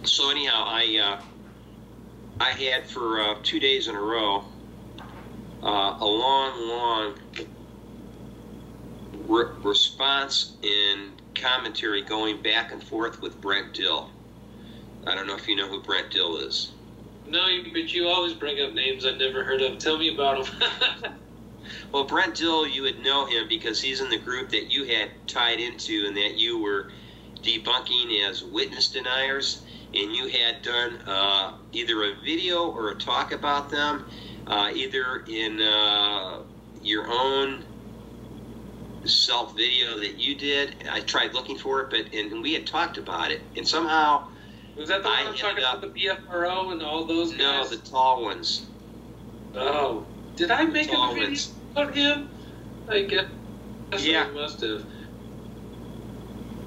So anyhow, I had for 2 days in a row a long response and commentary going back and forth with Brent Dill. I don't know if you know who Brent Dill is. No, but you always bring up names I've never heard of. Tell me about him. Well, Brent Dill, you would know him because he's in the group that you had tied into and that you were debunking as witness deniers, and you had done either a video or a talk about them, either in your own self-video that you did. I tried looking for it, and we had talked about it, and somehow... Was that the one I'm talking about, the BFRO and all those guys? No, the tall ones. Oh. Did I make a video about him? I guess yeah. I must have.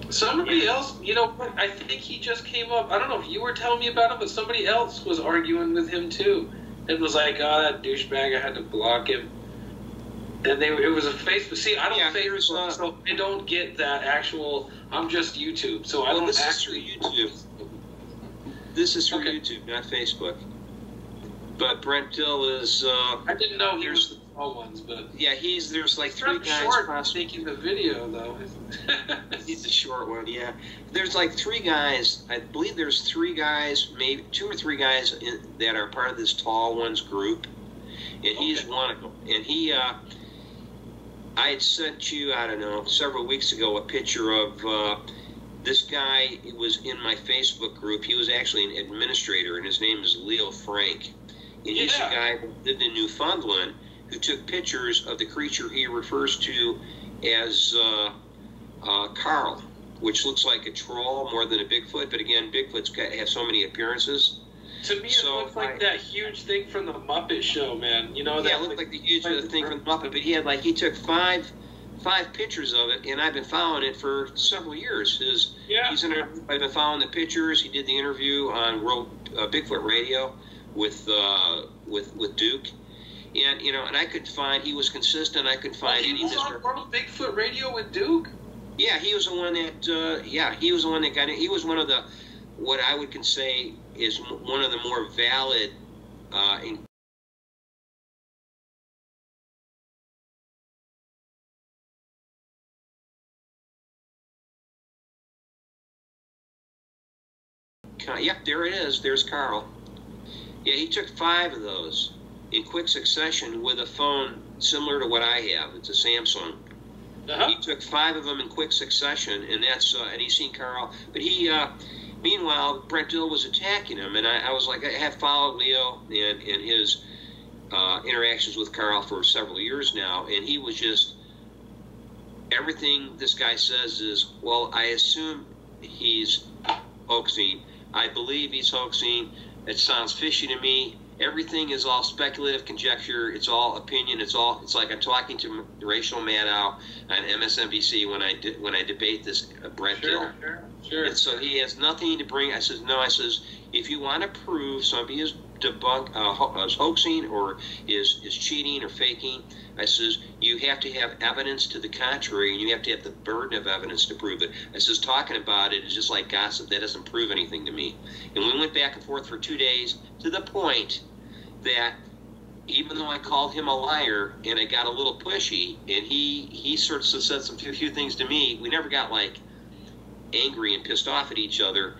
Somebody else, you know, I think he just came up. I don't know if you were telling me about him, but somebody else was arguing with him too. And was like, oh, that douchebag, I had to block him. And it was a Facebook. See, I don't Facebook, so I don't get that actual, I'm just YouTube. So I don't actually YouTube. This is from YouTube, not Facebook. But Brent Dill is... I didn't know he was the tall ones, but... Yeah, there's like three guys... short, making the video, though. He's the short one, yeah. There's like three guys, I believe there's three guys, maybe 2 or 3 guys that are part of this tall ones group. And he's one of them. And he... I had sent you, I don't know, several weeks ago a picture of... this guy was in my Facebook group. He was actually an administrator, and his name is Leo Frank. And he's a guy who lived in Newfoundland who took pictures of the creature he refers to as Carl, which looks like a troll more than a Bigfoot. But again, Bigfoots have so many appearances. To me, it looks like that huge thing from the Muppet Show, man. You know that? Yeah, it looked like the huge thing from the Muppet. But he took five pictures of it, and I've been following it for several years. I've been following the pictures. He did the interview on Bigfoot Radio with Duke, and and I could find he was consistent. I could find any. He was on Bigfoot Radio with Duke. Yeah, he was the one that. He was the one that got it. He was one of the what I would say is one of the more valid. Yep, there it is. There's Carl. Yeah, he took 5 of those in quick succession with a phone similar to what I have. It's a Samsung. He took 5 of them in quick succession, and and he's seen Carl. But meanwhile, Brent Dill was attacking him, and I was like, I have followed Leo and his interactions with Carl for several years now, and he was just, everything this guy says is, well, I assume he's hoaxing. I believe he's hoaxing. It sounds fishy to me. Everything is all speculative conjecture. It's all opinion. It's like I'm talking to Rachel Maddow on MSNBC when I debate this Brent Dill. Sure. And so he has nothing to bring. I says no. I says if you want to prove somebody is hoaxing or is cheating or faking, I says you have to have evidence to the contrary, and you have to have the burden of evidence to prove it. I says talking about it is just like gossip. That doesn't prove anything to me. And we went back and forth for 2 days to the point that even though I called him a liar and I got a little pushy, and he sort of said some few things to me, we never got like angry and pissed off at each other.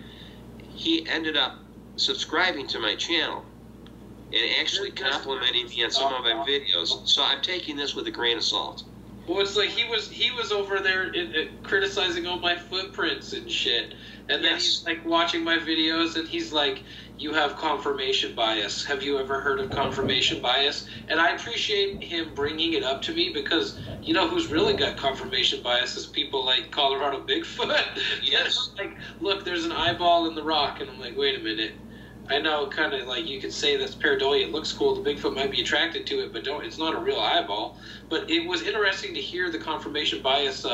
He ended up subscribing to my channel and actually complimenting me on some of my videos. So I'm taking this with a grain of salt. Well, it's like he was over there criticizing all my footprints and shit, and then he's like watching my videos, and he's like, "You have confirmation bias. Have you ever heard of confirmation bias?" And I appreciate him bringing it up to me because you know who's really got confirmation bias is people like Colorado Bigfoot. Yes. Like, look, there's an eyeball in the rock, and I'm like, wait a minute. I know, kind of like you could say that's pareidolia. It looks cool. The Bigfoot might be attracted to it, but it's not a real eyeball. But it was interesting to hear the confirmation bias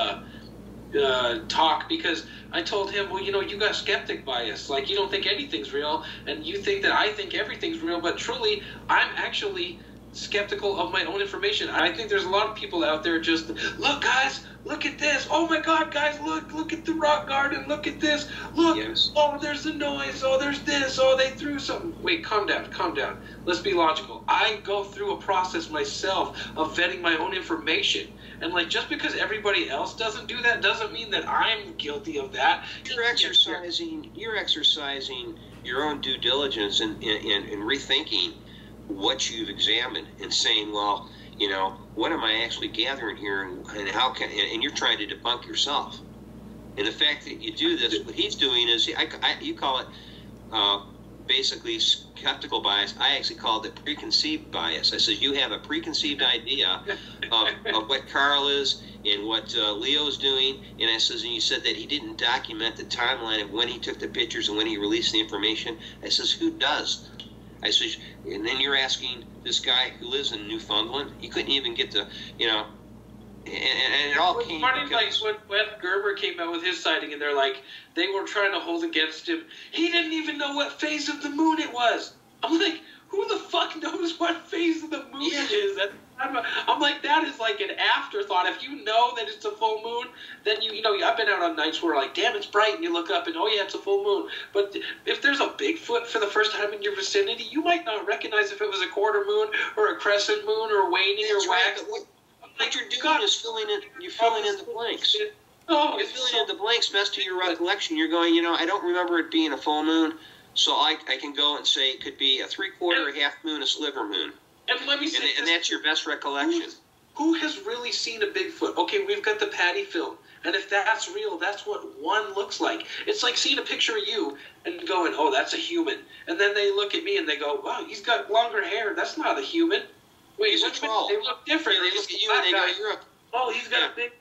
talk because I told him, well, you know, you got skeptic bias. Like, you don't think anything's real, and you think that I think everything's real. But truly, I'm actually skeptical of my own information. I think there's a lot of people out there just, look, guys, look at this. Oh, my God, guys, look at the rock garden. Look at this. Look. Yes. Oh, there's the noise. Oh, there's this. Oh, they threw something. Wait, calm down. Let's be logical. I go through a process myself of vetting my own information. And, like, just because everybody else doesn't do that doesn't mean that I'm guilty of that. You're exercising your own due diligence and rethinking what you've examined and saying, well, you know, what am I actually gathering here, and how can, and you're trying to debunk yourself. And the fact that you do this, what he's doing is, you call it basically skeptical bias. I actually called it preconceived bias. I said, you have a preconceived idea of what Carl is and what Leo's doing. And I says, and you said that he didn't document the timeline of when he took the pictures and when he released the information. I says, who does? I says, and then you're asking this guy who lives in Newfoundland. He couldn't even get to, you know, and it all came because... Like when Gerber came out with his sighting, and they're like, they were trying to hold against him. He didn't even know what phase of the moon it was. I'm like, who the fuck knows what phase of the moon it is? I'm like, that is like an afterthought. If you know that it's a full moon, then you know, I've been out on nights where like, damn, it's bright, and you look up and, oh yeah, it's a full moon. But if there's a Bigfoot for the first time in your vicinity, you might not recognize if it was a quarter moon or a crescent moon or waning or wax. What you're doing is filling in the blanks. Oh, you're filling in the blanks best to your recollection. You're going, you know, I don't remember it being a full moon, so I can go and say it could be a three-quarter, a half moon, a sliver moon. And let me say and that's your best recollection. Who has really seen a Bigfoot? Okay, we've got the Patty film, and if that's real, that's what one looks like. It's like seeing a picture of you and going, oh, that's a human. And then they look at me and they go, wow, he's got longer hair. That's not a human. Wait, he's a troll. They look different. Yeah, they look at you and they go, you're a... Oh, he's got a big,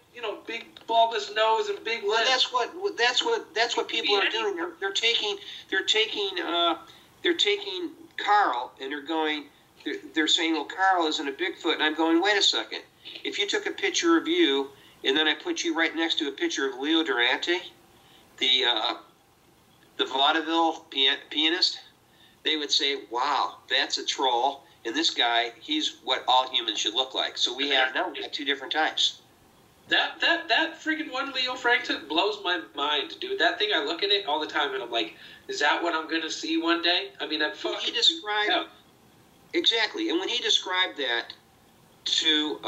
big bulbous nose and big lips. Well, that's what people are doing. They're taking Carl and they're going. They're saying, well, Carl isn't a Bigfoot, and I'm going, wait a second. If you took a picture of you and then I put you right next to a picture of Leo Durante, the vaudeville pianist, they would say, wow, that's a troll. And this guy, he's what all humans should look like. So we have two different types. That freaking one Leo Frank took blows my mind, dude. That thing, I look at it all the time, and I'm like, is that what I'm going to see one day? I mean, he described... Exactly. And when he described that to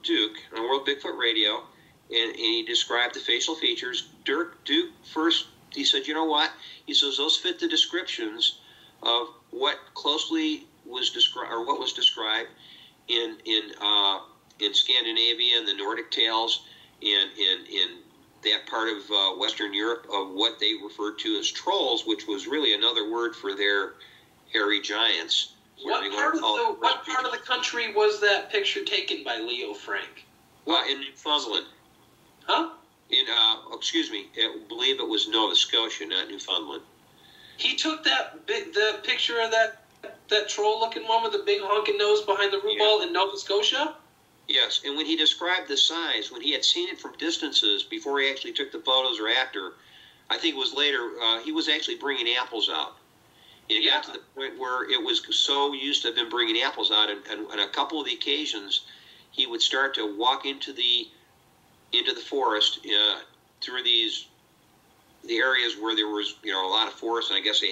Duke on World Bigfoot Radio, and he described the facial features, Duke first, he said, you know what? He says, those fit the descriptions of what closely was described, or what was described in Scandinavia and the Nordic tales, and in that part of Western Europe, of what they referred to as trolls, which was really another word for their hairy giants. What part of the country was that picture taken by Leo Frank? In Newfoundland. Huh? I believe it was Nova Scotia, not Newfoundland. He took the picture of that troll-looking one with the big honking nose behind the root ball in Nova Scotia? Yes, and when he described the size, when he had seen it from distances before he actually took the photos or after, I think it was later, he was actually bringing apples out. And it got to the point where it was so used to have been bringing apples out, and on a couple of the occasions, he would start to walk into the forest through the areas where there was a lot of forest, and I guess they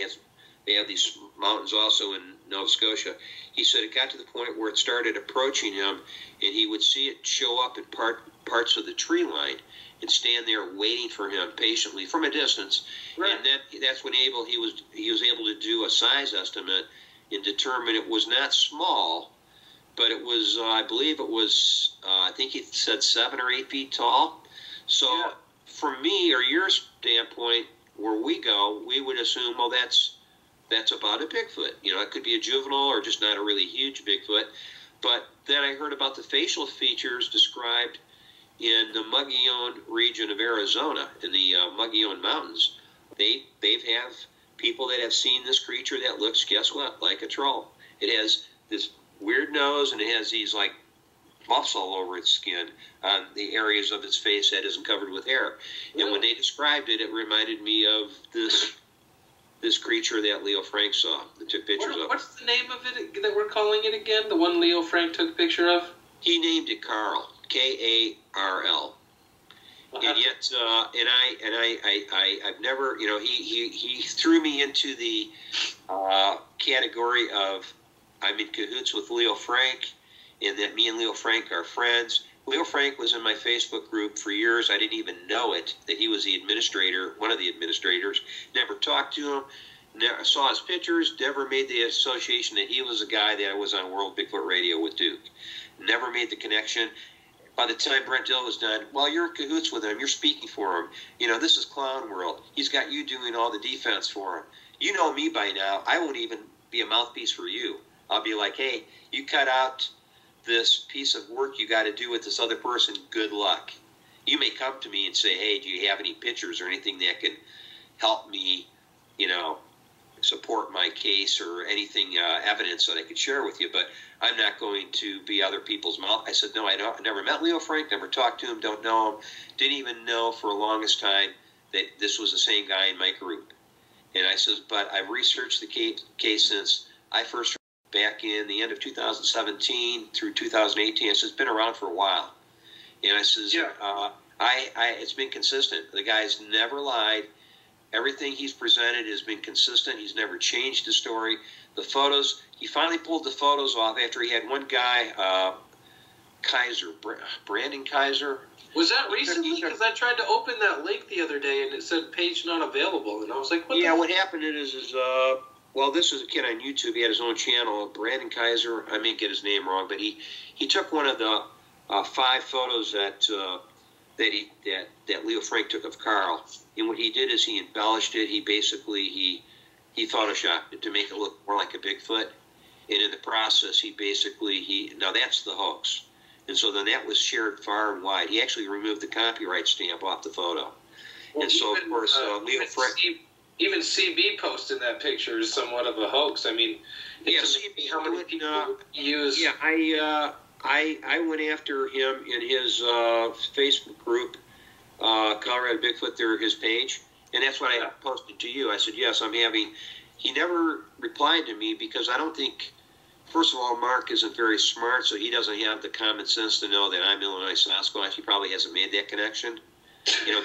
have these mountains also in Nova Scotia. He said it got to the point where it started approaching him, and he would see it show up in parts of the tree line and stand there waiting for him patiently from a distance. Right. And that's when he was able to do a size estimate and determine it was not small, but it was I believe it was I think he said 7 or 8 feet tall. So from me or your standpoint, where we go, we would assume, well, that's about a Bigfoot. It could be a juvenile or just not a really huge Bigfoot. But then I heard about the facial features described in the Mogollon region of Arizona, in the Mogollon Mountains. They have people that have seen this creature that looks, guess what, like a troll. It has this weird nose, and it has these like buffs all over its skin on the areas of its face that isn't covered with hair. And when they described it, it reminded me of this this creature that Leo Frank saw, that took pictures of. What's the name of it that we're calling it again? The one Leo Frank took a picture of? He named it Carl, K-A-R-L. And yet, I've never, he threw me into the category of I'm in cahoots with Leo Frank, and that me and Leo Frank are friends. Leo Frank was in my Facebook group for years. I didn't even know it, that he was the administrator, one of the administrators. Never talked to him, never saw his pictures, never made the association that he was a guy that was on World Bigfoot Radio with Duke. Never made the connection. By the time Brent Dill was done, well, you're in cahoots with him. You're speaking for him. This is Clown World. He's got you doing all the defense for him. You know me by now. I won't even be a mouthpiece for you. I'll be like, hey, you cut out this piece of work you got to do with this other person. Good luck. You may come to me and say, hey, do you have any pictures or anything that can help me, support my case or anything, evidence that I could share with you, but I'm not going to be other people's mouth. I said, no, I never met Leo Frank, never talked to him, don't know him, didn't even know for the longest time that this was the same guy in my group. And I said, but I've researched the case since I first back in the end of 2017 through 2018. I said, it's been around for a while. And I says, it's been consistent. The guy's never lied. Everything he's presented has been consistent. He's never changed the story. The photos, he finally pulled the photos off after he had one guy, Brandon Kaiser. Was that recently? Because I tried to open that link the other day and it said page not available. And I was like, what happened is this is a kid on YouTube. He had his own channel, Brandon Kaiser. I may get his name wrong, but he took one of the 5 photos that Leo Frank took of Carl. And what he did is he embellished it. He basically he photoshopped it to make it look more like a Bigfoot. And in the process, now that's the hoax. And so then that was shared far and wide. He actually removed the copyright stamp off the photo. Well, and so, of course, Leo Frank... Even CB posting that picture is somewhat of a hoax. I mean, CB, how many people use... Yeah, I went after him in his Facebook group, Colorado Bigfoot, his page, and that's what I posted to you. I said, yes, he never replied to me because I don't think, first of all, Mark isn't very smart, so he doesn't have the common sense to know that I'm Illinois Sasquatch. He probably hasn't made that connection.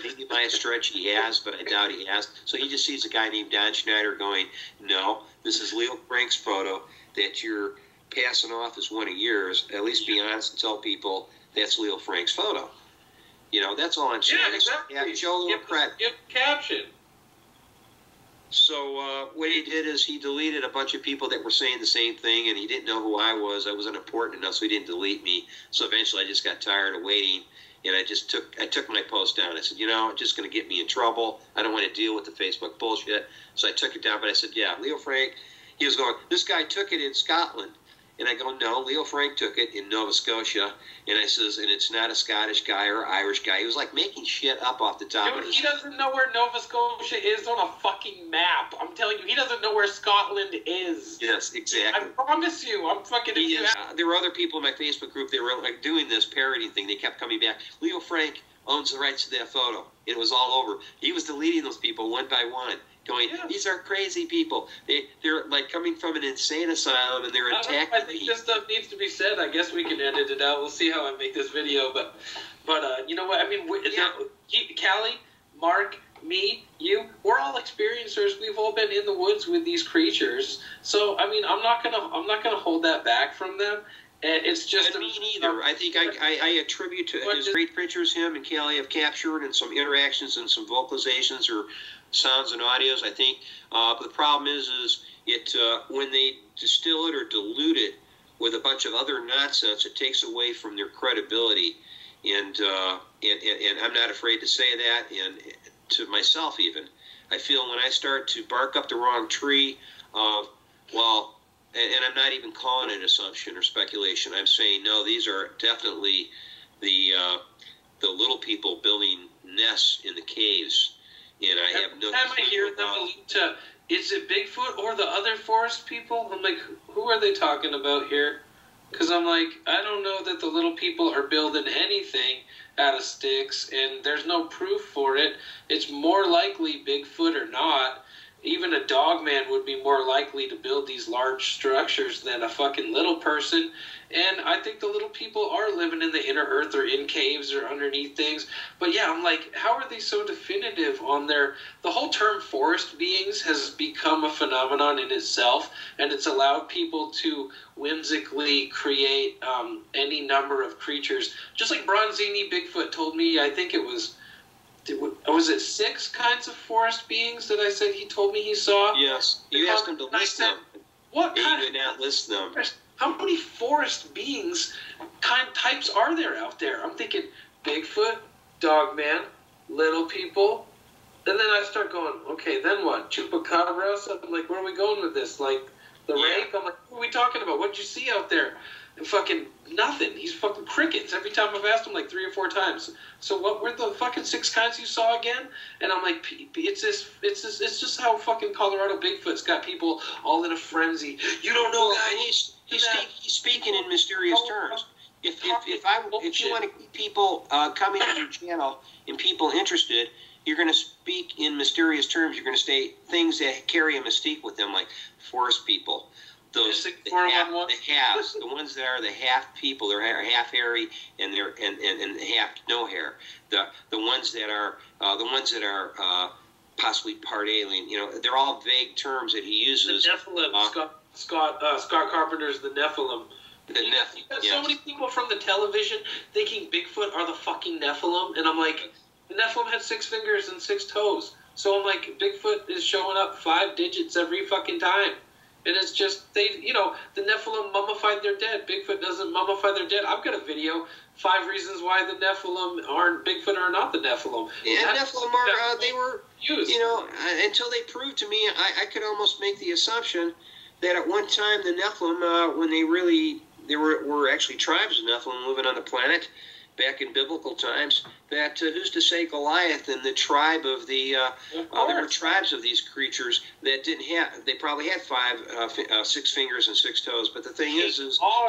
Maybe by a stretch he has, but I doubt he has. So he just sees a guy named Don Schneider going, no, this is Leo Frank's photo that you're passing off as one of yours. At least be honest and tell people that's Leo Frank's photo. That's all I'm saying. Yeah, exactly. Yeah, show a little credit. Give caption. So what he did is he deleted a bunch of people that were saying the same thing, and he didn't know who I was. I wasn't important enough, so he didn't delete me. So eventually I just got tired of waiting. And I took my post down. I said, it's just going to get me in trouble. I don't want to deal with the Facebook bullshit. So I took it down. But I said, yeah, Leo Frank. He was going, this guy took it in Scotland. And I go, no, Leo Frank took it in Nova Scotia. And I says, and it's not a Scottish guy or Irish guy. He was like making shit up off the top of his he doesn't know where Nova Scotia is on a fucking map. I'm telling you, he doesn't know where Scotland is. Yes, exactly. I promise you. I'm fucking... There were other people in my Facebook group that were like doing this parodying thing. They kept coming back. Leo Frank owns the rights to that photo. It was all over. He was deleting those people one by one. Going, these are crazy people. They're like coming from an insane asylum, and they're attacking. I think this stuff needs to be said. I guess we can edit it out. We'll see how I make this video. But you know what? I mean, Callie, Mark, me, you, we're all experiencers. We've all been in the woods with these creatures. So I mean, I'm not gonna hold that back from them. And it's just me neither. I think I attribute to his great pictures him and Callie have captured, and some interactions and some vocalizations or sounds and audios. I think, but the problem is it when they distill it or dilute it with a bunch of other nonsense, it takes away from their credibility. And I'm not afraid to say that, and to myself even, I feel when I start to bark up the wrong tree, and I'm not even calling it assumption or speculation. I'm saying no, these are definitely the little people building nests in the caves. And I have no time I hear them allude to, is it Bigfoot or the other forest people? I'm like, who are they talking about here? Because I'm like, I don't know that the little people are building anything out of sticks, and there's no proof for it. It's more likely Bigfoot or not. even a dogman would be more likely to build these large structures than a fucking little person. And I think the little people are living in the inner earth or in caves or underneath things. But yeah, I'm like, how are they so definitive on their... The whole term forest beings has become a phenomenon in itself, and it's allowed people to whimsically create any number of creatures. Just like Bronzini Bigfoot told me, I think it was it 6 kinds of forest beings that I said he told me he saw? Yes. You asked him to list them. What kind? He did not list them. How many forest beings types are there out there? I'm thinking Bigfoot, Dogman, little people. And then I start going, okay, then what? Chupacabra? So I'm like, where are we going with this? Like, the rake? I'm like, what are we talking about? What'd you see out there? And fucking nothing. He's fucking crickets. Every time I've asked him like 3 or 4 times. So what were the fucking 6 kinds you saw again? And I'm like, it's just how fucking Colorado Bigfoot's got people all in a frenzy. You don't know, guys. He's speaking in mysterious terms. If you want to keep people coming to your channel and people interested, you're going to speak in mysterious terms. You're going to say things that carry a mystique with them, like forest people. Those the halves, the ones that are the half people, they're half hairy and they're and half no hair. The ones that are possibly part alien. You know, they're all vague terms that he uses. The Nephilim, Scott Carpenter's The Nephilim. So many people from the television thinking Bigfoot are the fucking Nephilim, and I'm like, the Nephilim had 6 fingers and 6 toes. So I'm like, Bigfoot is showing up 5 digits every fucking time. And it's just, the Nephilim mummified their dead. Bigfoot doesn't mummify their dead. I've got a video, 5 reasons why the Nephilim aren't Bigfoot or not the Nephilim. Yeah, Nephilim are, they were used. Until they proved to me, I could almost make the assumption that at one time the Nephilim, when there were actually tribes of Nephilim living on the planet, back in biblical times, that who's to say Goliath and the tribe of the there were tribes of these creatures that didn't have, they probably had 6 fingers and 6 toes, but the thing is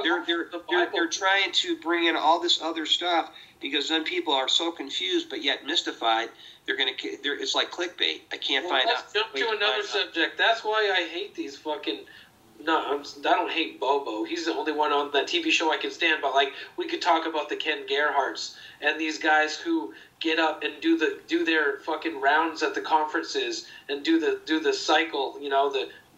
they're trying to bring in all this other stuff because then people are so confused but yet mystified. It's like clickbait. I can't find out. Let's jump to another subject. That's why I hate these fucking. No, I don't hate Bobo. He's the only one on that TV show I can stand. But like, we could talk about the Ken Gerhardts and these guys who get up and do their fucking rounds at the conferences and do the cycle,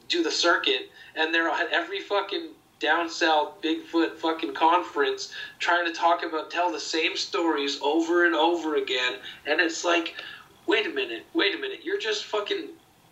do the circuit, and they're at every fucking down south Bigfoot fucking conference trying to tell the same stories over and over again. And it's like, wait a minute, you're just fucking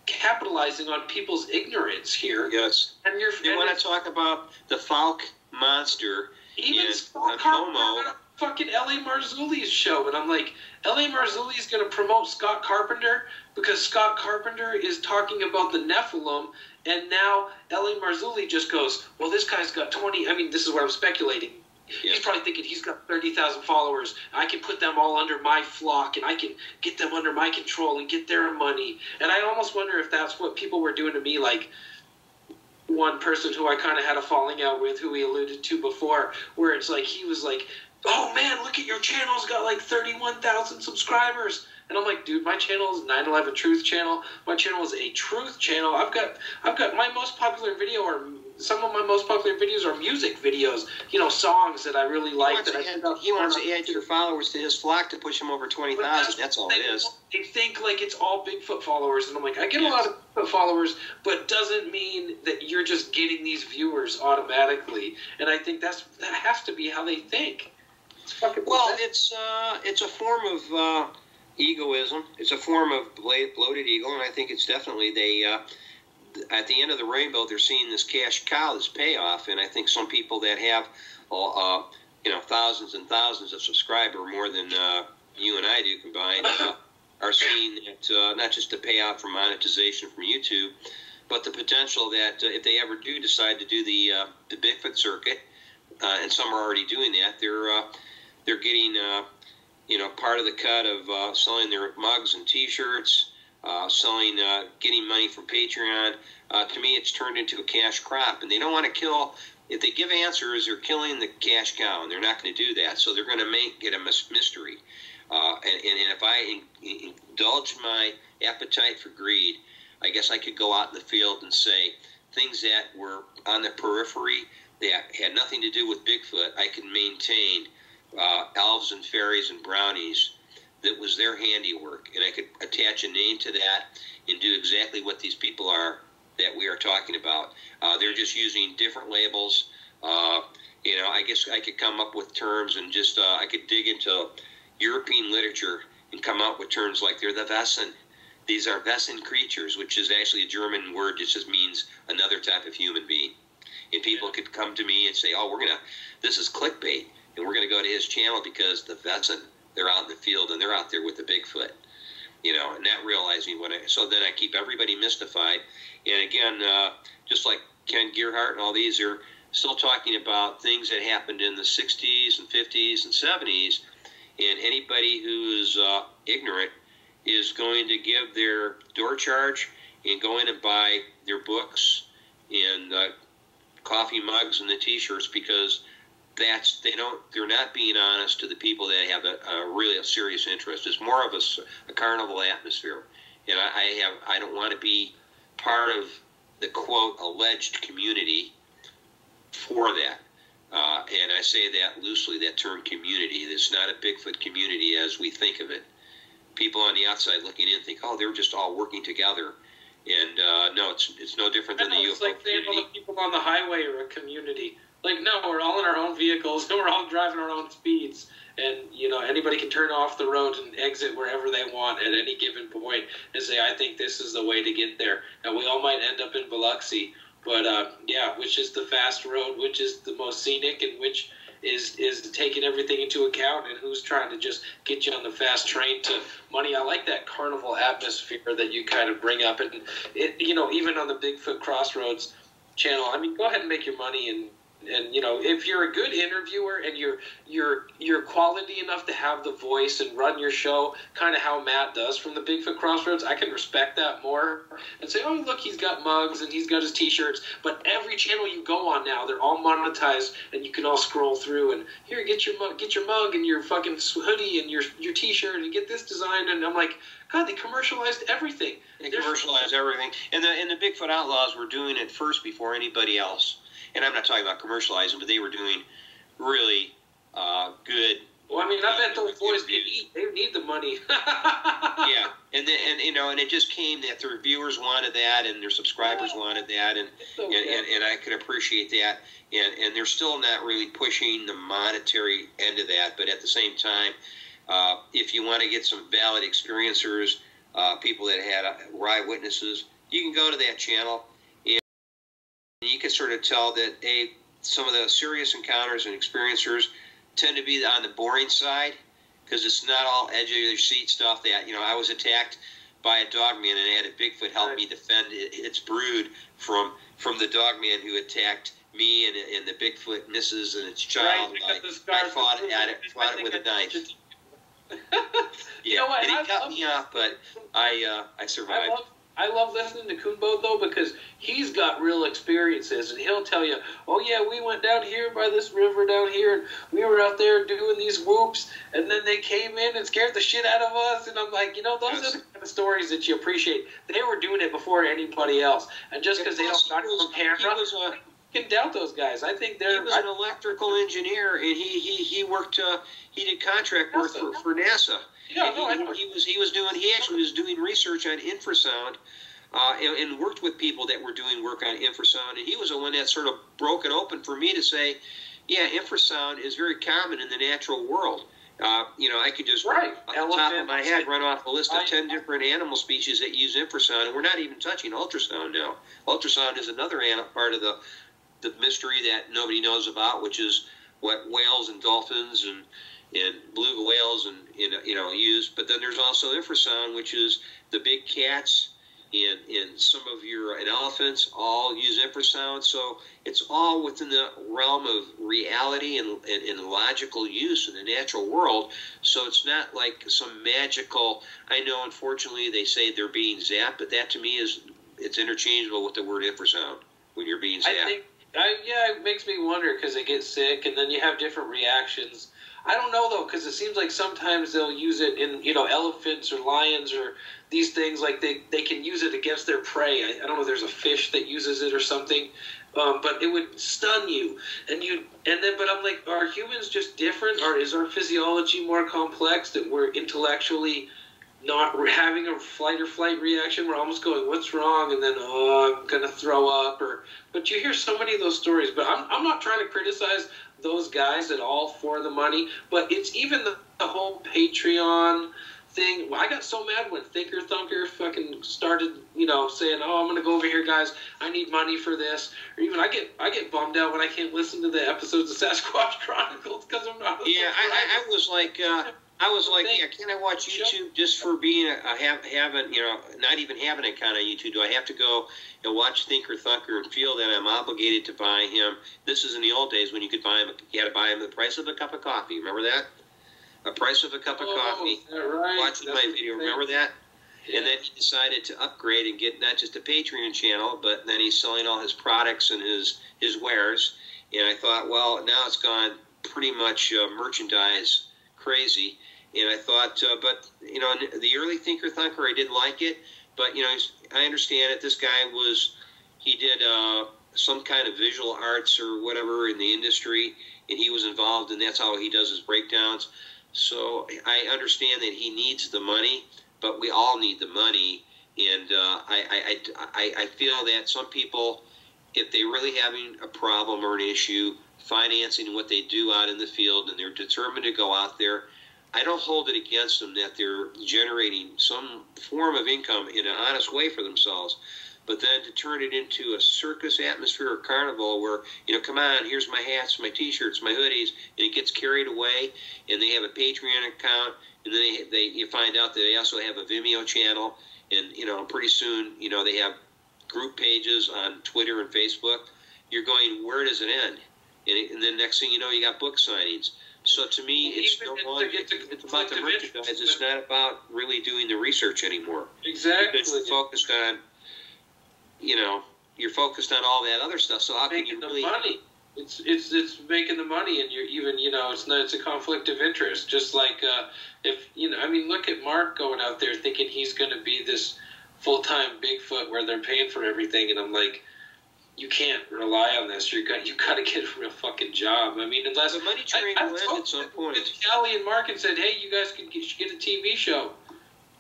capitalizing on people's ignorance here. Yes. And you want to talk about the Falk monster? Even Scott Carpenter, fucking L.A. Marzulli's show, and I'm like, L.A. Marzulli's going to promote Scott Carpenter because Scott Carpenter is talking about the Nephilim, and now L.A. Marzulli just goes, well, this guy's got 20. I mean, this is where I'm speculating. Yeah. He's probably thinking he's got 30,000 followers. I can put them all under my flock, and I can get them under my control and get their money. And I almost wonder if that's what people were doing to me. Like one person who I kind of had a falling out with, who we alluded to before, where it's like he was like, "Oh man, look at your channel's got like 31,000 subscribers." And I'm like, dude, my channel is 9/11 Truth channel. My channel is a truth channel. I've got my most popular video, or some of my most popular videos are music videos. Songs that I really like. He wants to add your followers to his flock to push him over 20,000. That's all it is. They think like it's all Bigfoot followers, and I'm like, I get a lot of Bigfoot followers, but doesn't mean that you're just getting these viewers automatically. And I think that has to be how they think. It's a form of egoism. It's a form of bloated ego, and I think it's definitely at the end of the rainbow, they're seeing this cash cow, this payoff, and I think some people that have, thousands and thousands of subscribers, more than you and I do combined, are seeing that not just the payout for monetization from YouTube, but the potential that if they ever do decide to do the Bigfoot circuit, and some are already doing that, they're getting part of the cut of selling their mugs and T-shirts. Getting money from Patreon. To me, it's turned into a cash crop, and they don't want to kill. If they give answers, they're killing the cash cow, and they're not going to do that. So they're going to make it a mystery. And if I indulge my appetite for greed, I guess I could go out in the field and say things that were on the periphery that had nothing to do with Bigfoot. I could maintain elves and fairies and brownies that was their handiwork, and I could attach a name to that and do exactly what these people are that we are talking about. They're just using different labels. I guess I could come up with terms and just I could dig into European literature and come out with terms like they're the Wesen. These are Wesen creatures, which is actually a German word that just means another type of human being. And people could come to me and say, oh, this is clickbait, and we're going to go to his channel because the Wesen, they're out in the field and they're out there with the Bigfoot, and not realizing so then I keep everybody mystified. And again, just like Ken Gerhardt and all these are still talking about things that happened in the 60s and 50s and 70s, and anybody who is ignorant is going to give their door charge and go in and buy their books and coffee mugs and the T-shirts, because they're not being honest to the people that have a serious interest. It's more of a carnival atmosphere, and I don't want to be part of the quote alleged community for that. And I say that loosely, that term community. It's not a Bigfoot community as we think of it. People on the outside looking in think, oh, they're just all working together. And no, it's no different than the UFO it's like community. the people on the highway are a community. Like, no, we're all in our own vehicles, and we're all driving our own speeds. And, anybody can turn off the road and exit wherever they want at any given point and say, I think this is the way to get there. And we all might end up in Biloxi. But, which is the fast road, which is the most scenic, and which is taking everything into account, and who's trying to just get you on the fast train to money. I like that carnival atmosphere that you kind of bring up. And, even on the Bigfoot Crossroads channel, I mean, go ahead and make your money, and if you're a good interviewer and you're quality enough to have the voice and run your show kind of how Matt does from the Bigfoot Crossroads, I can respect that more and say, oh, look, he's got mugs and he's got his T-shirts. But every channel you go on now, they're all monetized, and you can all scroll through and here, get your mug and your fucking hoodie and your T-shirt and get this design. And I'm like, God, they commercialized everything. They commercialized everything. And the Bigfoot Outlaws were doing it first before anybody else. And I'm not talking about commercializing, but they were doing really good. Well, I mean, I bet those boys they need the money. Yeah, and it just came that their viewers wanted that, and their subscribers wanted that, and I could appreciate that. And they're still not really pushing the monetary end of that, but at the same time, if you want to get some valid experiencers, people that were eyewitnesses, you can go to that channel. You can sort of tell that some of the serious encounters and experiencers tend to be on the boring side, because it's not all edge of your seat stuff that, I was attacked by a Dogman and I had a Bigfoot help me defend its brood from the Dogman who attacked me and the Bigfoot missus and its child. Right, I fought it with a knife. Yeah, and he cut me off, but I survived. I love listening to Kumbo, though, because he's got real experiences, and he'll tell you, oh, yeah, we went down here by this river down here, and we were out there doing these whoops, and then they came in and scared the shit out of us, and I'm like, those are the kind of stories that you appreciate. They were doing it before anybody else, and just because they don't got it on camera, you can doubt those guys. I think he was an electrical engineer, and he worked, he did contract work for NASA. Yeah, he actually was doing research on infrasound, and worked with people that were doing work on infrasound, and he was the one that sort of broke it open for me to say, yeah, infrasound is very common in the natural world. I could just, off the top of my head, run off a list of 10 different animal species that use infrasound, and we're not even touching ultrasound now. Ultrasound is another part of the mystery that nobody knows about, which is what whales and dolphins and beluga whales and use. But then there's also infrasound, which is the big cats and some of your elephants all use infrasound. So it's all within the realm of reality and logical use in the natural world. So it's not like some magical. I know, unfortunately, they say they're being zapped, but that to me it's interchangeable with the word infrasound when you're being zapped. It makes me wonder, because they get sick and then you have different reactions. I don't know though, because it seems like sometimes they'll use it in, you know, elephants or lions or these things, like they can use it against their prey. I don't know if there's a fish that uses it or something, but it would stun you. But I'm like, are humans just different, or is our physiology more complex that we're intellectually not having a fight or flight reaction? We're almost going, what's wrong? And then, oh, I'm going to throw up. But you hear so many of those stories. But I'm not trying to criticize those guys at all for the money. But it's even the whole Patreon thing. I got so mad when Thinker Thunker fucking started, you know, saying, oh, I'm going to go over here, guys. I need money for this. Or even I get bummed out when I can't listen to the episodes of Sasquatch Chronicles because I'm not. Yeah, I was like... yeah, can I watch YouTube just for being having, you know, not even having an account on YouTube? Do I have to go and watch Thinker Thunker and feel that I'm obligated to buy him? This is in the old days when you could buy him. You had to buy him the price of a cup of coffee. Remember that? A price of a cup of coffee. Is that right? Watching my video. Remember that? Yeah. And then he decided to upgrade and get not just a Patreon channel, but then he's selling all his products and his wares. And I thought, well, now it's gone pretty much merchandise crazy. And I thought, but, you know, the early Thinker Thunker, I didn't like it. But, you know, I understand it. This guy he did some kind of visual arts or whatever in the industry, and he was involved, and that's how he does his breakdowns. So I understand that he needs the money, but we all need the money. And I feel that some people, if they're really having a problem or an issue, financing what they do out in the field, and they're determined to go out there, I don't hold it against them that they're generating some form of income in an honest way for themselves. But then to turn it into a circus atmosphere or carnival where, you know, come on, here's my hats, my T-shirts, my hoodies, and it gets carried away, and they have a Patreon account, and then you find out that they also have a Vimeo channel, and, you know, pretty soon, you know, they have group pages on Twitter and Facebook. You're going, where does it end? And then next thing you know, you got book signings. So to me, it's no longer it's about the merchandise. It's not about really doing the research anymore. Exactly. Because you're focused on, you know, you're focused on all that other stuff. So how can you really? Money. It's making the money, and you're even, you know, it's a conflict of interest. Just like if, you know, I mean, look at Mark going out there thinking he's going to be this full-time Bigfoot where they're paying for everything, and I'm like, you can't rely on this. You got to get a real fucking job. I mean, unless the money train will end at some point. Callie and Mark and said, "Hey, you guys should get a TV show."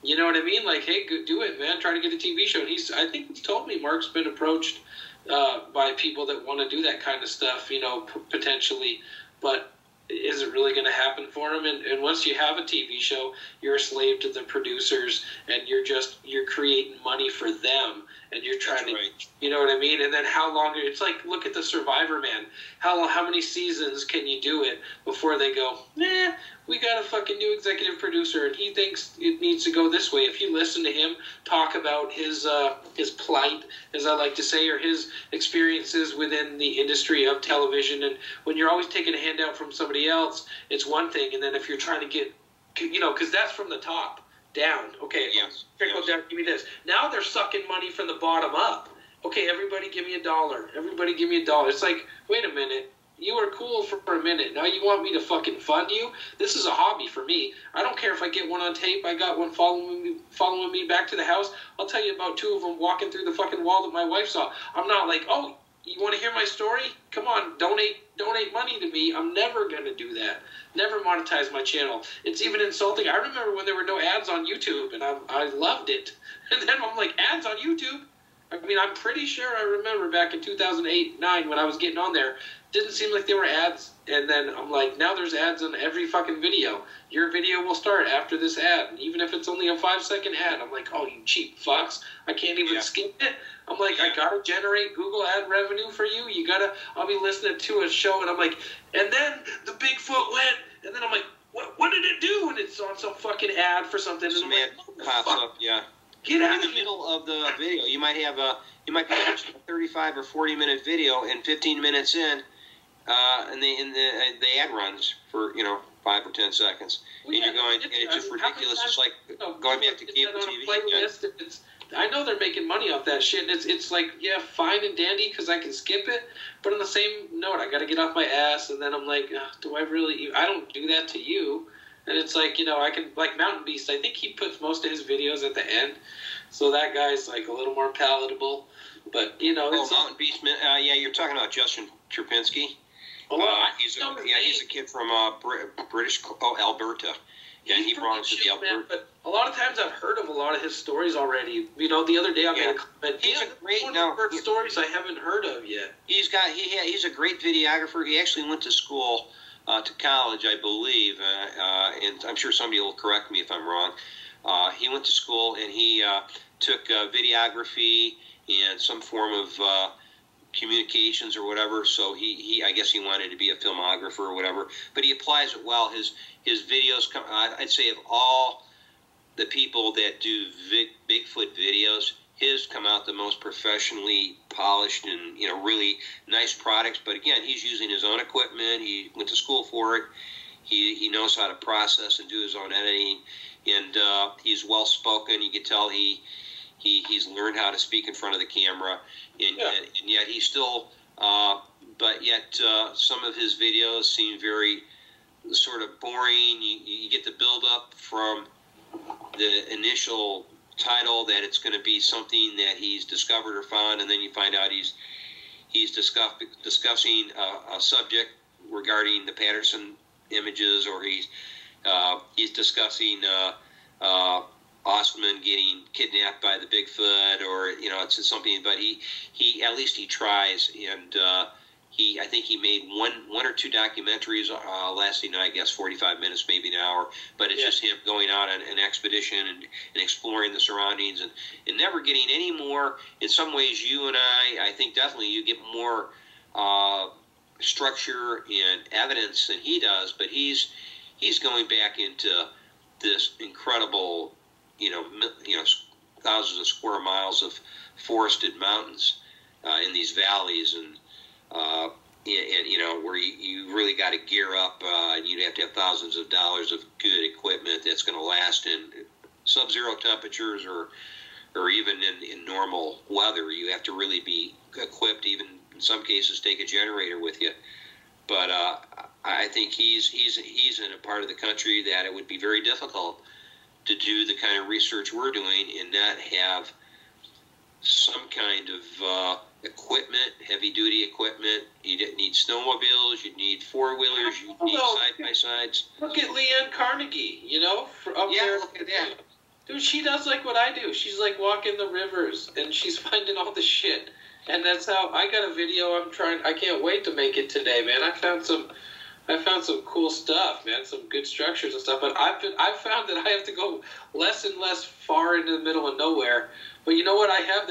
You know what I mean? Like, hey, do it, man. Try to get a TV show. And I think he's told me Mark's been approached by people that want to do that kind of stuff. You know, potentially, but is it really going to happen for him? And once you have a TV show, you're a slave to the producers, and you're creating money for them. And you're trying to, you know what I mean? And then how long? It's like, look at the Survivor, man. How many seasons can you do it before they go, nah, we got a fucking new executive producer, and he thinks it needs to go this way. If you listen to him talk about his plight, as I like to say, or his experiences within the industry of television, and when you're always taking a handout from somebody else, it's one thing. And then if you're trying to get, you know, because that's from the top down. Okay, yes. Down, give me this. Now they're sucking money from the bottom up. Okay, everybody give me $1. Everybody give me $1. It's like, wait a minute. You were cool for a minute. Now you want me to fucking fund you? This is a hobby for me. I don't care if I get one on tape. I got one following me back to the house. I'll tell you about 2 of them walking through the fucking wall that my wife saw. I'm not like, oh, you want to hear my story? Come on, donate money to me. I'm never going to do that. Never monetize my channel. It's even insulting. I remember when there were no ads on YouTube, and I loved it. And then I'm like, ads on YouTube? I mean, I'm pretty sure I remember back in 2008-9 when I was getting on there, didn't seem like there were ads. And then I'm like, now there's ads on every fucking video. Your video will start after this ad, even if it's only a 5-second ad. I'm like, oh, you cheap fucks. I can't even skip it. I'm like, I gotta generate Google ad revenue for you. I'll be listening to a show, and I'm like, and then the Bigfoot went, and then I'm like, what did it do? And it's on some fucking ad for something. And some ad pops up, yeah. Get out in the middle of the video. You might be watching a 35 or 40 minute video, and 15 minutes in, and the ad runs for 5 or 10 seconds, and you're going, and it's just ridiculous. It's like going back to cable TV. Playlist, if it's I know they're making money off that shit, and it's like, yeah, fine and dandy because I can skip it, but on the same note, I got to get off my ass, and then I'm like, do I really? I don't do that to you, and it's like, you know, I can, like Mountain Beast. I think he puts most of his videos at the end, so that guy's like a little more palatable. But you know, it's Mountain Beast. Yeah, you're talking about Justin Trapinski. He's a kid from British Alberta. Yeah, he belongs to the Alberta. But a lot of times I've heard of a lot of his stories already. You know, the other day I made a comment. He's a great stories I haven't heard of yet. He's a great videographer. He actually went to school, to college, I believe, and I'm sure somebody will correct me if I'm wrong. He went to school and he took videography and some form of communications or whatever. So he I guess he wanted to be a filmographer or whatever. But he applies it well. His videos come. I'd say of all the people that do Bigfoot videos, his come out the most professionally polished and, you know, really nice products. But again, he's using his own equipment. He went to school for it. He knows how to process and do his own editing, and he's well spoken. You can tell he's learned how to speak in front of the camera, and yet he's still. But yet some of his videos seem very sort of boring. You get the build up from the initial title that it's going to be something that he's discovered or found, and then you find out he's discussing a subject regarding the Patterson images, or he's discussing Osman getting kidnapped by the Bigfoot, or, you know, it's something. But he at least he tries, and I think he made one or two documentaries lasting, I guess, 45 minutes, maybe an hour. But it's just him going out on an expedition and exploring the surroundings and never getting any more. In some ways, you and I think definitely you get more structure and evidence than he does. But he's going back into this incredible, you know, thousands of square miles of forested mountains in these valleys, and you know, where you really got to gear up, and you'd have to have thousands of dollars of good equipment that's going to last in sub-zero temperatures or even in normal weather. You have to really be equipped, even in some cases take a generator with you. But I think he's in a part of the country that it would be very difficult to do the kind of research we're doing and not have some kind of equipment, heavy-duty equipment. You need snowmobiles, you need four-wheelers, you need side-by-sides. Look at Leanne Carnegie, you know, there. Look at that. Dude, she does like what I do. She's like walking the rivers, and she's finding all the shit. And that's how I got a video. I can't wait to make it today, man. I found some cool stuff, man. Some good structures and stuff. But I've found that I have to go less and less far into the middle of nowhere. But you know what I have?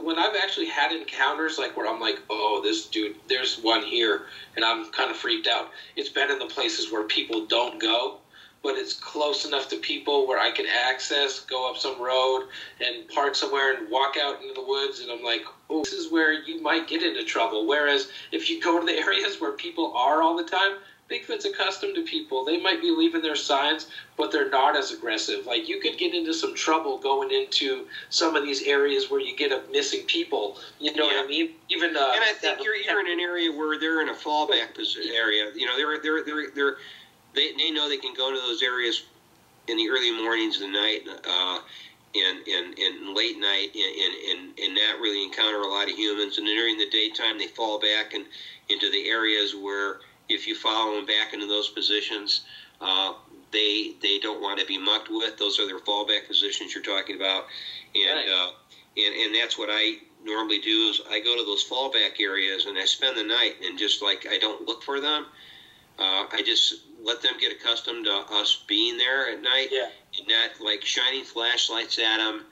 When I've actually had encounters like where I'm like, oh, this dude, there's one here, and I'm kind of freaked out. It's been in the places where people don't go, but it's close enough to people where I can access, go up some road and park somewhere and walk out into the woods, and I'm like, oh, this is where you might get into trouble. Whereas if you go to the areas where people are all the time, Bigfoot's accustomed to people. They might be leaving their signs, but they're not as aggressive. Like, you could get into some trouble going into some of these areas where you get a missing people. You know what I mean? Even and I think you're in an area where they're in a fallback area. You know, they know they can go to those areas in the early mornings and night, and late night, and not really encounter a lot of humans. And then during the daytime, they fall back into the areas where, if you follow them back into those positions, they don't want to be mucked with. Those are their fallback positions you're talking about, and that's what I normally do. Is I go to those fallback areas and I spend the night, and just like I don't look for them, I just let them get accustomed to us being there at night, and not like shining flashlights at them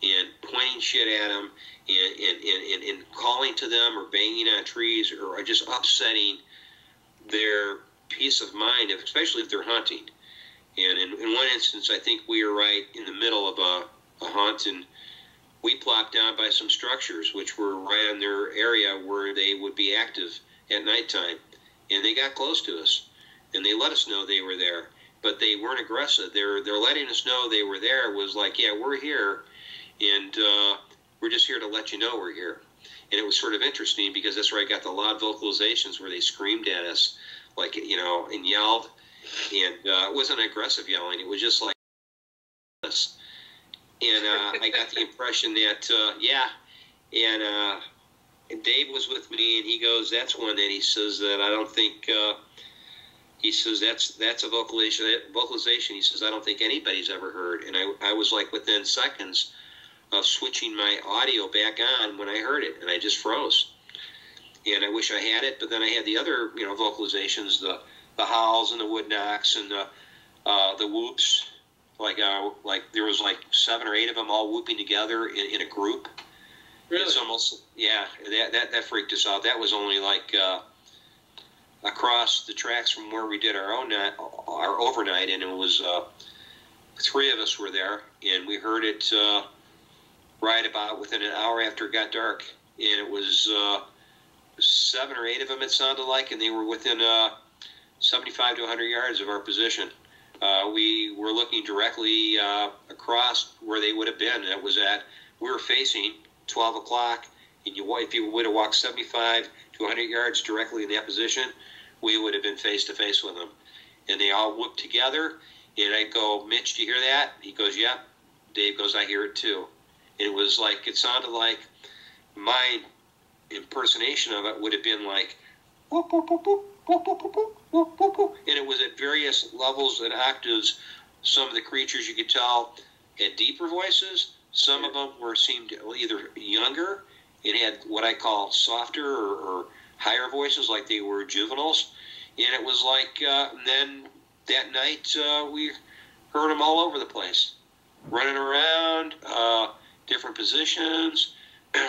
and pointing shit at them and calling to them or banging on trees or just upsetting their peace of mind, especially if they're hunting. And in one instance, I think we were right in the middle of a hunt, and we plopped down by some structures which were right in their area where they would be active at nighttime. And they got close to us, and they let us know they were there. But they weren't aggressive. They're letting us know they were there. Was like, yeah, we're here, and we're just here to let you know we're here. And it was sort of interesting because that's where I got the loud vocalizations where they screamed at us, like, and yelled. And it wasn't aggressive yelling. It was just like this. And I got the impression that, and Dave was with me, and he goes, that's one that he says that I don't think, he says that's a vocalization. He says, I don't think anybody's ever heard. And I was like within seconds of switching my audio back on when I heard it, and I just froze. And I wish I had it, but then I had the other, vocalizations, the howls and the wood knocks and the whoops. Like there was like 7 or 8 of them all whooping together in a group. Really? It's almost, that freaked us out. That was only like across the tracks from where we did our overnight, and it was 3 of us were there, and we heard it right about within an hour after it got dark, and it was 7 or 8 of them, it sounded like, and they were within 75 to 100 yards of our position. We were looking directly across where they would have been. We were facing 12 o'clock, and if you would have walked 75 to 100 yards directly in that position, we would have been face to face with them. And they all whooped together, and I go, Mitch, do you hear that? He goes, yep. Dave goes, I hear it too. And it sounded like my impersonation of it would have been like, whoop, whoop, whoop, whoop, whoop, whoop, whoop, whoop, whoop, whoop. And it was at various levels and octaves. Some of the creatures you could tell had deeper voices. Some of them seemed either younger and had what I call softer or higher voices, like they were juveniles. And it was like, then that night we heard them all over the place, running around, different positions.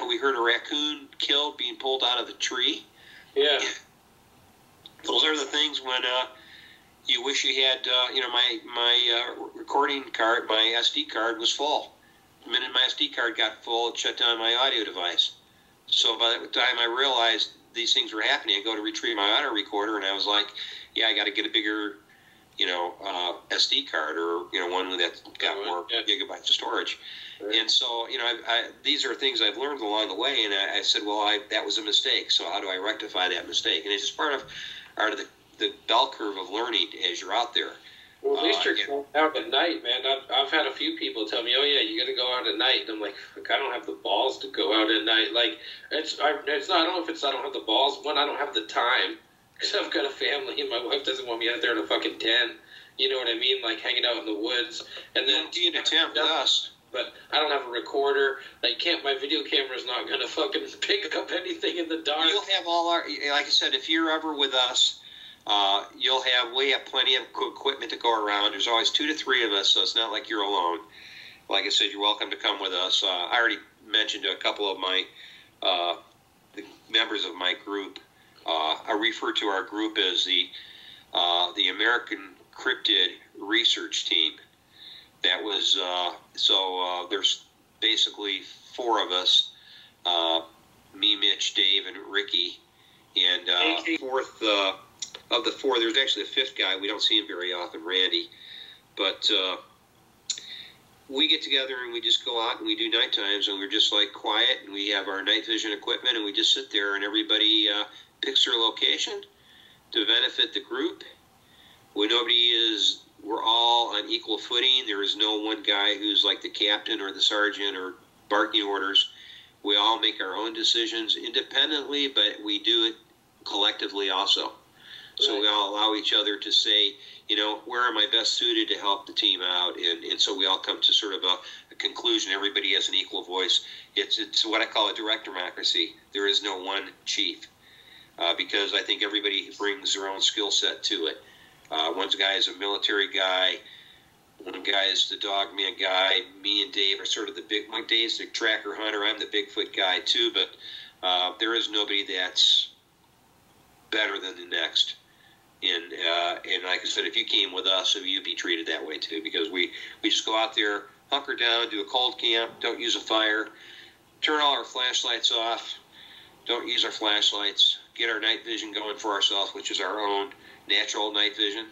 We heard a raccoon killed, being pulled out of the tree. Yeah. Those are the things when you wish you had, my recording card, my SD card was full. The minute my SD card got full, it shut down my audio device. So by the time I realized these things were happening, I go to retrieve my audio recorder, and I was like, yeah, I got to get a bigger, SD card, or, one that's got more gigabytes of storage. Right. And so, these are things I've learned along the way, and I said, well, that was a mistake, so how do I rectify that mistake? And it's just part of the bell curve of learning as you're out there. Well, at least you're going out at night, man. I've had a few people tell me, oh, yeah, you got to go out at night. And I'm like, I don't have the balls to go out at night. Like, it's not, I don't know if it's I don't have the balls. One, I don't have the time, because I've got a family, and my wife doesn't want me out there in a fucking tent. You know what I mean? Like, hanging out in the woods. And then do an attempt with us. But I don't have a recorder. My video camera's not going to fucking pick up anything in the dark. You'll have like I said, if you're ever with us, we have plenty of equipment to go around. There's always 2 to 3 of us, so it's not like you're alone. Like I said, you're welcome to come with us. I already mentioned to a couple of my the members of my group. I refer to our group as the American Cryptid Research Team. That was there's basically 4 of us: me, Mitch, Dave, and Ricky. And fourth of the 4, there's actually a 5th guy. We don't see him very often, Randy. But we get together and we just go out and we do night times, and we're just like quiet, and we have our night vision equipment, and we just sit there, and everybody picks their location to benefit the group. We're all on equal footing. There is no one guy who's like the captain or the sergeant or barking orders. We all make our own decisions independently, but we do it collectively also. Right. So we all allow each other to say, where am I best suited to help the team out? And so we all come to sort of a conclusion. Everybody has an equal voice. It's what I call a direct democracy. There is no one chief, because I think everybody brings their own skill set to it. One guy is a military guy. One guy is the Dogman guy. Me and Dave are sort of Dave's the tracker hunter. I'm the Bigfoot guy too, but there is nobody that's better than the next. And like I said, if you came with us, you'd be treated that way too, because we just go out there, hunker down, do a cold camp, don't use a fire, turn all our flashlights off, don't use our flashlights, get our night vision going for ourselves, which is our own natural night vision.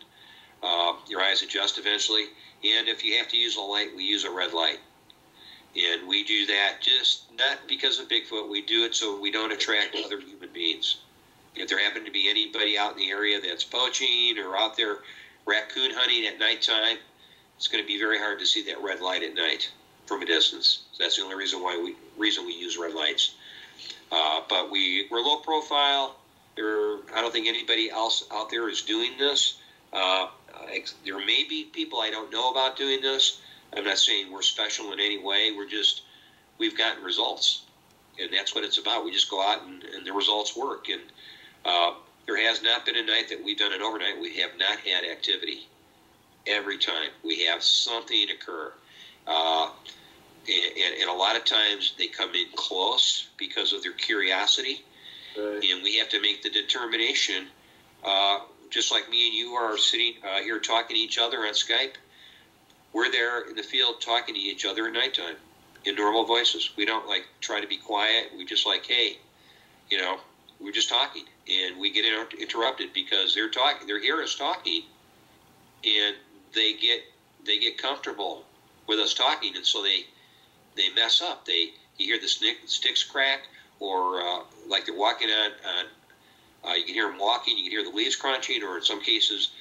Your eyes adjust eventually. And if you have to use a light, we use a red light. And we do that just not because of Bigfoot. We do it so we don't attract other human beings. If there happen to be anybody out in the area that's poaching or out there raccoon hunting at nighttime, it's going to be very hard to see that red light at night from a distance. That's the only reason we use red lights. But we're low profile. I don't think anybody else out there is doing this. There may be people I don't know about doing this. I'm not saying we're special in any way. We've gotten results, and that's what it's about. We just go out and the results work. And there has not been a night that we've done it overnight. We have not had activity. Every time we have something occur. And a lot of times they come in close because of their curiosity. Right. And we have to make the determination, just like me and you are sitting here talking to each other on Skype. We're there in the field talking to each other at nighttime in normal voices. We don't try to be quiet. We just hey, we're just talking. And we get interrupted because they're talking. They hear us talking, and they get comfortable with us talking, and so they mess up. You hear the sticks crack, or like they're walking on you can hear them walking, you can hear the leaves crunching, or in some cases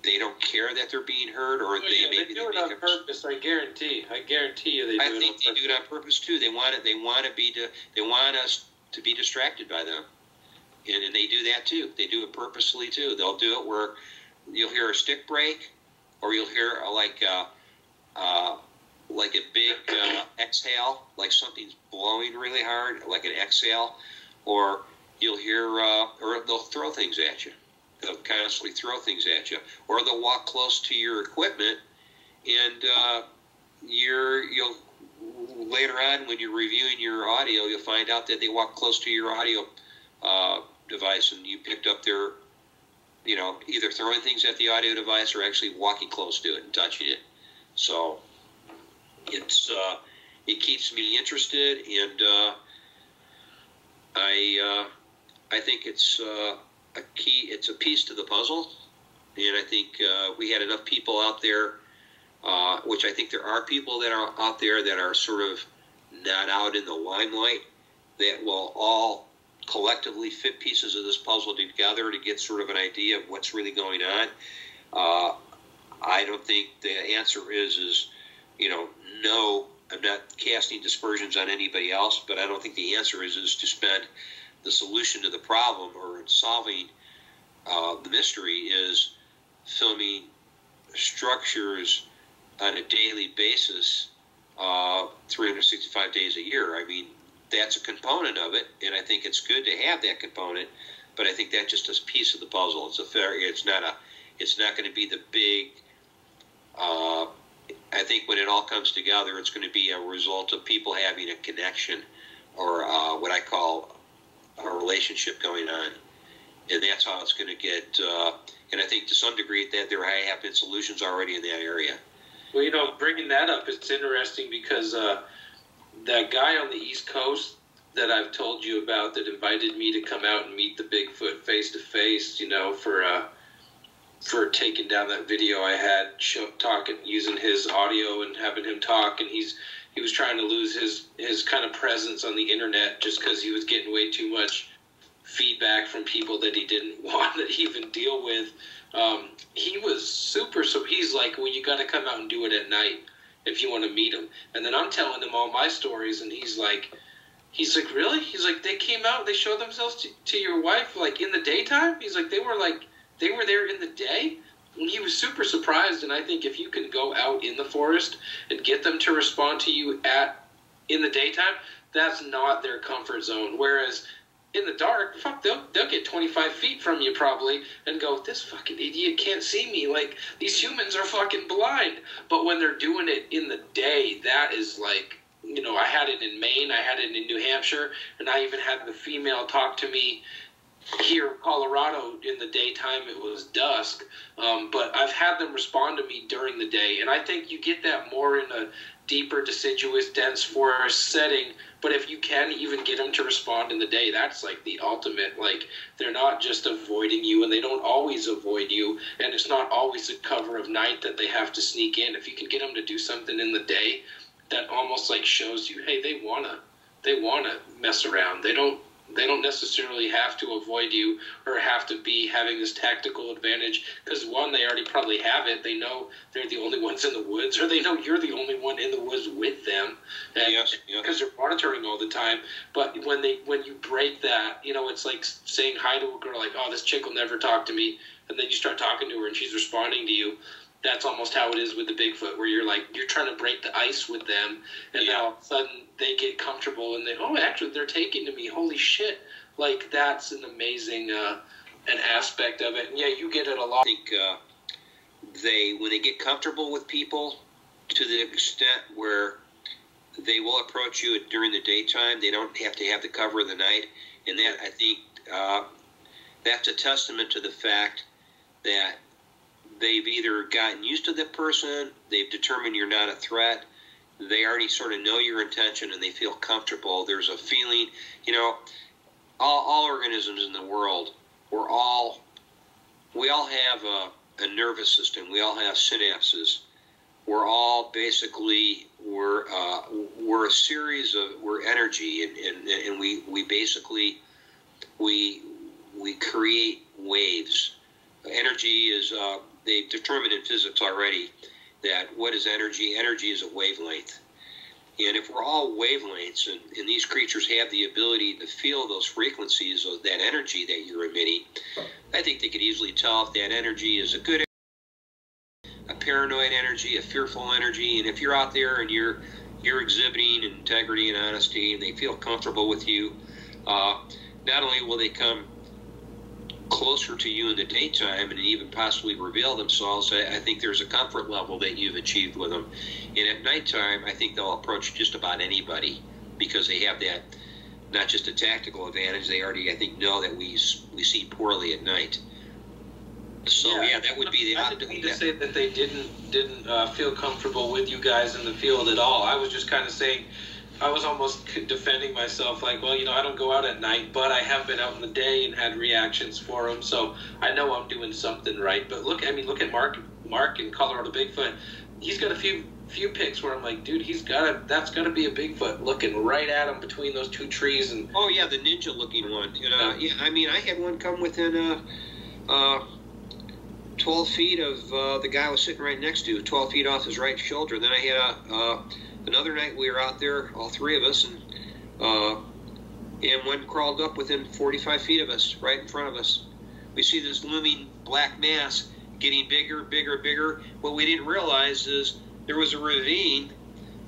they don't care that they're being heard, or they do it on purpose. I guarantee you they do it on purpose. I think they do it on purpose too. They want us to be distracted by them, and they do that too. They do it purposely too. They'll do it where you'll hear a stick break, or you'll hear like a big exhale, like something's blowing really hard, like an exhale, or you'll hear, or they'll throw things at you. They'll constantly throw things at you, or they'll walk close to your equipment, and you'll later on when you're reviewing your audio, you'll find out that they walk close to your audio device, and you picked up their, either throwing things at the audio device or actually walking close to it and touching it. So it keeps me interested, and I think it's a key. It's a piece to the puzzle, and I think we had enough people out there, which I think there are people that are out there that are sort of not out in the limelight, that will all collectively fit pieces of this puzzle together to get sort of an idea of what's really going on. I don't think the answer is no. I'm not casting dispersions on anybody else, but I don't think the answer is to spend the solution to the problem or solving the mystery is filming structures on a daily basis, 365 days a year. I mean, that's a component of it, and I think it's good to have that component, but I think that's just a piece of the puzzle. It's not going to be the big. I think when it all comes together, it's going to be a result of people having a connection, or what I call a relationship going on, and that's how it's going to get. And I think to some degree that there have been solutions already in that area. Well, bringing that up, it's interesting because that guy on the East Coast that I've told you about that invited me to come out and meet the Bigfoot face to face, for taking down that video I had talking, using his audio and having him talk, and he was trying to lose his kind of presence on the internet just because he was getting way too much feedback from people that he didn't want to even deal with. He was super, so he's like, well, you got to come out and do it at night if you want to meet him. And then I'm telling him all my stories, and he's like, really? He's like, they came out, they showed themselves to your wife like in the daytime? He's like, they were there in the day? And he was super surprised, and I think if you can go out in the forest and get them to respond to you in the daytime, that's not their comfort zone. Whereas in the dark, fuck, they'll get 25 feet from you probably and go, this fucking idiot can't see me. Like, these humans are fucking blind. But when they're doing it in the day, that is like, I had it in Maine, I had it in New Hampshire, and I even had the female talk to me here in Colorado in the daytime. It was dusk, but I've had them respond to me during the day, and I think you get that more in a deeper, deciduous, dense forest setting. But if you can even get them to respond in the day, that's like the ultimate. Like, they're not just avoiding you, and they don't always avoid you, and it's not always a cover of night that they have to sneak in. If you can get them to do something in the day, that almost like shows you, hey, they wanna mess around. They don't necessarily have to avoid you or have to be having this tactical advantage, because one, they already probably have it. They know they're the only ones in the woods, or they know you're the only one in the woods with them, because they're monitoring all the time. But when you break that, it's like saying hi to a girl, like, oh, this chick will never talk to me, and then you start talking to her and she's responding to you. That's almost how it is with the Bigfoot, where you're trying to break the ice with them, and then all of a sudden they get comfortable and actually they're taking to me. Holy shit! Like, that's an amazing an aspect of it. And yeah, you get it a lot. I think when they get comfortable with people to the extent where they will approach you during the daytime, they don't have to have the cover of the night, and that, I think, that's a testament to the fact that they've either gotten used to the person, they've determined you're not a threat, they already sort of know your intention, and they feel comfortable. There's a feeling, all organisms in the world, we all have a nervous system. We all have synapses. We're all basically, we're a series of, we're energy, and we basically, we create waves. Energy is, they've determined in physics already that what is energy? Energy is a wavelength. And if we're all wavelengths, and these creatures have the ability to feel those frequencies of that energy that you're emitting, I think they could easily tell if that energy is a good energy, a paranoid energy, a fearful energy. And if you're out there and you're exhibiting integrity and honesty, and they feel comfortable with you, not only will they come closer to you in the daytime and even possibly reveal themselves, I think there's a comfort level that you've achieved with them. And at nighttime, I think they'll approach just about anybody, because they have that, not just a tactical advantage, they already, I think, know that we see poorly at night. So yeah, that would be the I didn't mean to say that they didn't feel comfortable with you guys in the field at all. I was just kind of saying, I was almost defending myself, like, well, I don't go out at night, but I have been out in the day and had reactions for them, so I know I'm doing something right. But look at Mark in Colorado Bigfoot. He's got a few pics where I'm like, dude, that's got to be a Bigfoot looking right at him between those two trees. And oh yeah, the ninja looking one. Yeah, I mean, I had one come within 12 feet of the guy I was sitting right next to, 12 feet off his right shoulder. Then I had another night we were out there, all three of us, and one crawled up within 45 feet of us, right in front of us. We see this looming black mass getting bigger, bigger, bigger. What we didn't realize is there was a ravine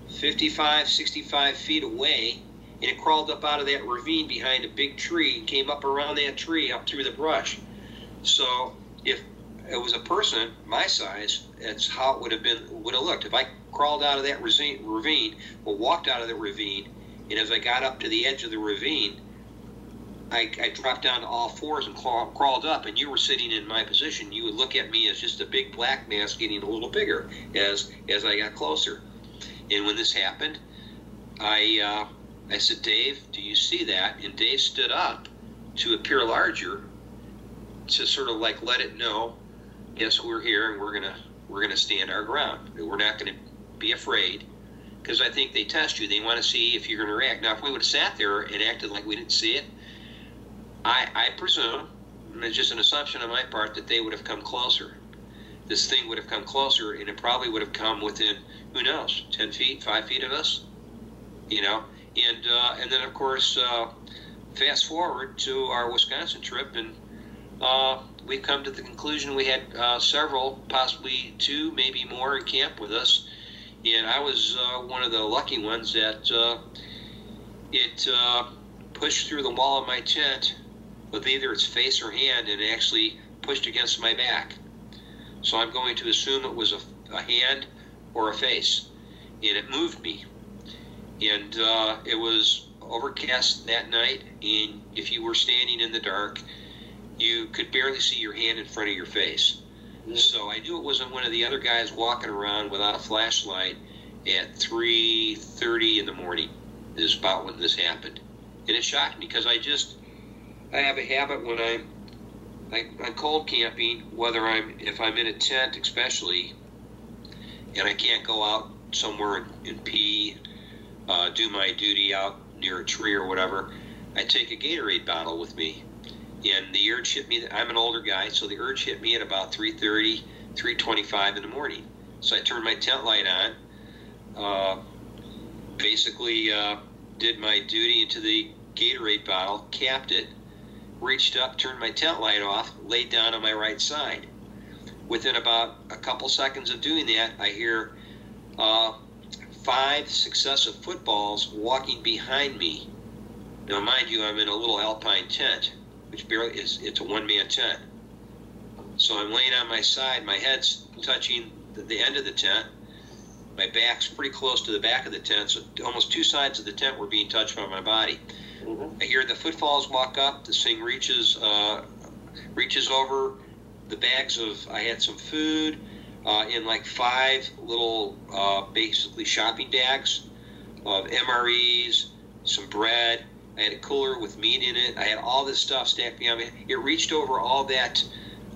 55, 65 feet away, and it crawled up out of that ravine behind a big tree and came up around that tree, up through the brush. So if it was a person my size, that's how it would have looked. If I crawled out of that ravine, or walked out of the ravine, and as I got up to the edge of the ravine, I dropped down to all fours and crawled up, and you were sitting in my position, you would look at me as just a big black mass getting a little bigger as I got closer. And when this happened, I said, Dave, do you see that? And Dave stood up to appear larger, to sort of like let it know, yes, we're here, and we're gonna stand our ground. We're not gonna be afraid, because I think they test you. They want to see if you're gonna react. Now, if we would have sat there and acted like we didn't see it, I presume, and it's just an assumption on my part, that they would have come closer. This thing would have come closer, and it probably would have come within, who knows, 10 feet, 5 feet of us, And then, of course, fast forward to our Wisconsin trip, and we've come to the conclusion we had several, possibly two, maybe more, in camp with us. And I was one of the lucky ones that it pushed through the wall of my tent with either its face or hand, and actually pushed against my back. So I'm going to assume it was a hand or a face, and it moved me. And it was overcast that night, and if you were standing in the dark, you could barely see your hand in front of your face. So I knew it wasn't one of the other guys walking around without a flashlight at 3:30 in the morning. Is about when this happened. And it shocked me, because I have a habit when I'm cold camping, if I'm in a tent especially, and I can't go out somewhere and pee, do my duty out near a tree or whatever, I take a Gatorade bottle with me. And the urge hit me. I'm an older guy, so the urge hit me at about 3:30, 3:25 in the morning. So I turned my tent light on, basically did my duty into the Gatorade bottle, capped it, reached up, turned my tent light off, laid down on my right side. Within about a couple seconds of doing that, I hear 5 successive footballs walking behind me. Now, mind you, I'm in a little alpine tent, which barely it's a one-man tent. So I'm laying on my side, my head's touching the end of the tent, my back's pretty close to the back of the tent, so almost 2 sides of the tent were being touched by my body. I hear the footfalls walk up, this thing reaches over the bags of, I had some food in like 5 little basically shopping bags of MREs, some bread. I had a cooler with meat in it. I had all this stuff stacked behind me. It reached over all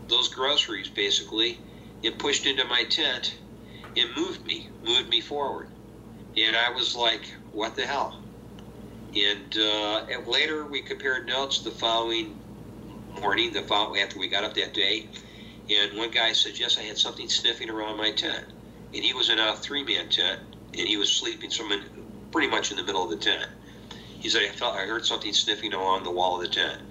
those groceries basically, and pushed into my tent and moved me forward. And I was like, what the hell? And later we compared notes the following morning, after we got up that day, and one guy said, yes, I had something sniffing around my tent. And he was in a 3-man tent, and he was sleeping pretty much in the middle of the tent. He said, I heard something sniffing along the wall of the tent.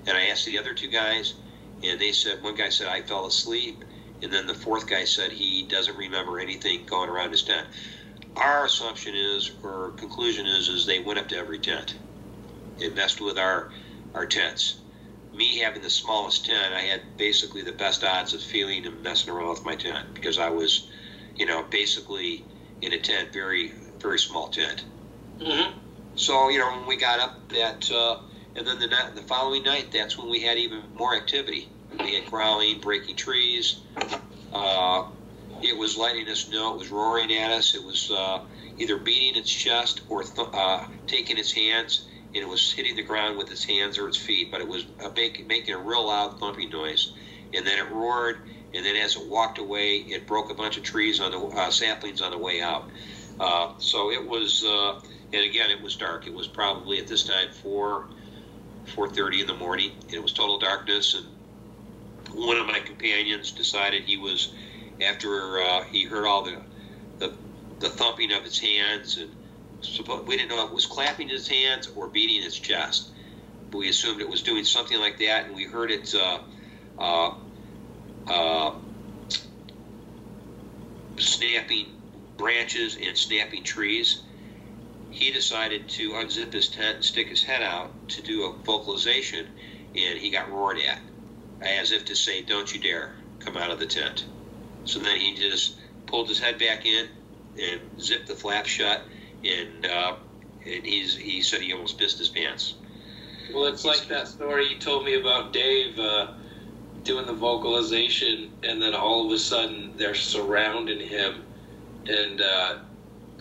And I asked the other 2 guys, and they said, one guy said, I fell asleep, and then the 4th guy said he doesn't remember anything going around his tent. Our assumption is, or conclusion is they went up to every tent. It messed with our tents. Me having the smallest tent, I had basically the best odds of feeling and messing around with my tent because I was, basically in a tent, very, very small tent. Mm-hmm. So, when we got up and then the following night, that's when we had even more activity. We had growling, breaking trees. It was letting us know, it was roaring at us. It was either beating its chest or taking its hands, and it was hitting the ground with its hands or its feet, but it was making a real loud thumping noise. And then it roared, and then as it walked away, it broke a bunch of trees on the saplings on the way out. So it was, and again, it was dark. It was probably at this time 4:30 in the morning. It was total darkness, and one of my companions decided he was, after he heard all the thumping of its hands, and we didn't know if it was clapping its hands or beating its chest, but we assumed it was doing something like that, and we heard it snapping branches and snapping trees. He decided to unzip his tent and stick his head out to do a vocalization, and he got roared at, as if to say, don't you dare come out of the tent. So then he just pulled his head back in and zipped the flap shut, and he said he almost pissed his pants. Well, it's like that story you told me about Dave doing the vocalization, and then all of a sudden they're surrounding him, and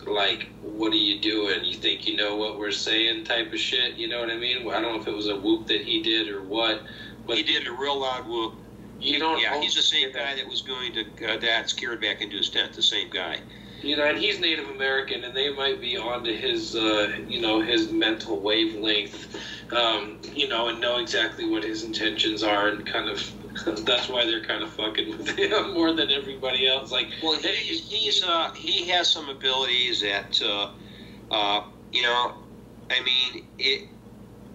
like, what are you doing? You think you know what we're saying type of shit, you know what I mean? I don't know if it was a whoop that he did or what. But he did a real loud whoop. Yeah, he's the same guy that was going to that scared back into his tent, the same guy. And he's Native American, and they might be onto his, his mental wavelength, and know exactly what his intentions are, and kind of, that's why they're kind of fucking with him more than everybody else. Like, well, he has some abilities that, I mean,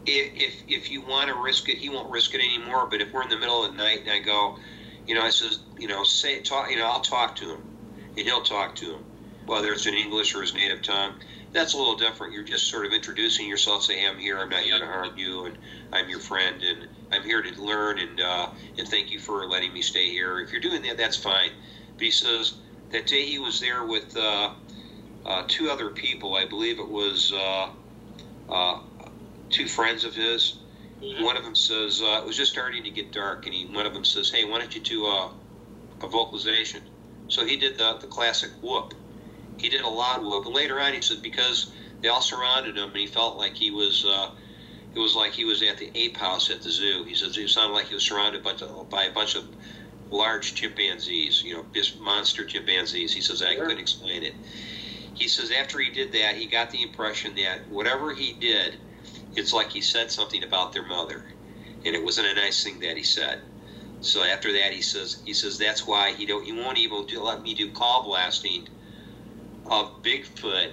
if you want to risk it, he won't risk it anymore. But if we're in the middle of the night and I go, I says, I'll talk to him, and he'll talk to him, whether it's in English or his native tongue. That's a little different. You're just sort of introducing yourself, say, hey, I'm here, I'm not here to harm you, and I'm your friend, and I'm here to learn, and thank you for letting me stay here. If you're doing that, that's fine. But he says that day he was there with 2 other people. I believe it was 2 friends of his. Mm-hmm. One of them says, it was just starting to get dark, and one of them says, hey, why don't you do a vocalization? So he did the classic whoop. He did a loud whoop. And later on, he said, because they all surrounded him, and he felt like he was, it was like he was at the ape house at the zoo. He says it sounded like he was surrounded by a bunch of large chimpanzees, just monster chimpanzees. He says, I couldn't explain it. he says after he did that, he got the impression that whatever he did, it's like he said something about their mother, and it wasn't a nice thing that he said. So after that, he says that's why he won't even let me do call blasting of Bigfoot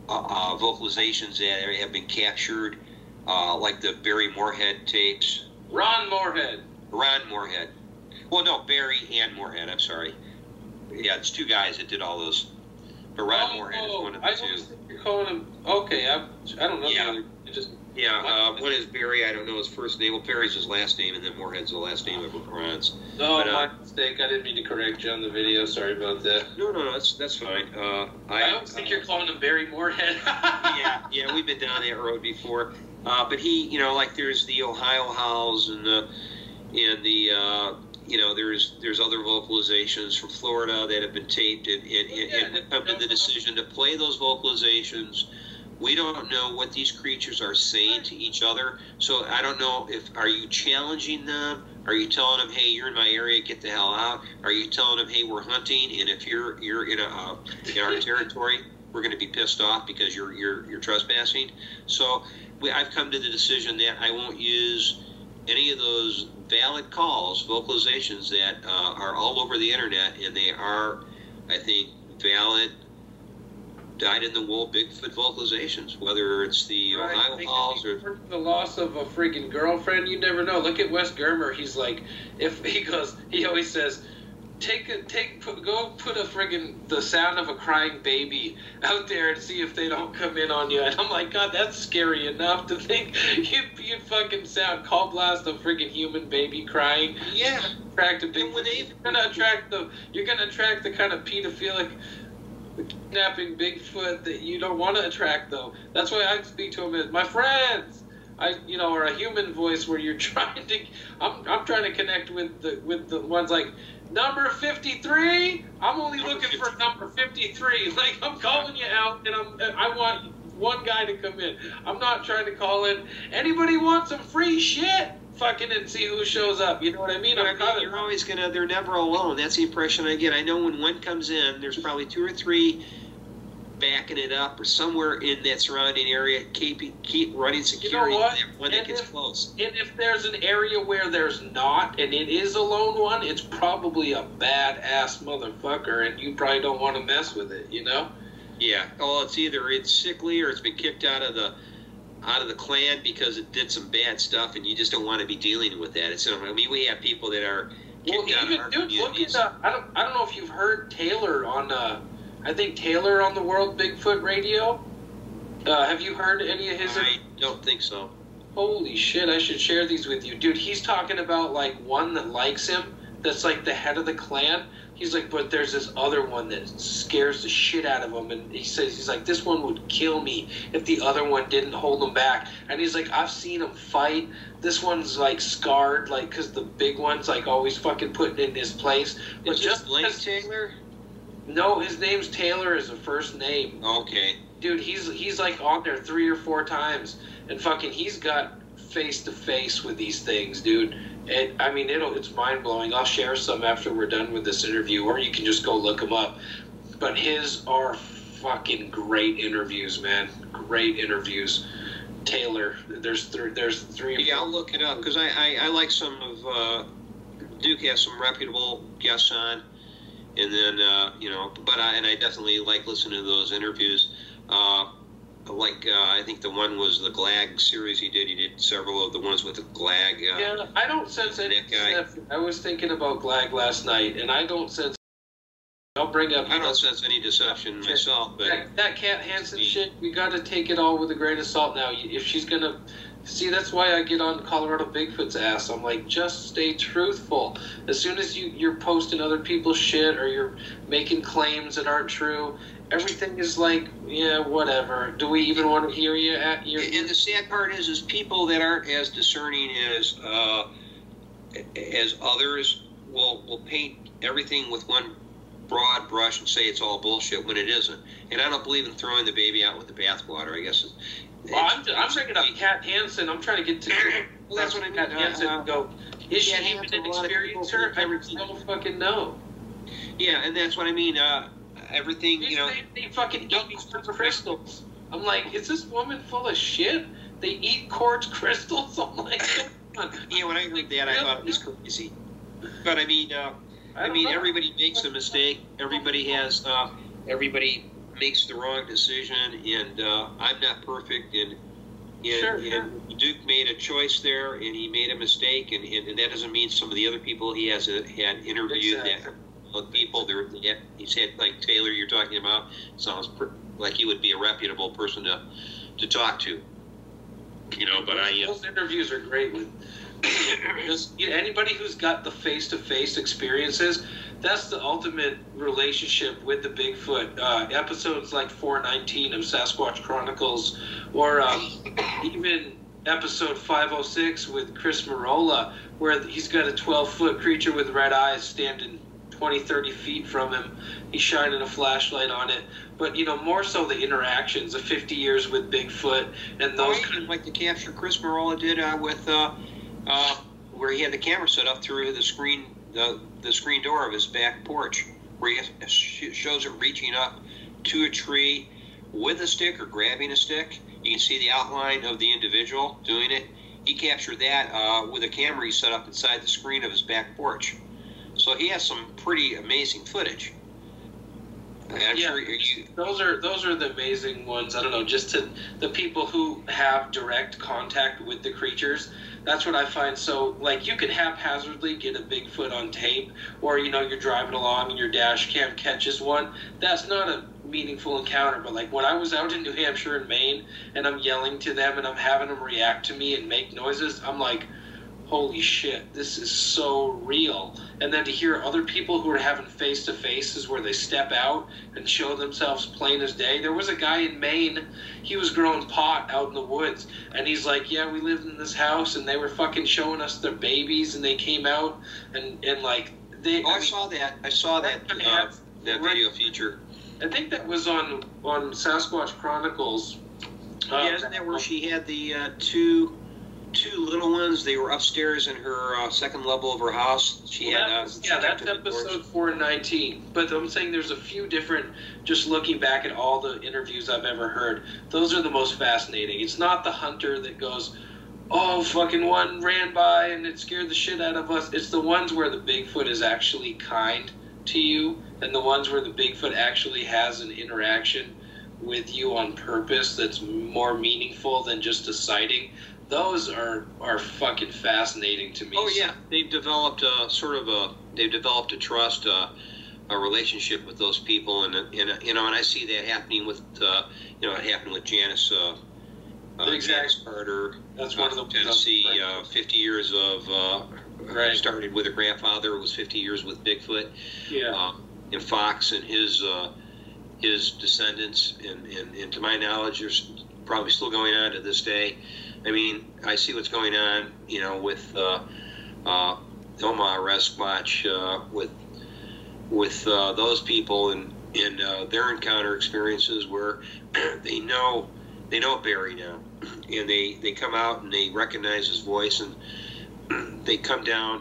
vocalizations that have been captured, like the Barry Moorhead tapes. Ron Moorhead. Well, no, Barry and Moorhead. I'm sorry. Yeah, it's two guys that did all those. But Ron Moorhead is one of the two. I think you're calling him. Okay, I don't know. Yeah. One is Barry. I don't know his first name. Well, Barry's his last name, and then Moorhead's the last name of Ron's. No, my mistake. I didn't mean to correct you on the video. Sorry about that. No, that's fine. I always think you're calling him Barry Moorhead. yeah, we've been down that road before. But he, like there's the Ohio Howls and the there's other vocalizations from Florida that have been taped, and come to the decision to play those vocalizations. We don't know what these creatures are saying to each other, so I don't know are you challenging them? Are you telling them, hey, you're in my area, get the hell out? Are you telling them, hey, we're hunting, and if you're in our territory, we're going to be pissed off because you're trespassing? So I've come to the decision that I won't use any of those valid calls, vocalizations that are all over the internet, and they are, I think, valid, dyed-in-the-wool Bigfoot vocalizations, whether it's the Ohio Halls or the loss of a freaking girlfriend. You never know. Look at Wes Germer. He's like, he always says, go put a friggin' the sound of a crying baby out there and see if they don't come in on you. And I'm like, God, that's scary enough to think you fucking call blast a friggin' human baby crying. Yeah. Attract a big. You're gonna attract the kind of pedophilic, kidnapping Bigfoot that you don't want to attract, though. That's why I speak to him as my friends. Or a human voice where you're trying to. I'm trying to connect with the ones like number 53. I'm only looking for number 53. Like, I'm calling you out, and I want one guy to come in. I'm not trying to call in. Anybody want some free shit? Fucking and see who shows up. You know what I mean? You're always they're never alone. That's the impression I get. I know when one comes in, there's probably two or three backing it up, or somewhere in that surrounding area, keep running security. You know what? When it gets close. And if there's an area where there's not, and it is a lone one, it's probably a badass motherfucker, and you probably don't want to mess with it. Yeah. Well, it's sickly, or it's been kicked out of the clan because it did some bad stuff, and you just don't want to be dealing with that. We have people that are kicked out of our communities. Look at I don't know if you've heard Taylor on I think Taylor on the World Bigfoot Radio. Have you heard any of his? I don't think so. Holy shit, I should share these with you. Dude, he's talking about, like, one that likes him, that's, like, the head of the clan. He's like, but there's this other one that scares the shit out of him. And he's like, this one would kill me if the other one didn't hold him back. And he's like, I've seen him fight. This one's, like, scarred, like, because the big one's, like, always fucking putting in his place. But is just Blake Taylor? No, his name's Taylor is the first name. Okay. Dude, he's like on there 3 or 4 times, and fucking he's got face to face with these things, dude. And I mean, it's mind blowing. I'll share some after we're done with this interview, or you can just go look them up. But his are fucking great interviews, man. Great interviews. Taylor, there's 3 or 4. Yeah, I'll look it up because I like some of Duke has some reputable guests on. And then, I definitely like listening to those interviews. I think the one was the Glag series he did. He did several of the ones with the Glag. Yeah, I don't sense any deception. I was thinking about Glag last night, and I don't sense. I'll bring up. I don't sense any deception myself, but that Cat Hansen shit, we got to take it all with a grain of salt. Now, if she's gonna. See, that's why I get on Colorado Bigfoot's ass. I'm like, just stay truthful. As soon as you're posting other people's shit or you're making claims that aren't true, everything is like, yeah, whatever. Do we even want to hear you at your... And the sad part is people that aren't as discerning as others will paint everything with one broad brush and say it's all bullshit when it isn't. And I don't believe in throwing the baby out with the bathwater. I guess well, I'm bringing up Cat Hansen. I'm trying to get to. Well, that's what I mean. Cat Hansen and go. Is she even an experiencer? I don't fucking know. Yeah, and that's what I mean. everything, you know. They fucking eat crystals. I'm like, is this woman full of shit? They eat quartz crystals? I'm like, come on. Yeah, when I heard that, I thought it was crazy. But I mean, everybody makes a mistake. Everybody makes the wrong decision, and I'm not perfect. And Duke made a choice there, and he made a mistake, and that doesn't mean some of the other people he had interviewed that people there. He's had, like Taylor, you're talking about, sounds like he would be a reputable person to talk to. You know, but those interviews are great with just anybody who's got the face-to-face experiences. That's the ultimate relationship with the Bigfoot. Episodes like 419 of Sasquatch Chronicles, or even episode 506 with Chris Marola, where he's got a 12-foot creature with red eyes standing 20, 30 feet from him. He's shining a flashlight on it. But, you know, more so the interactions of 50 years with Bigfoot and those kind of... like the capture Chris Marola did with where he had the camera set up through the screen door of his back porch, where he shows him reaching up to a tree with a stick or grabbing a stick. You can see the outline of the individual doing it. He captured that with a camera he set up inside the screen of his back porch. So he has some pretty amazing footage. Those are the amazing ones. I don't know, just to the people who have direct contact with the creatures. That's what I find. So, like, you can haphazardly get a Bigfoot on tape, or, you know, you're driving along and your dash cam catches one. That's not a meaningful encounter. But, like, when I was out in New Hampshire and Maine, and I'm yelling to them and I'm having them react to me and make noises, I'm like, holy shit, this is so real. And then to hear other people who are having face-to-faces where they step out and show themselves plain as day. There was a guy in Maine, he was growing pot out in the woods, and he's like, yeah, we lived in this house, and they were fucking showing us their babies, and they came out, and like, they... I saw that video feature. I think that was on Sasquatch Chronicles. Isn't that where she had the two little ones? They were upstairs in her second level of her house. That's episode 419. But I'm saying there's a few different, just looking back at all the interviews I've ever heard, those are the most fascinating. It's not the hunter that goes, oh, fucking one ran by and it scared the shit out of us. It's the ones where the Bigfoot is actually kind to you, and the ones where the Bigfoot actually has an interaction with you on purpose that's more meaningful than just a sighting. Those are fucking fascinating to me. Oh yeah, they've developed a trust, a relationship with those people, and and I see that happening with it happened with Janice Carter. That's one of the Tennessee. 50 years of started with her grandfather. It was 50 years with Bigfoot. Yeah. And Fox and his descendants, and to my knowledge, there's probably still going on to this day. I mean, I see what's going on, you know, with Omaha Sasquatch, with those people and their encounter experiences where they know Barry now, and they come out and they recognize his voice, and they come down,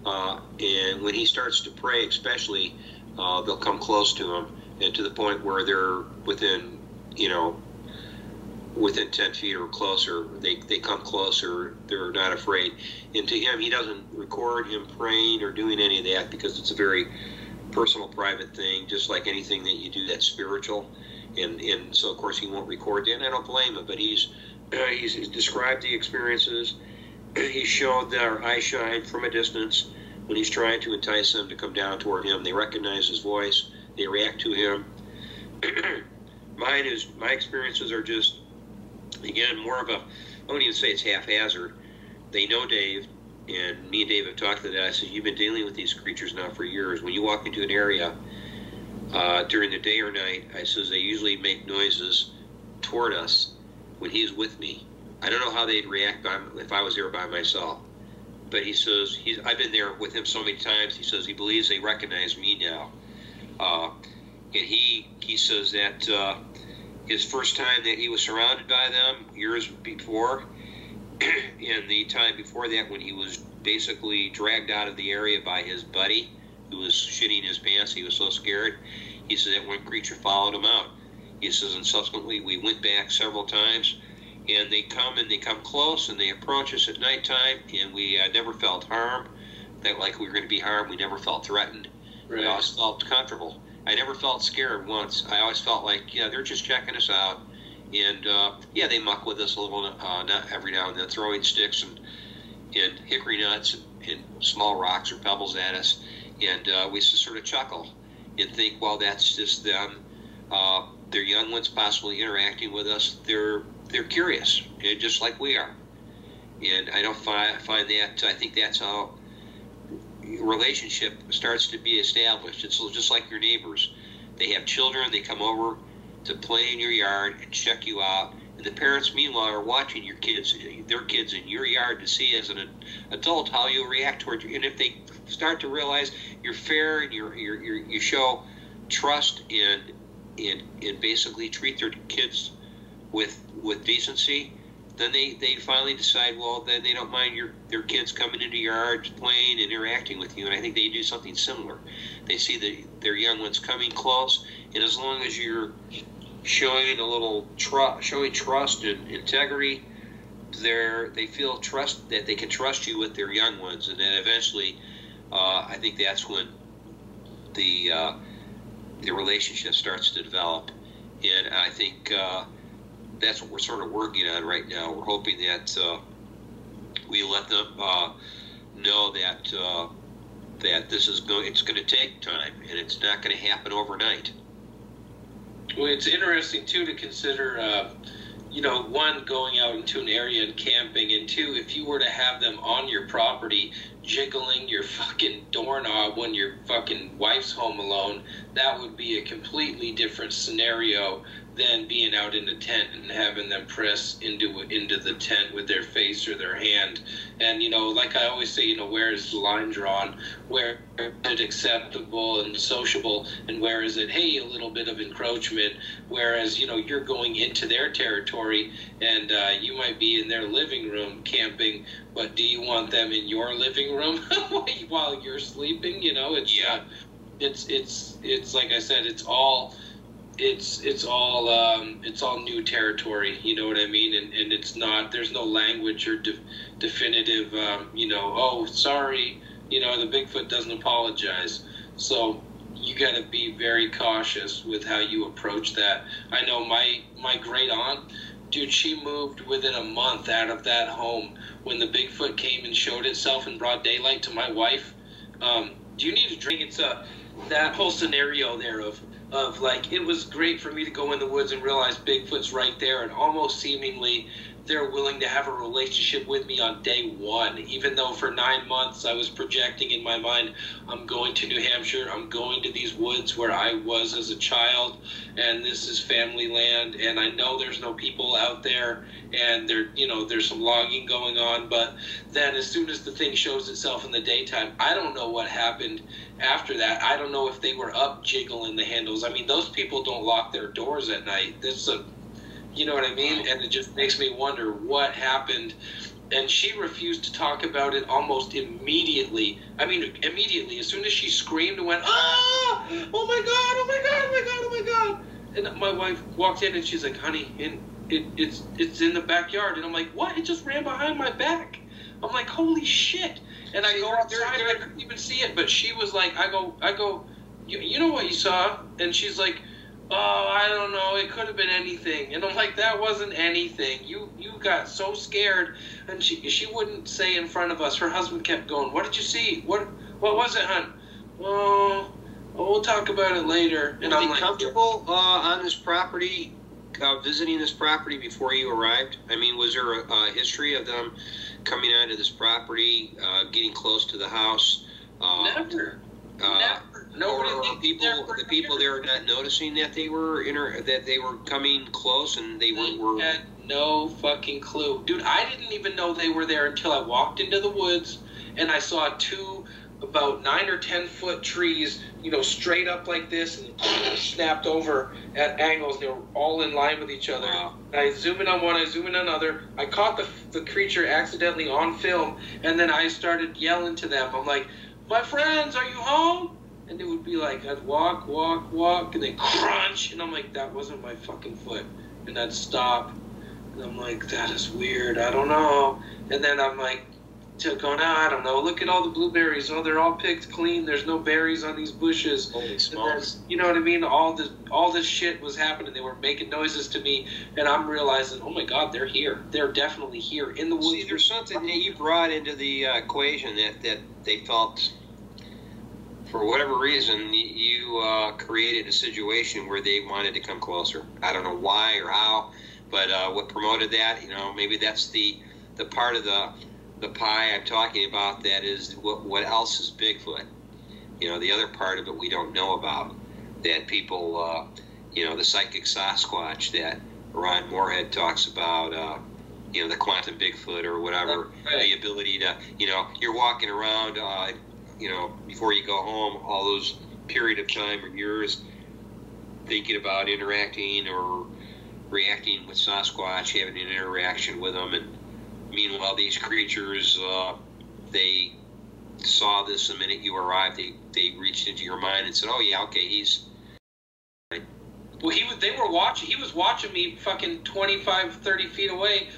and when he starts to pray, especially, they'll come close to him, and to the point where they're within 10 feet or closer. They come closer. They're not afraid. And to him, he doesn't record him praying or doing any of that, because it's a very personal, private thing, just like anything that you do that's spiritual. And so, of course, he won't record that, and I don't blame him. But he's described the experiences. He showed their eye shine from a distance when he's trying to entice them to come down toward him. They recognize his voice. They react to him. My experiences are just, again, more of a, I wouldn't even say it's haphazard. They know Dave, and me and Dave have talked to that. I said, you've been dealing with these creatures now for years. When you walk into an area during the day or night, I says, they usually make noises toward us when he's with me. I don't know how they'd react if I was there by myself. But he says, I've been there with him so many times. He says he believes they recognize me now. And he says that his first time that he was surrounded by them, years before, and the time before that when he was basically dragged out of the area by his buddy who was shitting his pants, he was so scared. He said that one creature followed him out. He says, and subsequently we went back several times, and they come close, and they approach us at nighttime, and we never felt harm, that like we were going to be harmed. We never felt threatened. Right. We always felt comfortable. I never felt scared once. I always felt like, yeah, they're just checking us out. And, yeah, they muck with us a little every now and then, throwing sticks and hickory nuts and small rocks or pebbles at us. And we just sort of chuckle and think, well, that's just them. They're young ones possibly interacting with us. They're curious, just like we are. And I don't find that, I think that's how relationship starts to be established. It's just like your neighbors. They have children, they come over to play in your yard and check you out, and the parents meanwhile are watching their kids in your yard to see as an adult how you react toward you. And if they start to realize you're fair and you show trust and basically treat their kids with decency, then they finally decide, well, then they don't mind their kids coming into your yard, playing and interacting with you. And I think they do something similar. They see their young ones coming close, and as long as you're showing trust and integrity, they feel trust that they can trust you with their young ones, and then eventually, I think that's when the relationship starts to develop. And I think that's what we're sort of working on right now. We're hoping that we let them know that this is it's going to take time, and it's not going to happen overnight. Well, it's interesting too to consider, one, going out into an area and camping, and two, if you were to have them on your property jiggling your fucking doorknob when your fucking wife's home alone, that would be a completely different scenario than being out in a tent and having them press into the tent with their face or their hand. And, like I always say, where is the line drawn? Where is it acceptable and sociable? And where is it, hey, a little bit of encroachment? Whereas, you're going into their territory, and you might be in their living room camping, but do you want them in your living room while you're sleeping? It's like I said, it's all new territory, you know what I mean? And it's not, there's no language or definitive, oh, sorry, the Bigfoot doesn't apologize. So you got to be very cautious with how you approach that. I know my great aunt, dude, she moved within a month out of that home when the Bigfoot came and showed itself in broad daylight to my wife. Do you need a drink? It's that whole scenario there of like, it was great for me to go in the woods and realize Bigfoot's right there, and almost seemingly they're willing to have a relationship with me on day one, even though for 9 months I was projecting in my mind, I'm going to New Hampshire, I'm going to these woods where I was as a child, and this is family land, and I know there's no people out there, and there's some logging going on. But then as soon as the thing shows itself in the daytime, I don't know what happened after that. I don't know if they were up jiggling the handles. I mean, those people don't lock their doors at night. You know what I mean? And it just makes me wonder what happened. And she refused to talk about it almost immediately. I mean, immediately. As soon as she screamed and went, ah! Oh my God, oh my God, oh my God, oh my God. And my wife walked in and she's like, honey, it's in the backyard. And I'm like, what? It just ran behind my back. I'm like, holy shit. And I go outside and I couldn't even see it. But she was like, I go, you know what you saw? And she's like, oh, I don't know, it could have been anything. And I'm like, that wasn't anything. You got so scared. And she wouldn't say in front of us. Her husband kept going, what did you see? What was it, hon? Oh, we'll talk about it later. And I'm like, comfortable on this property, visiting this property before you arrived? I mean, was there a history of them coming onto this property, getting close to the house? Never. Or the people there are not noticing that they were coming close, and they had no fucking clue, dude. I didn't even know they were there until I walked into the woods and I saw two about 9 or 10 foot trees, straight up like this, and snapped over at angles. They were all in line with each other. Wow. I zoom in on one, I zoom in on another. I caught the creature accidentally on film, and then I started yelling to them. I'm like, my friends, are you home? and it would be like, I'd walk, and then crunch, and I'm like, that wasn't my fucking foot. And I'd stop, and I'm like, that is weird, I don't know. And then I'm like, going, I don't know, look at all the blueberries, oh, they're all picked clean, there's no berries on these bushes. Holy smokes. You know what I mean? All this shit was happening. They were making noises to me, and I'm realizing, oh my God, they're here. They're definitely here in the woods. See, there's something that you brought into the equation that they felt, for whatever reason, you created a situation where they wanted to come closer. I don't know why or how, but what promoted that, maybe that's the part of the pie I'm talking about that is what else is Bigfoot. The other part of it we don't know about, that people, the psychic Sasquatch that Ron Moorhead talks about, the quantum Bigfoot or whatever, right. The ability to, you're walking around, before you go home, all those period of time or years thinking about interacting or reacting with Sasquatch, having an interaction with them, and meanwhile, these creatures, they saw this the minute you arrived. They reached into your mind and said, "Oh yeah, okay, he's." Well, he was watching me fucking 25, 30 feet away.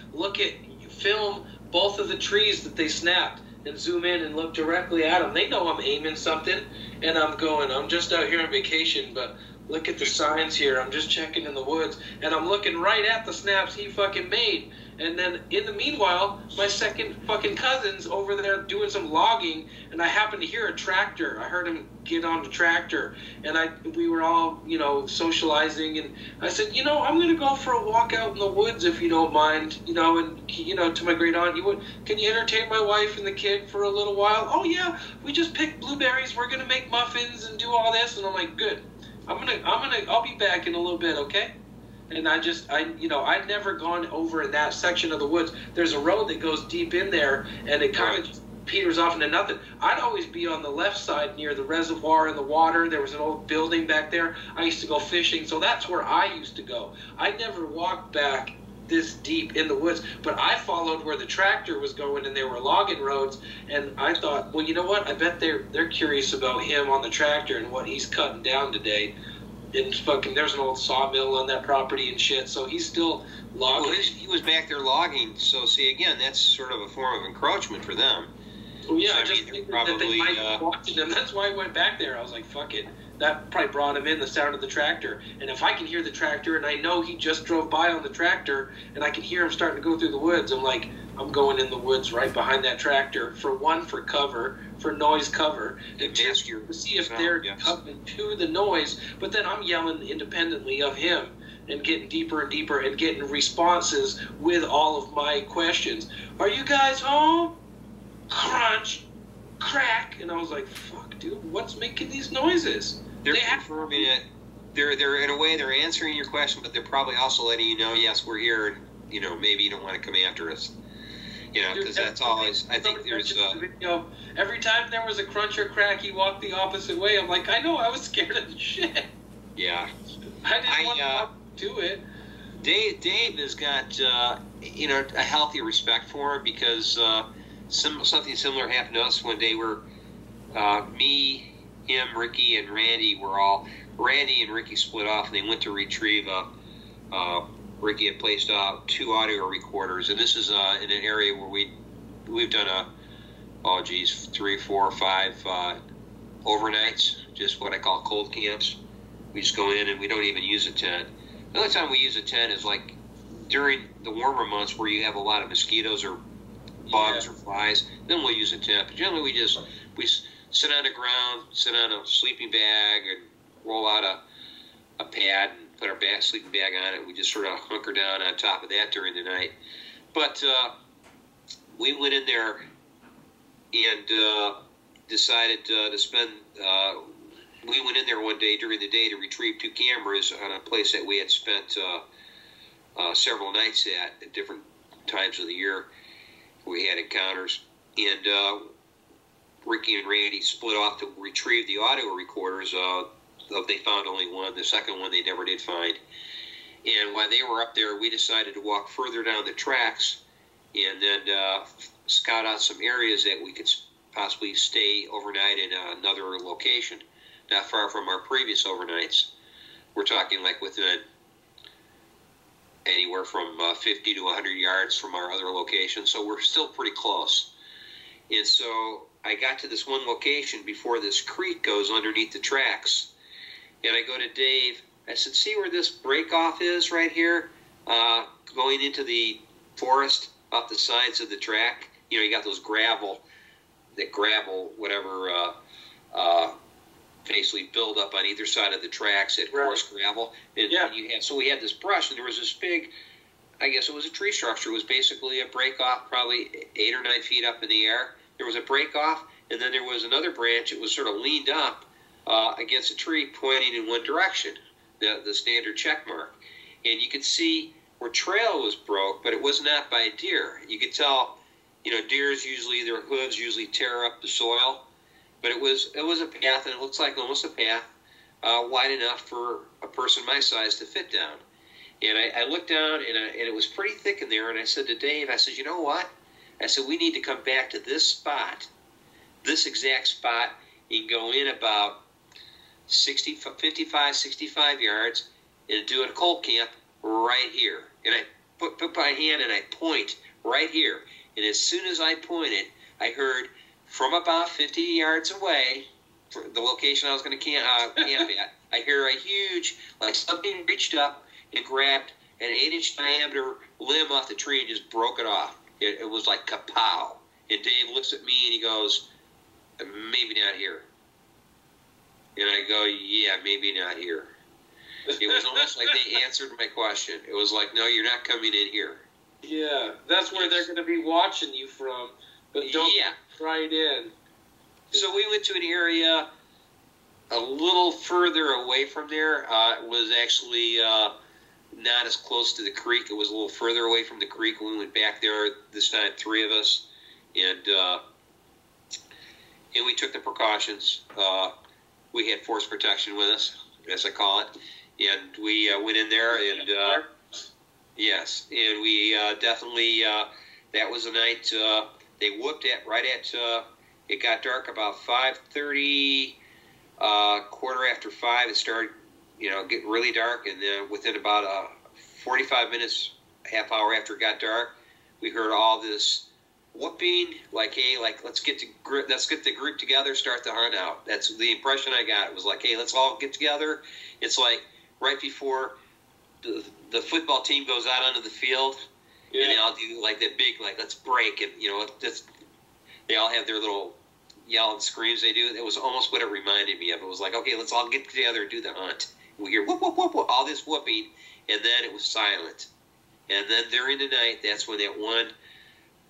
Film both of the trees that they snapped and zoom in and look directly at them. They know I'm aiming something, and I'm just out here on vacation, but look at the signs here. I'm just checking in the woods, and I'm looking right at the snaps he fucking made. And then, in the meanwhile, my second fucking cousin's over there doing some logging, and I happened to hear a tractor. I heard him get on the tractor, and we were all, socializing, and I said, I'm going to go for a walk out in the woods if you don't mind, and, to my great aunt, can you entertain my wife and the kid for a little while? Oh, yeah, we just picked blueberries. We're going to make muffins and do all this. And I'm like, good. I'll be back in a little bit, okay? And I'd never gone over in that section of the woods. There's a road that goes deep in there, and it kind of just peters off into nothing. I'd always be on the left side near the reservoir and the water. There was an old building back there. I used to go fishing, so that's where I used to go. I never walked back this deep in the woods, but I followed where the tractor was going, and there were logging roads, and I thought, well, you know what? I bet they're curious about him on the tractor and what he's cutting down today. And there's an old sawmill on that property and shit, so he's still logging. Well, he was back there logging, so see, again, that's sort of a form of encroachment for them. Well, yeah, so, I just think that they might be watching them. That's why I went back there. I was like, fuck it. That probably brought him in, the sound of the tractor. And if I can hear the tractor, and I know he just drove by on the tractor, and I can hear him starting to go through the woods, I'm going in the woods right behind that tractor, for cover, for noise cover, and just to see if they're coming to the noise. But then I'm yelling independently of him and getting deeper and deeper and getting responses with all of my questions. Are you guys home? Crunch, crack. And I was like, fuck, dude, what's making these noises? They're confirming it. They're in a way, they're answering your question, but they're probably also letting you know, yes, we're here, and, maybe you don't want to come after us. Because that's always, I think there's every time there was a crunch or crack, he walked the opposite way. I'm like, I know, I was scared of the shit. Yeah. I didn't want to do it. Dave has got, a healthy respect for him, because something similar happened to us one day where me, him, Ricky, and Randy Randy and Ricky split off, and they went to retrieve Ricky had placed out 2 audio recorders, and this is in an area where we've done 3, 4, 5 overnights, just what I call cold camps. We just go in and we don't even use a tent. The only time we use a tent is like during the warmer months where you have a lot of mosquitoes or bugs or flies. Then we'll use a tent. But generally we sit on the ground, sit on a sleeping bag, and roll out a pad and put our sleeping bag on it. We just sort of hunker down on top of that during the night. But we went in there and decided to spend. We went in there one day during the day to retrieve 2 cameras on a place that we had spent several nights at different times of the year. We had encounters, and Ricky and Randy split off to retrieve the audio recorders. They found only one. The second one they never did find. And while they were up there, we decided to walk further down the tracks and then scout out some areas that we could possibly stay overnight in another location. not far from our previous overnights. We're talking like within anywhere from 50 to 100 yards from our other location, so we're still pretty close. And so I got to this one location before this creek goes underneath the tracks, and I go to Dave. I said, see where this break-off is right here, going into the forest off the sides of the track? You know, you got those gravel, whatever, basically build up on either side of the tracks at coarse gravel. And so we had this brush, and there was this big, I guess it was a tree structure. It was basically a break-off, probably 8 or 9 feet up in the air. There was a break-off, and then there was another branch. It was sort of leaned up against a tree pointing in one direction, the standard check mark. And you could see where trail was broke, but it was not by deer. You could tell, you know, deer's usually, their hooves usually tear up the soil. But it was a path, and it looks like almost a path wide enough for a person my size to fit down. And I looked down, and it was pretty thick in there, and I said to Dave, I said, you know what? I said, we need to come back to this spot, this exact spot, and go in about 55, 65 yards and do a cold camp right here. And I put my hand and I point right here. And as soon as I pointed, I heard from about 50 yards away, the location I was going to camp at, I hear a huge, like something reached up and grabbed an 8-inch diameter limb off the tree and just broke it off. It was like kapow. And Dave looks at me and he goes, maybe not here. And I go, yeah, maybe not here. It was almost like they answered my question. It was like, no, you're not coming in here. Yeah, that's where they're going to be watching you from, but don't right in. So we went to an area a little further away from there. It was actually not as close to the creek. It was a little further away from the creek. We went back there this time, 3 of us, and we took the precautions. We had force protection with us, as I call it, and we went in there, and yes, and we definitely, that was the night they whooped at, right at, it got dark about 5:30, quarter after 5, it started, getting really dark, and then within about 45 minutes, half hour after it got dark, we heard all this whooping, like, hey, like, let's get the group together, start the hunt out. That's the impression I got. It was like, hey, let's all get together. It's like right before the football team goes out onto the field, and they all do like that big, like, let's break, and they all have their little yell and screams they do. It was almost what it reminded me of. It was like, okay, let's all get together and do the hunt. We hear whoop, whoop, whoop, whoop, all this whooping, and then it was silent. And then during the night, that's when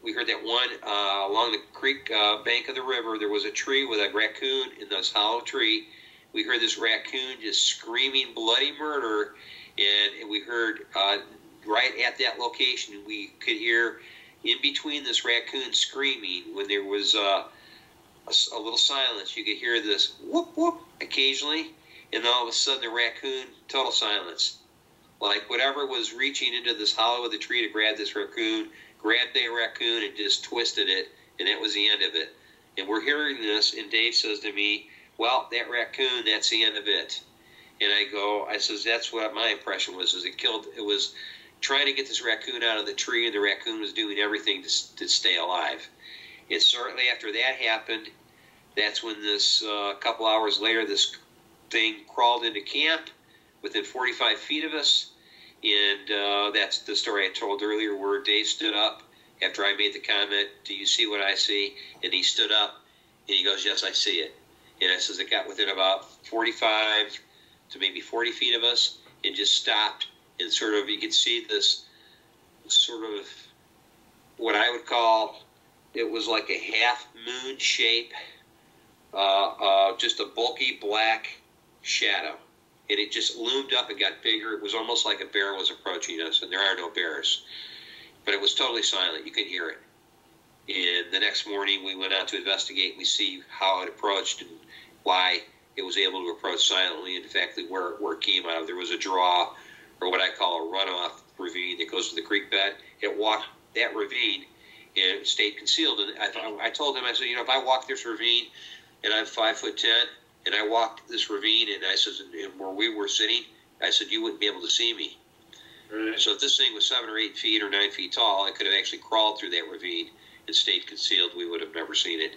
we heard that one along the creek bank of the river, there was a tree with a raccoon in this hollow tree. We heard this raccoon just screaming bloody murder, and we heard right at that location, we could hear in between this raccoon screaming, when there was a little silence, you could hear this whoop, whoop occasionally, and then all of a sudden the raccoon, total silence. Like whatever was reaching into this hollow of the tree to grab this raccoon, grabbed the raccoon and just twisted it, and that was the end of it. And we're hearing this, and Dave says to me, well, that raccoon, that's the end of it. And I says, that's what my impression was, is it was trying to get this raccoon out of the tree, and the raccoon was doing everything to stay alive. And shortly after that happened, that's when this, couple hours later, this thing crawled into camp within 45 feet of us. And that's the story I told earlier, where Dave stood up after I made the comment, do you see what I see? And he stood up, and he goes, yes, I see it. And I says, it got within about 45 to maybe 40 feet of us and just stopped. And sort of, you could see this sort of what I would call, it was like a half moon shape, just a bulky black shadow. And it just loomed up and got bigger. It was almost like a bear was approaching us, and there are no bears. But it was totally silent. You could hear it. And the next morning, we went out to investigate. We see how it approached and why it was able to approach silently. In fact, where it came out of, there was a draw, or what I call a runoff ravine that goes to the creek bed. It walked that ravine and it stayed concealed. And I told him, I said, if I walk this ravine and I'm 5'10", And I walked this ravine, and I said, and where we were sitting, I said, you wouldn't be able to see me. Right. So if this thing was 7 or 8 feet or 9 feet tall, I could have actually crawled through that ravine and stayed concealed. We would have never seen it.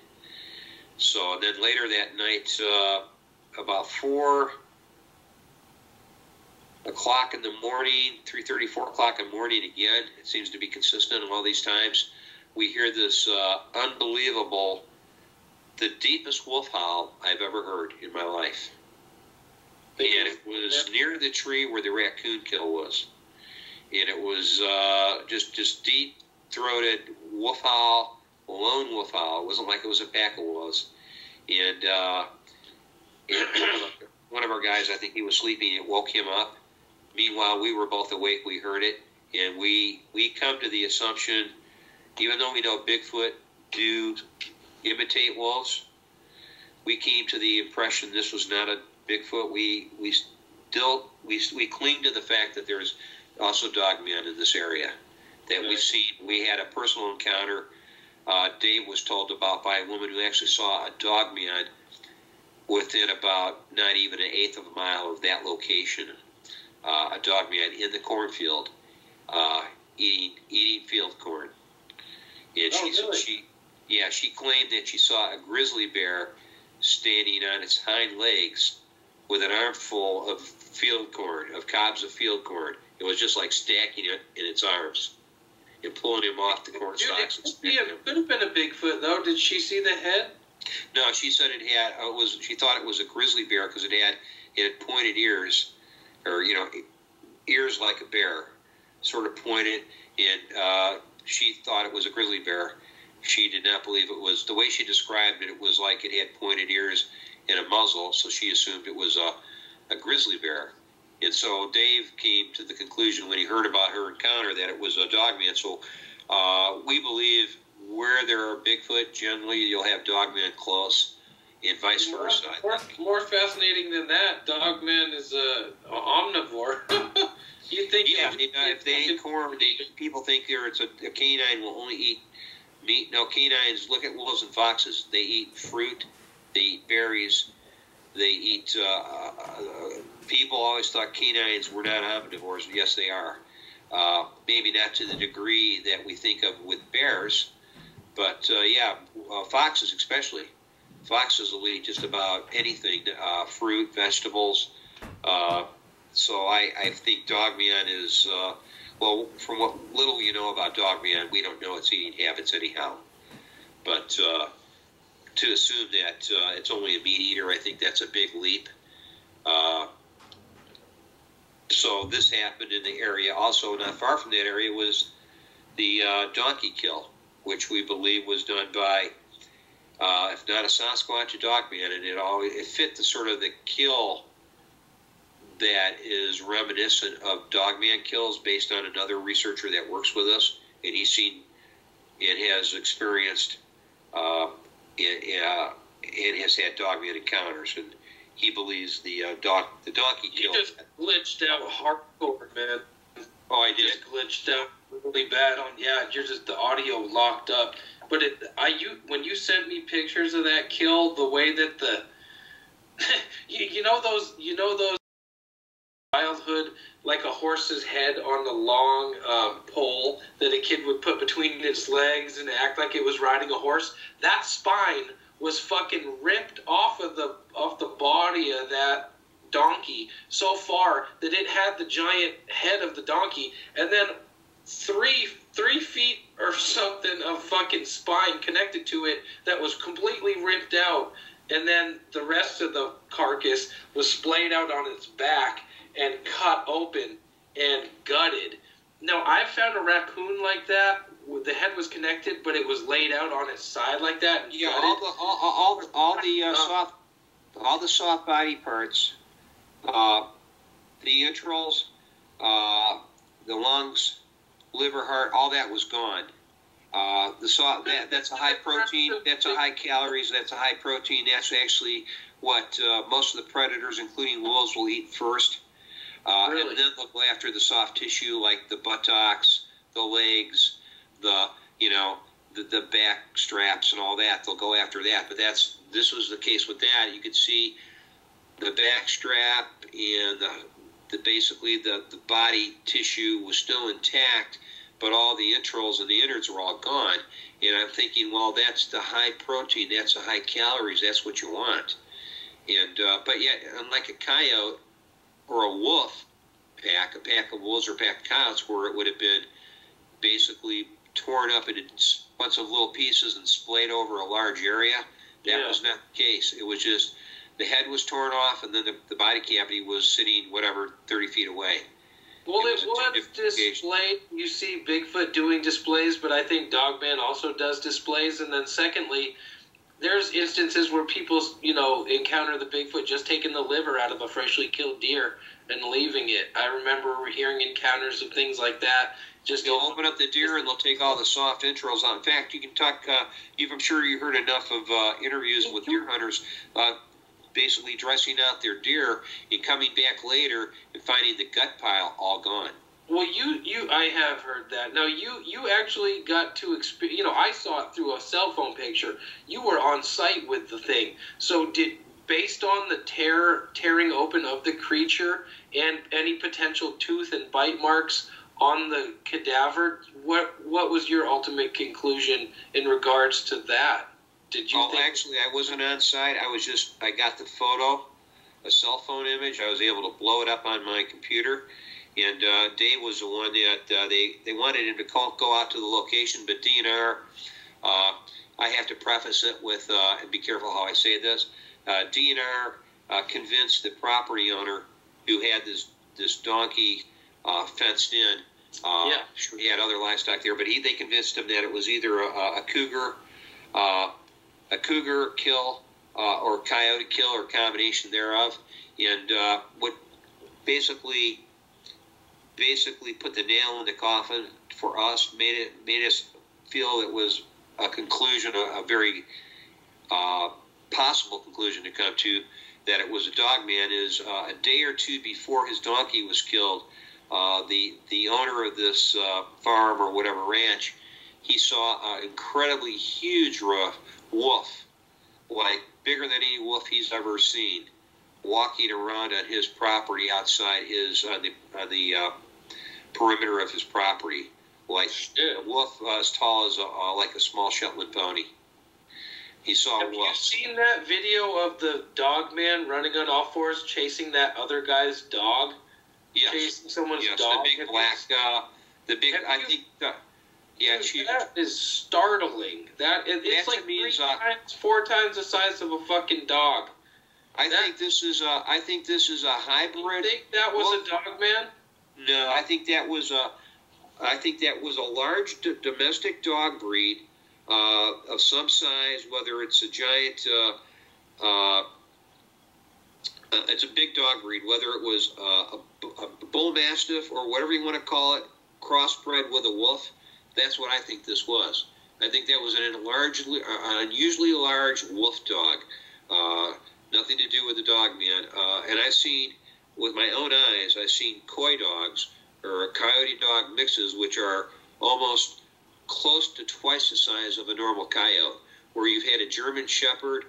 So and then later that night, about 4 o'clock in the morning, 3:30, 4 o'clock in the morning again, it seems to be consistent in all these times, we hear this unbelievable, the deepest wolf howl I've ever heard in my life. And it was near the tree where the raccoon kill was. And it was just deep-throated wolf howl, lone wolf howl. It wasn't like it was a pack of wolves. And one of our guys, I think he was sleeping, it woke him up. Meanwhile, we were both awake. We heard it. And we come to the assumption, even though we know Bigfoot do imitate wolves, we came to the impression this was not a Bigfoot. We cling to the fact that there's also Dogman in this area that we've seen. We had a personal encounter. Dave was told about by a woman who actually saw a Dogman within about not even an eighth of a mile of that location. A Dogman in the cornfield, eating field corn. And she claimed that she saw a grizzly bear standing on its hind legs with an armful of field corn, of cobs of field corn. It was just like stacking it in its arms and pulling him off the corn stalks. It could have been a Bigfoot, though. Did she see the head? No, she said it had. She thought it was a grizzly bear because it had pointed ears, or ears like a bear, sort of pointed. And she thought it was a grizzly bear. She did not believe it was. The way she described it, it was like it had pointed ears and a muzzle, so she assumed it was a grizzly bear. And so Dave came to the conclusion when he heard about her encounter that it was a Dogman. So we believe where there are Bigfoot, generally you'll have Dogman close, and vice versa. More fascinating than that, Dogman is a omnivore. You think? Yeah, if they eat corn, people think it's a canine will only eat meat. No, canines, look at wolves and foxes. They eat fruit, they eat berries, they eat. People always thought canines were not omnivores. Yes, they are. Maybe not to the degree that we think of with bears, but foxes especially. Foxes will eat just about anything, fruit, vegetables. So I think Dogman is, from what little you know about Dogman, we don't know its eating habits anyhow. But to assume that it's only a meat eater, I think that's a big leap. So this happened in the area. Also, not far from that area was the donkey kill, which we believe was done by, if not a Sasquatch, a Dogman, and it fit the sort of the kill that is reminiscent of Dogman kills based on another researcher that works with us, and he's seen and has experienced and has had Dogman encounters, and he believes the donkey kill. You just glitched out hardcore, man. Oh, I did. Just glitched out really bad on. Yeah, you're just the audio locked up. But when you sent me pictures of that kill, the way that the you know those childhood, like a horse's head on the long pole that a kid would put between its legs and act like it was riding a horse. That spine was fucking ripped off the body of that donkey so far that it had the giant head of the donkey, and then three feet or something of fucking spine connected to it that was completely ripped out, and then the rest of the carcass was splayed out on its back and cut open and gutted. Now, I've found a raccoon like that. The head was connected, but it was laid out on its side like that. And yeah, all the soft body parts, the entrails, the lungs, liver, heart, all that was gone. That's a high protein. That's a high calories. That's a high protein. That's actually what most of the predators, including wolves, will eat first. Really? And then they'll go after the soft tissue like the buttocks, the legs, the back straps and all that. They'll go after that. But this was the case with that. You could see the back strap and basically the body tissue was still intact, but all the entrails and the innards were all gone. And I'm thinking, well, that's the high protein, that's the high calories, that's what you want. And but yet, unlike a coyote or a wolf pack, a pack of wolves or a pack of coyotes, where it would have been basically torn up into a bunch of little pieces and splayed over a large area, that was not the case. It was just the head was torn off, and then the body cavity was sitting, 30 feet away. Well, it was displayed. You see Bigfoot doing displays, but I think Dogman also does displays. And then secondly, there's instances where people, encounter the Bigfoot just taking the liver out of a freshly killed deer and leaving it. I remember hearing encounters of things like that. Just they'll open up the deer and they'll take all the soft entrails out. In fact, you can talk. I'm sure you heard enough of interviews with deer hunters, basically dressing out their deer and coming back later and finding the gut pile all gone. Well, I have heard that. Now, you actually got to experience. I saw it through a cell phone picture. You were on site with the thing. So, based on the tearing open of the creature and any potential tooth and bite marks on the cadaver, what was your ultimate conclusion in regards to that? Did you think... Actually, I wasn't on site. I got the photo, a cell phone image. I was able to blow it up on my computer. And Dave was the one that they wanted him to go out to the location, but DNR, I have to preface it with, and be careful how I say this, DNR convinced the property owner who had this donkey fenced in. Sure, he had other livestock there, but they convinced him that it was either a cougar kill or coyote kill or combination thereof, and what basically put the nail in the coffin for us, made us feel it was a conclusion, a very possible conclusion to come to, that it was a Dogman. Is a day or two before his donkey was killed, the owner of this farm or whatever ranch, he saw an incredibly huge wolf, like bigger than any wolf he's ever seen, walking around on his property outside on the perimeter of his property, like a wolf as tall as like a small Shetland pony. He saw a wolf. Have you seen that video of the Dogman running on all fours chasing that other guy's dog? Yes. Chasing someone's dog. The big black, that is startling. It's like four times the size of a fucking dog. I think this is a hybrid. You think that was a Dogman? No, I think that was a large domestic dog breed of some size. Whether it's a giant, it's a big dog breed. Whether it was a bull mastiff or whatever you want to call it, crossbred with a wolf. That's what I think this was. I think that was an unusually large wolf dog. Nothing to do with the Dogman. And I've seen, with my own eyes, I've seen coy dogs or coyote dog mixes, which are almost close to twice the size of a normal coyote, where you've had a German Shepherd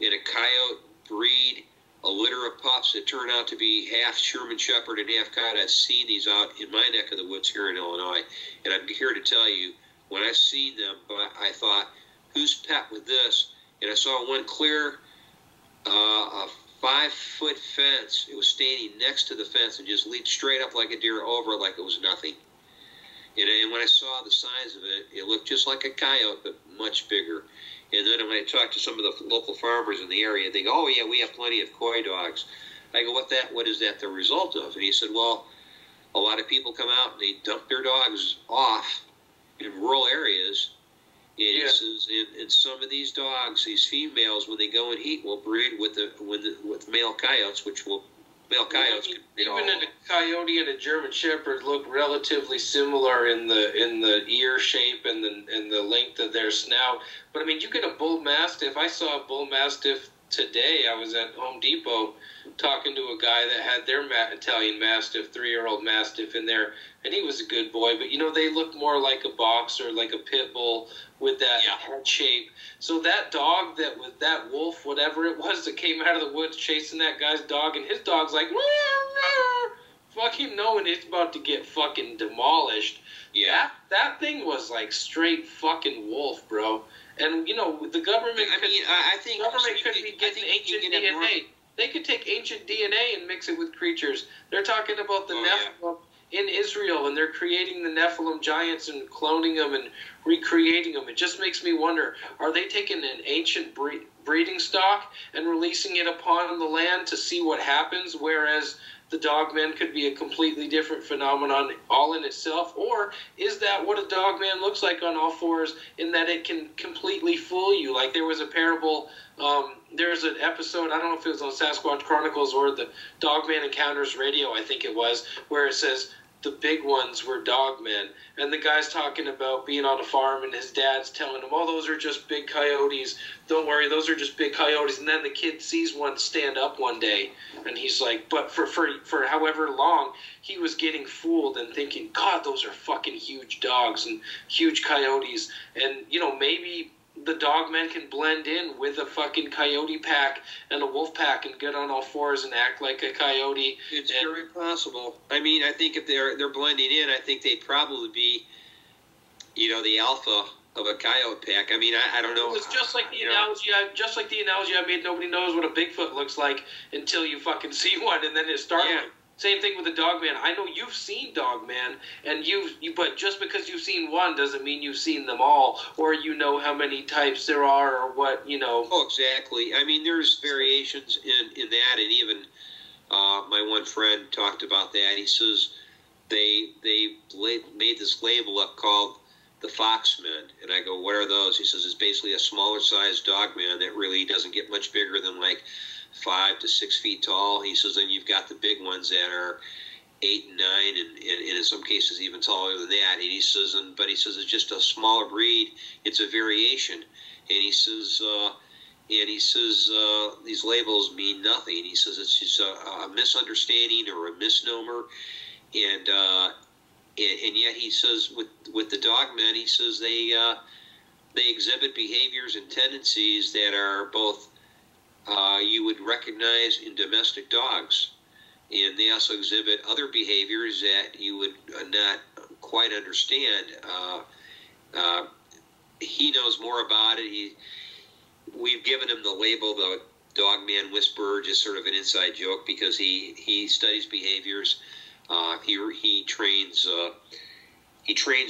and a coyote breed, a litter of pups that turn out to be half German Shepherd and half coyote. I've seen these out in my neck of the woods here in Illinois, and I'm here to tell you, when I've seen them, I thought, whose pet with this? And I saw one clear a 5-foot fence. It was standing next to the fence and just leaped straight up like a deer over it like it was nothing. And when I saw the size of it, it looked just like a coyote, but much bigger. And then when I talked to some of the local farmers in the area, they go, "Oh yeah, we have plenty of coy dogs." I go, "What is that the result of?" And he said, "Well, a lot of people come out and they dump their dogs off in rural areas. And he says, and some of these dogs, these females, when they go and eat, will breed with male coyotes, male coyotes. Even a coyote and a German Shepherd look relatively similar in the ear shape and the length of their snout. But I mean, you get a bull mastiff. I saw a bull mastiff today I was at Home Depot talking to a guy that had their Italian Mastiff, 3-year-old Mastiff in there, and he was a good boy, but, you know, they look more like a boxer, like a pit bull with that head shape. So that dog that was that wolf, whatever it was, that came out of the woods chasing that guy's dog, and his dog's like, fucking knowing it's about to get fucking demolished. Yeah. That thing was like straight fucking wolf, bro. And, you know, the government could be getting ancient DNA. They could take ancient DNA and mix it with creatures. They're talking about the Nephilim in Israel, and they're creating the Nephilim giants and cloning them and recreating them. It just makes me wonder, are they taking an ancient breeding stock and releasing it upon the land to see what happens, whereas the Dogman could be a completely different phenomenon all in itself? Or is that what a Dogman looks like on all fours, in that it can completely fool you? Like there was a parable, there's an episode, I don't know if it was on Sasquatch Chronicles or the Dogman Encounters Radio, I think it was, where it says the big ones were dogmen. And the guy's talking about being on a farm, and his dad's telling him, oh, those are just big coyotes. Don't worry, those are just big coyotes. And then the kid sees one stand up one day, and he's like, but for however long, he was getting fooled and thinking, God, those are fucking huge dogs and huge coyotes. And, you know, maybe the dogmen can blend in with a fucking coyote pack and a wolf pack and get on all fours and act like a coyote. It's very possible. I mean, I think if they're blending in, I think they'd probably be, you know, the alpha of a coyote pack. I mean, I don't know. It's just like the analogy I made. Nobody knows what a Bigfoot looks like until you fucking see one, and then it starts. Yeah. Same thing with the Dogman. I know you've seen Dogman, and but just because you've seen one doesn't mean you've seen them all, or you know how many types there are, or what, you know. Oh, exactly. I mean, there's variations in that, and even my one friend talked about that. He says they made this label up called the Foxmen, and I go, what are those? He says it's basically a smaller sized Dogman that really doesn't get much bigger than like 5 to 6 feet tall. He says then you've got the big ones that are 8 and 9, and in some cases even taller than that. And he says, but he says it's just a smaller breed. It's a variation. And he says, these labels mean nothing. He says it's just a misunderstanding or a misnomer. And yet he says with the Dogmen, he says they exhibit behaviors and tendencies that are both you would recognize in domestic dogs, and they also exhibit other behaviors that you would not quite understand. He knows more about it. We've given him the label the Dogman Whisperer, just sort of an inside joke, because he studies behaviors. He trains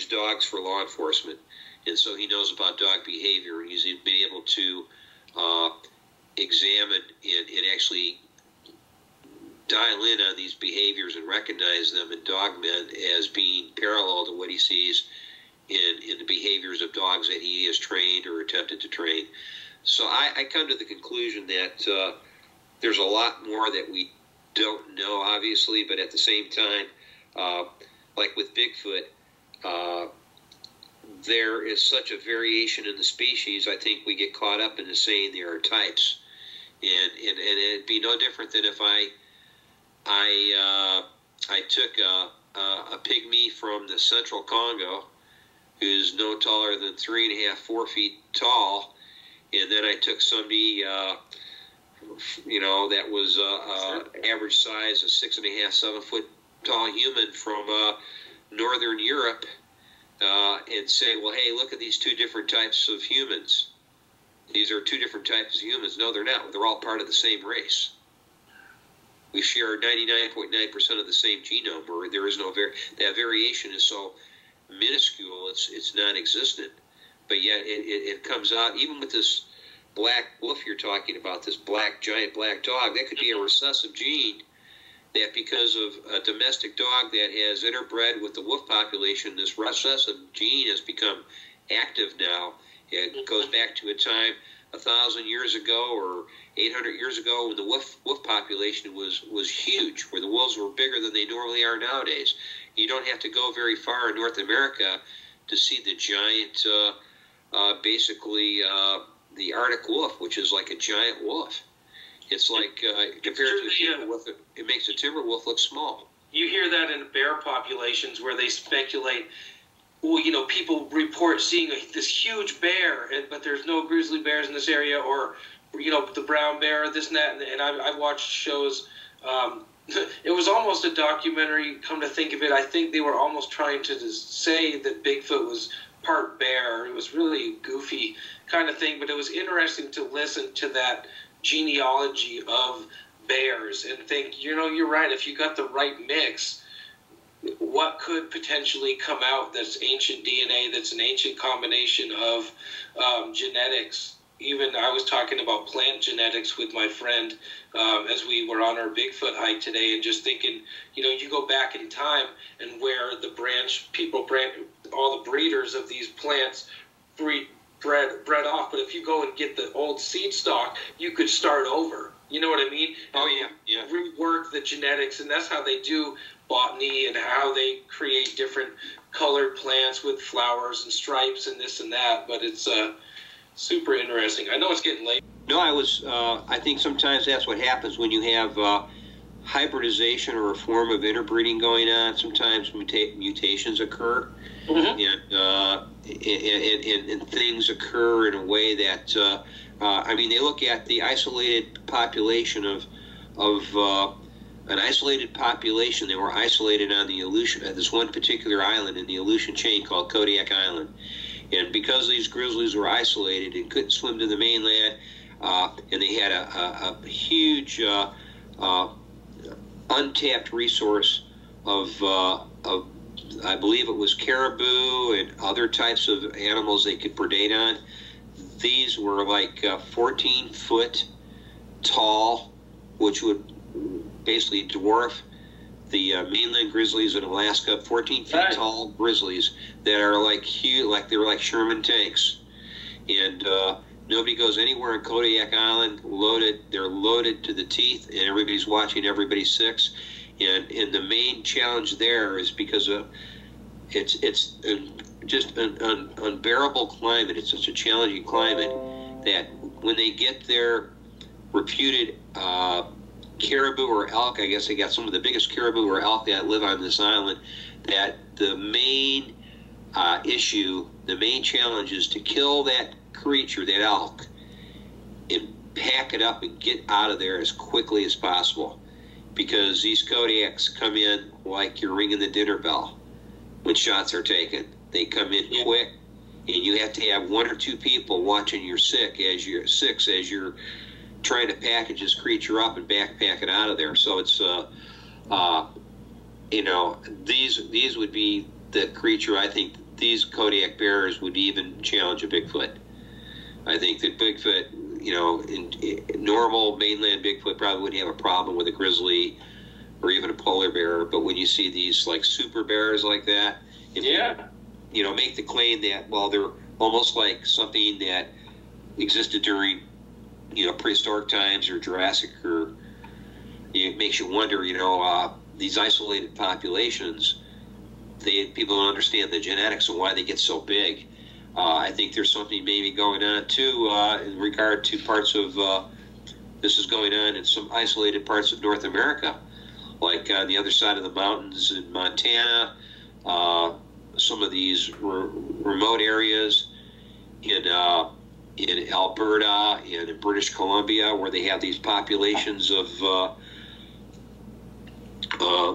dogs for law enforcement, and so he knows about dog behavior. He's been able to examine and actually dial in on these behaviors and recognize them in dogmen as being parallel to what he sees in the behaviors of dogs that he has trained or attempted to train. So I come to the conclusion that there's a lot more that we don't know, obviously, but at the same time, like with Bigfoot, there is such a variation in the species. I think we get caught up in saying there are types. And it'd be no different than if I took a pygmy from the central Congo, who's no taller than 3.5, 4 feet tall, and then I took somebody, that was average size, a 6.5, 7 foot tall human from Northern Europe, and say, well, hey, look at these two different types of humans. These are two different types of humans. No, they're not. They're all part of the same race. We share 99.9% of the same genome, where there is no that variation is so minuscule, it's non-existent. But yet it comes out, even with this black wolf you're talking about, this giant black dog, that could be a recessive gene that, because of a domestic dog that has interbred with the wolf population, this recessive gene has become active now. It goes back to a time 1,000 years ago or 800 years ago when the wolf population was huge, where the wolves were bigger than they normally are nowadays. You don't have to go very far in North America to see the giant, basically the Arctic wolf, which is like a giant wolf. It's like compared to a timber wolf, it makes a timber wolf look small. You hear that in bear populations where they speculate. Well, people report seeing this huge bear, but there's no grizzly bears in this area, or the brown bear, this and that. And I've watched shows. It was almost a documentary. Come to think of it, I think they were almost trying to say that Bigfoot was part bear. It was really goofy kind of thing, but it was interesting to listen to that genealogy of bears and think, you're right. If you got the right mix, what could potentially come out that's ancient DNA, that's an ancient combination of genetics. Even I was talking about plant genetics with my friend as we were on our Bigfoot hike today, and just thinking, you go back in time and where the all the breeders of these plants bred off. But if you go and get the old seed stock, you could start over. You know what I mean? Oh, yeah. Rework the genetics, and that's how they do botany and how they create different colored plants with flowers and stripes and this and that. But it's super interesting. I know it's getting late. No, I think sometimes that's what happens when you have hybridization or a form of interbreeding going on. Sometimes mutations occur, and things occur in a way that they look at the isolated population of an isolated population. They were isolated on the Aleutian, at this one particular island in the Aleutian chain called Kodiak Island. And because these grizzlies were isolated and couldn't swim to the mainland, and they had a huge untapped resource of I believe it was caribou and other types of animals they could predate on. These were like 14 foot tall, which would basically dwarf the mainland grizzlies in Alaska. 14 feet tall grizzlies that are like huge, like they're like Sherman tanks, and nobody goes anywhere in Kodiak Island loaded. They're loaded to the teeth, and everybody's watching everybody six. And the main challenge there is because of it's just an unbearable climate. It's such a challenging climate that when they get their reputed caribou or elk, I guess they got some of the biggest caribou or elk that live on this island, that the main issue, the main challenge is to kill that creature, that elk, and pack it up and get out of there as quickly as possible, because these Kodiaks come in like you're ringing the dinner bell when shots are taken. They come in quick, and you have to have one or two people watching your six as you're trying to package this creature up and backpack it out of there. So it's these would be the creature. I think these Kodiak bears would even challenge a Bigfoot. I think that Bigfoot, in normal mainland Bigfoot probably wouldn't have a problem with a grizzly or even a polar bear. But when you see these like super bears like that, make the claim that, well, they're almost like something that existed during prehistoric times or Jurassic, or it makes you wonder, these isolated populations, people don't understand the genetics and why they get so big. I think there's something maybe going on too in regard to parts of this is going on in some isolated parts of North America, like on the other side of the mountains in Montana, some of these remote areas in Alberta and in British Columbia, where they have these populations of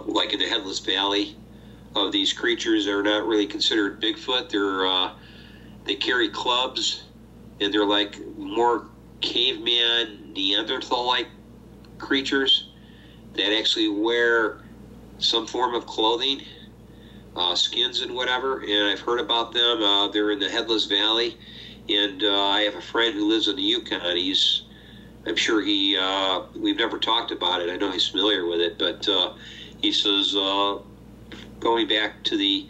like in the Headless Valley, of these creatures that are not really considered Bigfoot. They carry clubs, and they're like more caveman, Neanderthal-like creatures that actually wear some form of clothing, skins and whatever. And I've heard about them. They're in the Headless Valley, and I have a friend who lives in the Yukon. I'm sure we've never talked about it. I know he's familiar with it, but he says going back to the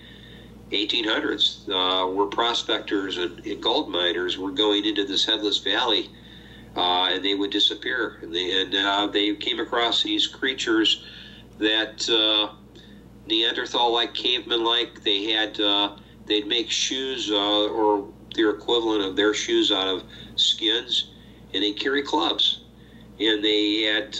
1800s, where prospectors and gold miners were going into this Headless Valley, and they would disappear. And they came across these creatures that Neanderthal-like, caveman-like. They'd make shoes or their equivalent of their shoes out of skins, and they'd carry clubs. and they had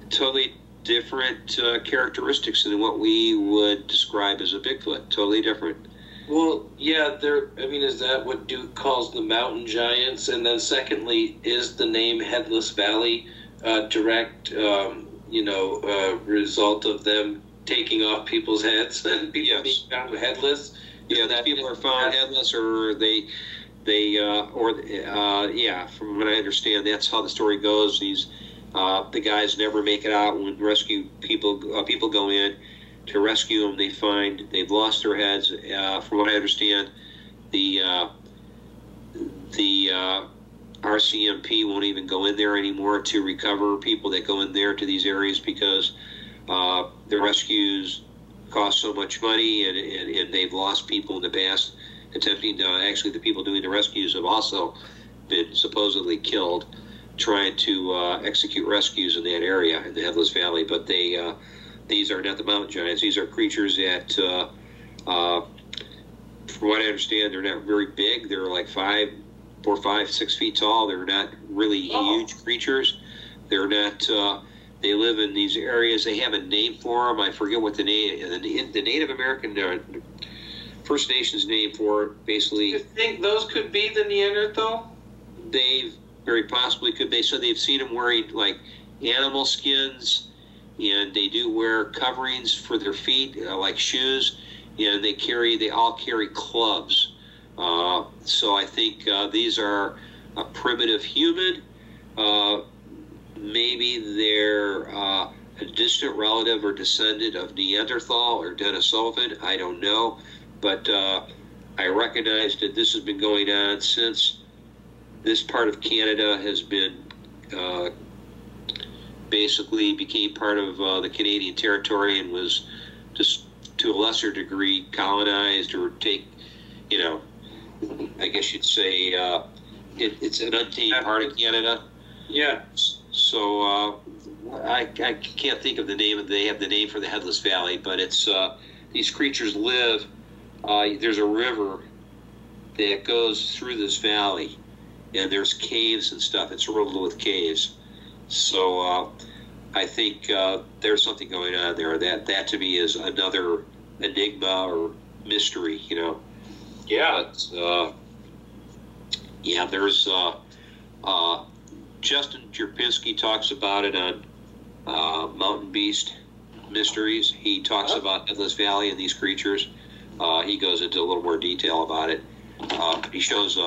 totally different characteristics than what we would describe as a Bigfoot. Totally different. Well, yeah, I mean, is that what Duke calls the mountain giants? And then secondly, is the name Headless Valley direct, result of them taking off people's heads and people being found headless? Yeah, that people are found headless, or from what I understand, that's how the story goes. The guys never make it out when rescue people go in to rescue them. They find they've lost their heads. From what I understand, the RCMP won't even go in there anymore to recover people that go in there to these areas because the rescues cost so much money, and they've lost people in the past attempting to. Actually, the people doing the rescues have also been supposedly killed trying to execute rescues in that area in the Headless Valley. But these are not the mountain giants. These are creatures that, from what I understand, they're not very big. They're like 4, 5, 6 feet tall. They're not really huge creatures. They're not. They live in these areas. They have a name for them. I forget what the name. The Native American First Nations name for it. Basically, you think those could be the Neanderthal? They very possibly could. They said they've seen them wearing like animal skins, and they do wear coverings for their feet, like shoes, and they all carry clubs. So I think these are a primitive human. Maybe they're a distant relative or descendant of Neanderthal or Denisovan. I don't know. But I recognize that this has been going on since this part of Canada has been basically became part of the Canadian territory and was just to a lesser degree colonized or I guess you'd say it's an untamed part of Canada. Yeah. So I can't think of the name. They have the name for the Headless Valley, but it's these creatures live. There's a river that goes through this valley, and there's caves and stuff. It's riddled with caves. So I think there's something going on there. That to me is another enigma or mystery, Yeah. But there's Justin Jerpinski talks about it on Mountain Beast Mysteries. He talks about Headless Valley and these creatures. He goes into a little more detail about it. He shows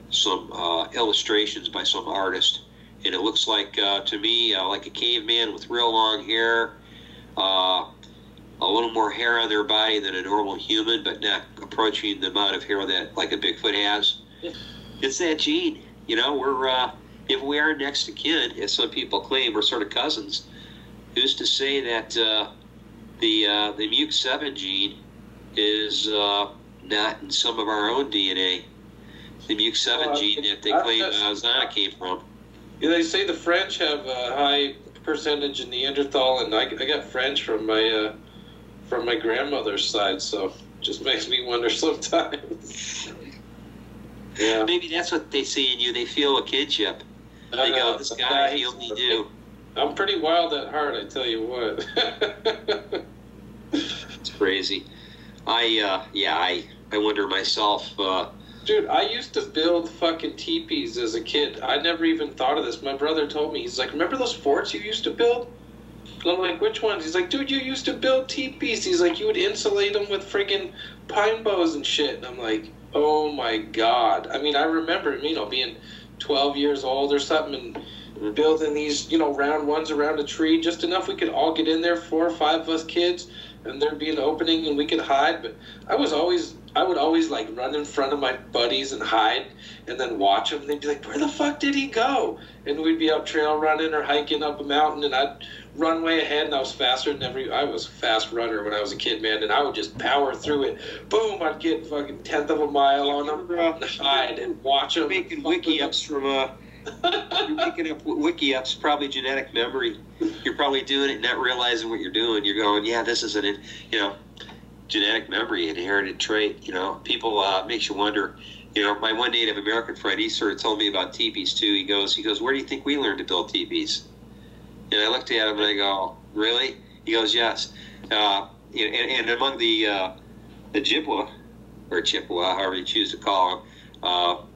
some illustrations by some artist, and it looks like to me like a caveman with real long hair, a little more hair on their body than a normal human, but not approaching the amount of hair that like a Bigfoot has. Yeah. It's that gene, we're if we are next to kin, as some people claim, we're sort of cousins. Who's to say that the MUC7 gene is not in some of our own DNA? The MUC7 gene that they claim Zana came from. Yeah, they say the French have a high percentage of Neanderthal, and I got French from my grandmother's side, so it just makes me wonder sometimes. Yeah. Maybe that's what they see in you. They feel a kinship. They go, this guy, he'll me do. I'm pretty wild at heart, I tell you what. It's crazy. I wonder myself. Dude, I used to build fucking teepees as a kid. I never even thought of this. My brother told me, he's like, remember those forts you used to build? And I'm like, which ones? He's like, dude, you used to build teepees. He's like, you would insulate them with friggin' pine boughs and shit. And I'm like, oh my God. I mean, I remember, being 12 years old or something and building these, round ones around a tree, just enough we could all get in there, 4 or 5 of us kids, and there'd be an opening and we could hide. But I would always like run in front of my buddies and hide and then watch them. And they'd be like, where the fuck did he go? And we'd be out trail running or hiking up a mountain, and I'd run way ahead, and I was faster than I was a fast runner when I was a kid, man, and I would just power through it. Boom, I'd get fucking 1/10 of a mile on them and hide and watch them. You're making wiki-ups from you're making up wiki-ups, probably genetic memory. You're probably doing it, not realizing what you're doing. You're going, yeah, this is genetic memory, inherited trait. People makes you wonder You know, my one Native American friend, he sort of told me about teepees too. He goes, where do you think we learned to build teepees? And I looked at him and I go, really? He goes, yes. And among the Ojibwa, or Chippewa, however you choose to call them,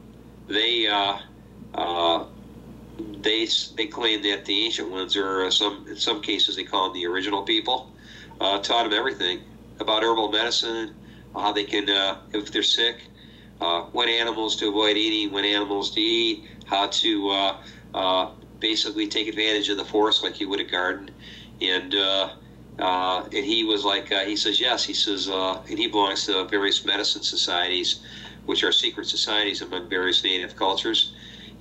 they claim that the ancient ones are in some cases they call them the original people. Taught them everything about herbal medicine, how they can, if they're sick, what animals to avoid eating, what animals to eat, how to basically take advantage of the forest like you would a garden. And he was like, he says, yes, he says, and he belongs to various medicine societies, which are secret societies among various native cultures.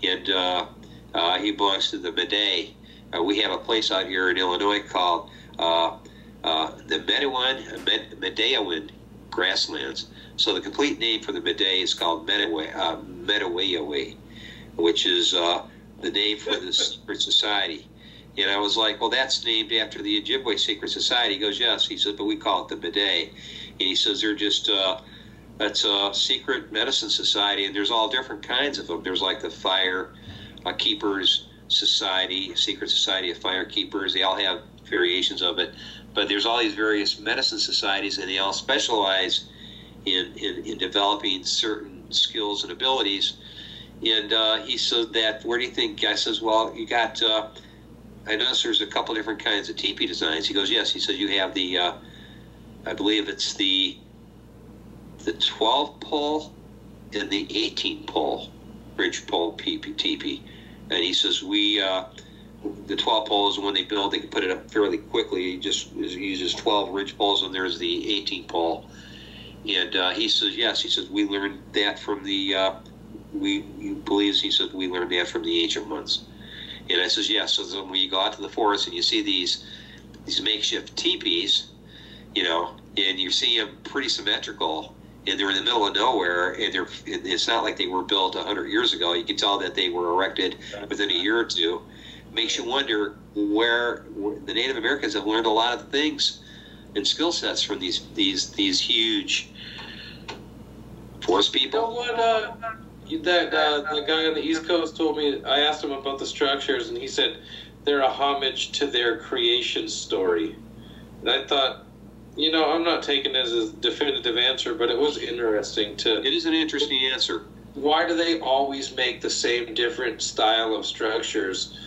And he belongs to the Meday. We have a place out here in Illinois called the Medeawan grasslands. So the complete name for the Meday is called Medewayawe, which is the name for the secret society. And I was like, well, that's named after the Ojibwe secret society. He goes, yes. He says, but we call it the Meday. And he says they're just, that's a secret medicine society, and there's all different kinds of them. There's like the Fire Keepers Society, Secret Society of Fire Keepers. They all have variations of it. But there's all these various medicine societies, and they all specialize in developing certain skills and abilities. And he said that, where do you think? I says, well, you got, I noticed there's a couple different kinds of teepee designs. He goes, yes. He says you have the, I believe it's the 12 pole and the 18 pole ridge pole teepee. And he says the 12 pole is the one they build. They can put it up fairly quickly. He just uses 12 ridge poles, and there's the 18 pole. And he says, yes. He says we learned that from the he says we learned that from the ancient ones. And I says, yes. So when you go out to the forest and you see these makeshift teepees, you know, and you see them pretty symmetrical, and they're in the middle of nowhere, and it's not like they were built 100 years ago. You can tell that they were erected within a year or two. Makes you wonder where the Native Americans have learned a lot of things and skill sets from these huge forest people. You know what? The guy on the East Coast told me. I asked him about the structures, and he said they're a homage to their creation story. And I thought, you know, I'm not taking it as a definitive answer, but it was interesting to. It is an interesting answer. Why do they always make the same different style of structures?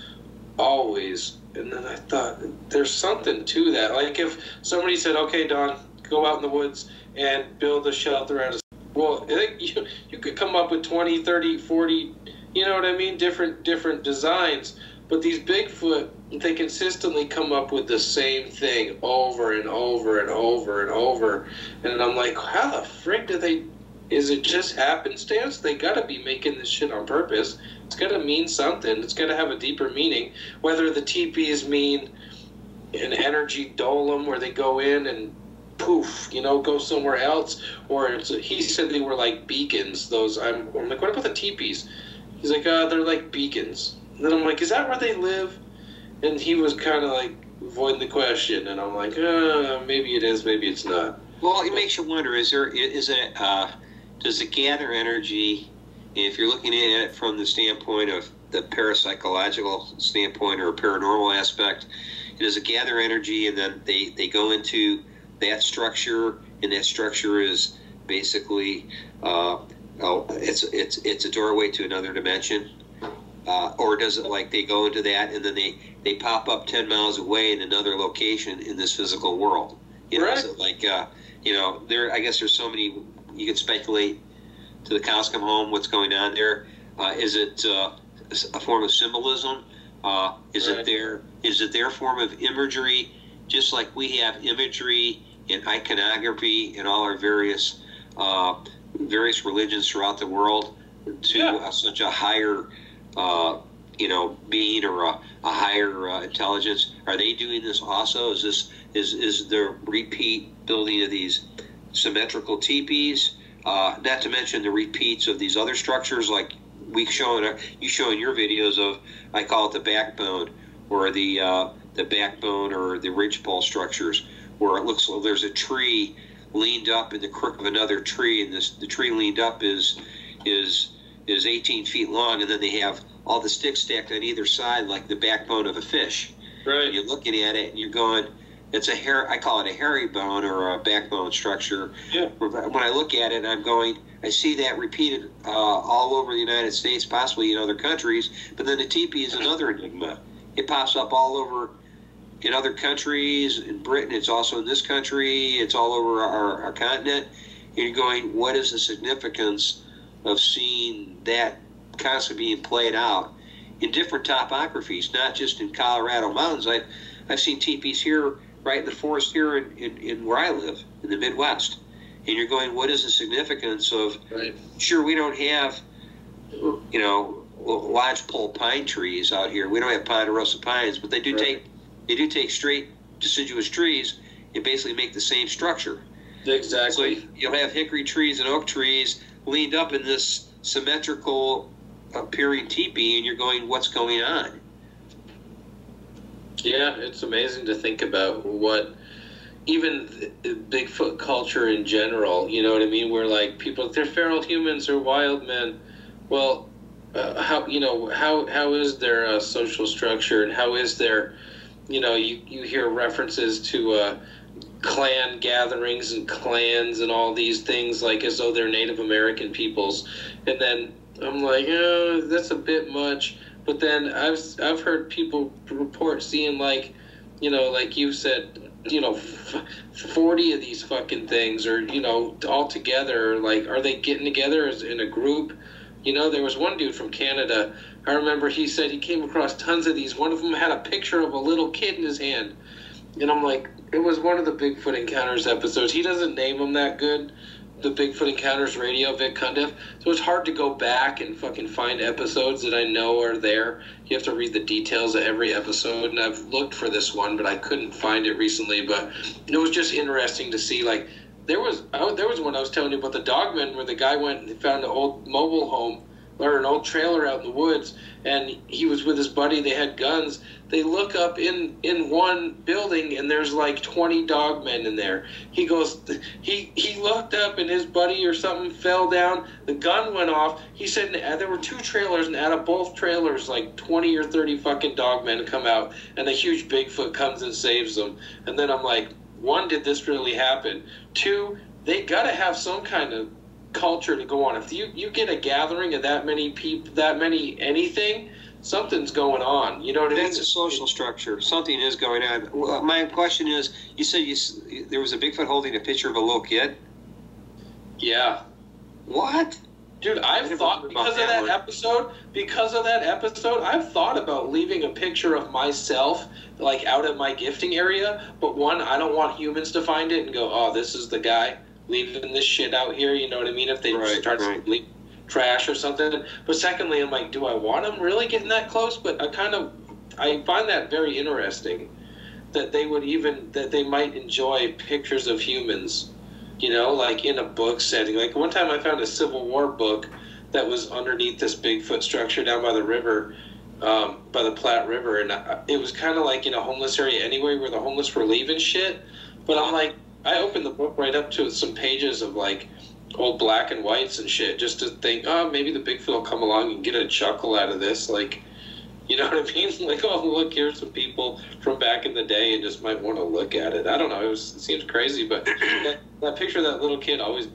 Always. And then I thought, there's something to that. Like if somebody said, okay, Don, go out in the woods and build a shelter out of. Well, I think you could come up with 20, 30, 40, you know what I mean? Different designs. But these Bigfoot, they consistently come up with the same thing over and over and over and over. And I'm like, how the frick do they... Is it just happenstance? They got to be making this shit on purpose. It's got to mean something. It's got to have a deeper meaning. Whether the teepees mean an energy dolem where they go in and poof, you know, go somewhere else. Or he said they were like beacons. I'm like, what about the teepees? He's like, they're like beacons. And then I'm like, is that where they live? And he was kind of like avoiding the question. And I'm like, maybe it is, maybe it's not. Well, it makes you wonder, does it gather energy? If you're looking at it from the standpoint of the parapsychological standpoint or paranormal aspect, does it gather energy and then they go into that structure, and that structure is basically it's a doorway to another dimension? Or does it like they go into that and then they pop up 10 miles away in another location in this physical world? You know, right. Is it like, you know, I guess there's so many, you can speculate to the cows come home what's going on there. Is it a form of symbolism? Is it their form of imagery, just like we have imagery and iconography in all our various religions throughout the world to such a higher being or a higher intelligence? Are they doing this also? Is the repeat building of these symmetrical teepees? Not to mention the repeats of these other structures, like you show in your videos of, I call it the backbone, or the backbone or the ridgepole structures, where it looks like there's a tree leaned up in the crook of another tree, and the tree leaned up is is 18 feet long, and then they have all the sticks stacked on either side like the backbone of a fish. Right. And you're looking at it and you're going, it's a hair. I call it a hairy bone or a backbone structure. Yeah. When I look at it, I'm going, I see that repeated all over the United States, possibly in other countries. But then the teepee is another enigma. It pops up all over in other countries. In Britain, it's also in this country. It's all over our continent. And you're going, what is the significance of seeing that constantly being played out in different topographies, not just in Colorado mountains. I've seen teepees here, right in the forest here in where I live, in the Midwest. And you're going, what is the significance of, right. Sure, we don't have, lodgepole pine trees out here. We don't have ponderosa pines, but they do take straight deciduous trees and basically make the same structure. Exactly. So you'll have hickory trees and oak trees leaned up in this symmetrical appearing teepee, and you're going, what's going on? Yeah, it's amazing to think about what even Bigfoot culture in general, you know what I mean, where like people, they're feral humans or wild men. Well, how is their social structure, and how is their, you hear references to clan gatherings and clans and all these things like as though they're Native American peoples, and then I'm like, oh, that's a bit much. But then I've heard people report seeing like you said, 40 of these fucking things, or all together. Like, are they getting together as in a group? There was one dude from Canada. I remember he said he came across tons of these. One of them had a picture of a little kid in his hand, and I'm like, it was one of the Bigfoot Encounters episodes. He doesn't name them that good, the Bigfoot Encounters radio, Vic Cundiff. So it's hard to go back and fucking find episodes that I know are there. You have to read the details of every episode, and I've looked for this one, but I couldn't find it recently. But it was just interesting to see, like, there was one I was telling you about, the Dogman, where the guy went and found an old mobile home or an old trailer out in the woods, and he was with his buddy. They had guns. They look up in one building, and there's like 20 dogmen in there. He goes, he looked up, and his buddy or something fell down. The gun went off. He said there were two trailers, and out of both trailers, like 20 or 30 fucking dogmen come out, and a huge Bigfoot comes and saves them. And then I'm like, one, did this really happen? Two, they gotta have some kind of culture to go on. If you get a gathering of that many people, that many anything, something's going on. You know what I mean? That's a social structure. Something is going on. Well, my question is, you said there was a Bigfoot holding a picture of a little kid? Yeah. What? Dude, I've thought, because of that episode, I've thought about leaving a picture of myself, like, out at my gifting area. But one, I don't want humans to find it and go, oh, this is the guy leaving this shit out here. You know what I mean? If they start leaving trash or something. But secondly, I'm like, do I want them really getting that close? But I find that very interesting, that they might enjoy pictures of humans, like in a book setting. Like one time I found a Civil War book that was underneath this Bigfoot structure down by the river, by the Platte River, and it was kind of like in a homeless area anyway, where the homeless were leaving shit. But I'm like, I opened the book right up to some pages of like old black and whites and shit, just to think, oh, maybe the Bigfoot will come along and get a chuckle out of this. Like, you know what I mean? Like, oh, look, here's some people from back in the day and just might want to look at it. I don't know. It seems crazy, but that picture of that little kid always